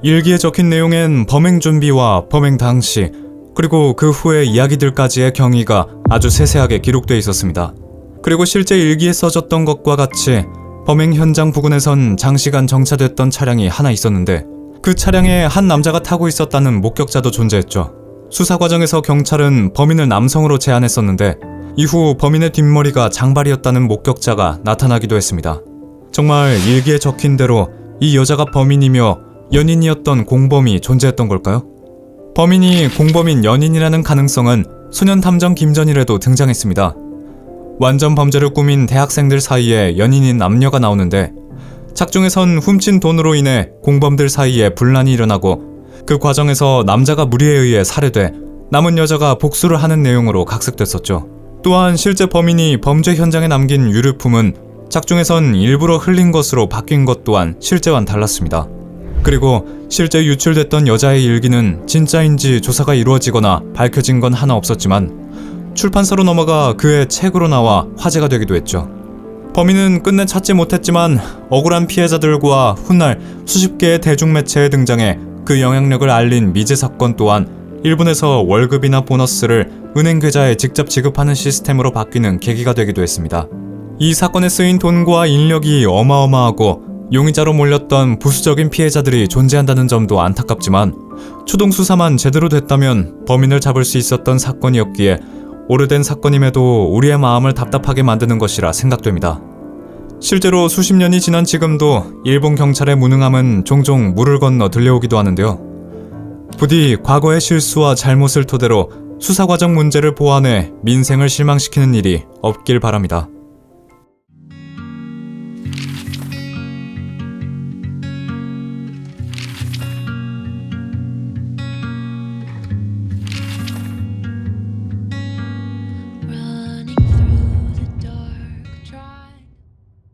일기에 적힌 내용엔 범행 준비와 범행 당시 그리고 그 후의 이야기들까지의 경위가 아주 세세하게 기록돼 있었습니다. 그리고 실제 일기에 써졌던 것과 같이 범행 현장 부근에선 장시간 정차됐던 차량이 하나 있었는데 그 차량에 한 남자가 타고 있었다는 목격자도 존재했죠. 수사 과정에서 경찰은 범인을 남성으로 제안했었는데 이후 범인의 뒷머리가 장발이었다는 목격자가 나타나기도 했습니다. 정말 일기에 적힌 대로 이 여자가 범인이며 연인이었던 공범이 존재했던 걸까요? 범인이 공범인 연인이라는 가능성은 소년 탐정 김전일에도 등장했습니다. 완전 범죄를 꾸민 대학생들 사이에 연인인 남녀가 나오는데 작중에선 훔친 돈으로 인해 공범들 사이에 분란이 일어나고 그 과정에서 남자가 무리에 의해 살해돼 남은 여자가 복수를 하는 내용으로 각색됐었죠. 또한 실제 범인이 범죄 현장에 남긴 유류품은 작중에선 일부러 흘린 것으로 바뀐 것 또한 실제와는 달랐습니다. 그리고 실제 유출됐던 여자의 일기는 진짜인지 조사가 이루어지거나 밝혀진 건 하나 없었지만 출판사로 넘어가 그의 책으로 나와 화제가 되기도 했죠. 범인은 끝내 찾지 못했지만 억울한 피해자들과 훗날 수십 개의 대중매체에 등장해 그 영향력을 알린 미제 사건 또한 일본에서 월급이나 보너스를 은행 계좌에 직접 지급하는 시스템으로 바뀌는 계기가 되기도 했습니다. 이 사건에 쓰인 돈과 인력이 어마어마하고 용의자로 몰렸던 부수적인 피해자들이 존재한다는 점도 안타깝지만 초동 수사만 제대로 됐다면 범인을 잡을 수 있었던 사건이었기에 오래된 사건임에도 우리의 마음을 답답하게 만드는 것이라 생각됩니다. 실제로 수십 년이 지난 지금도 일본 경찰의 무능함은 종종 물을 건너 들려오기도 하는데요. 부디 과거의 실수와 잘못을 토대로 수사 과정 문제를 보완해 민생을 실망시키는 일이 없길 바랍니다.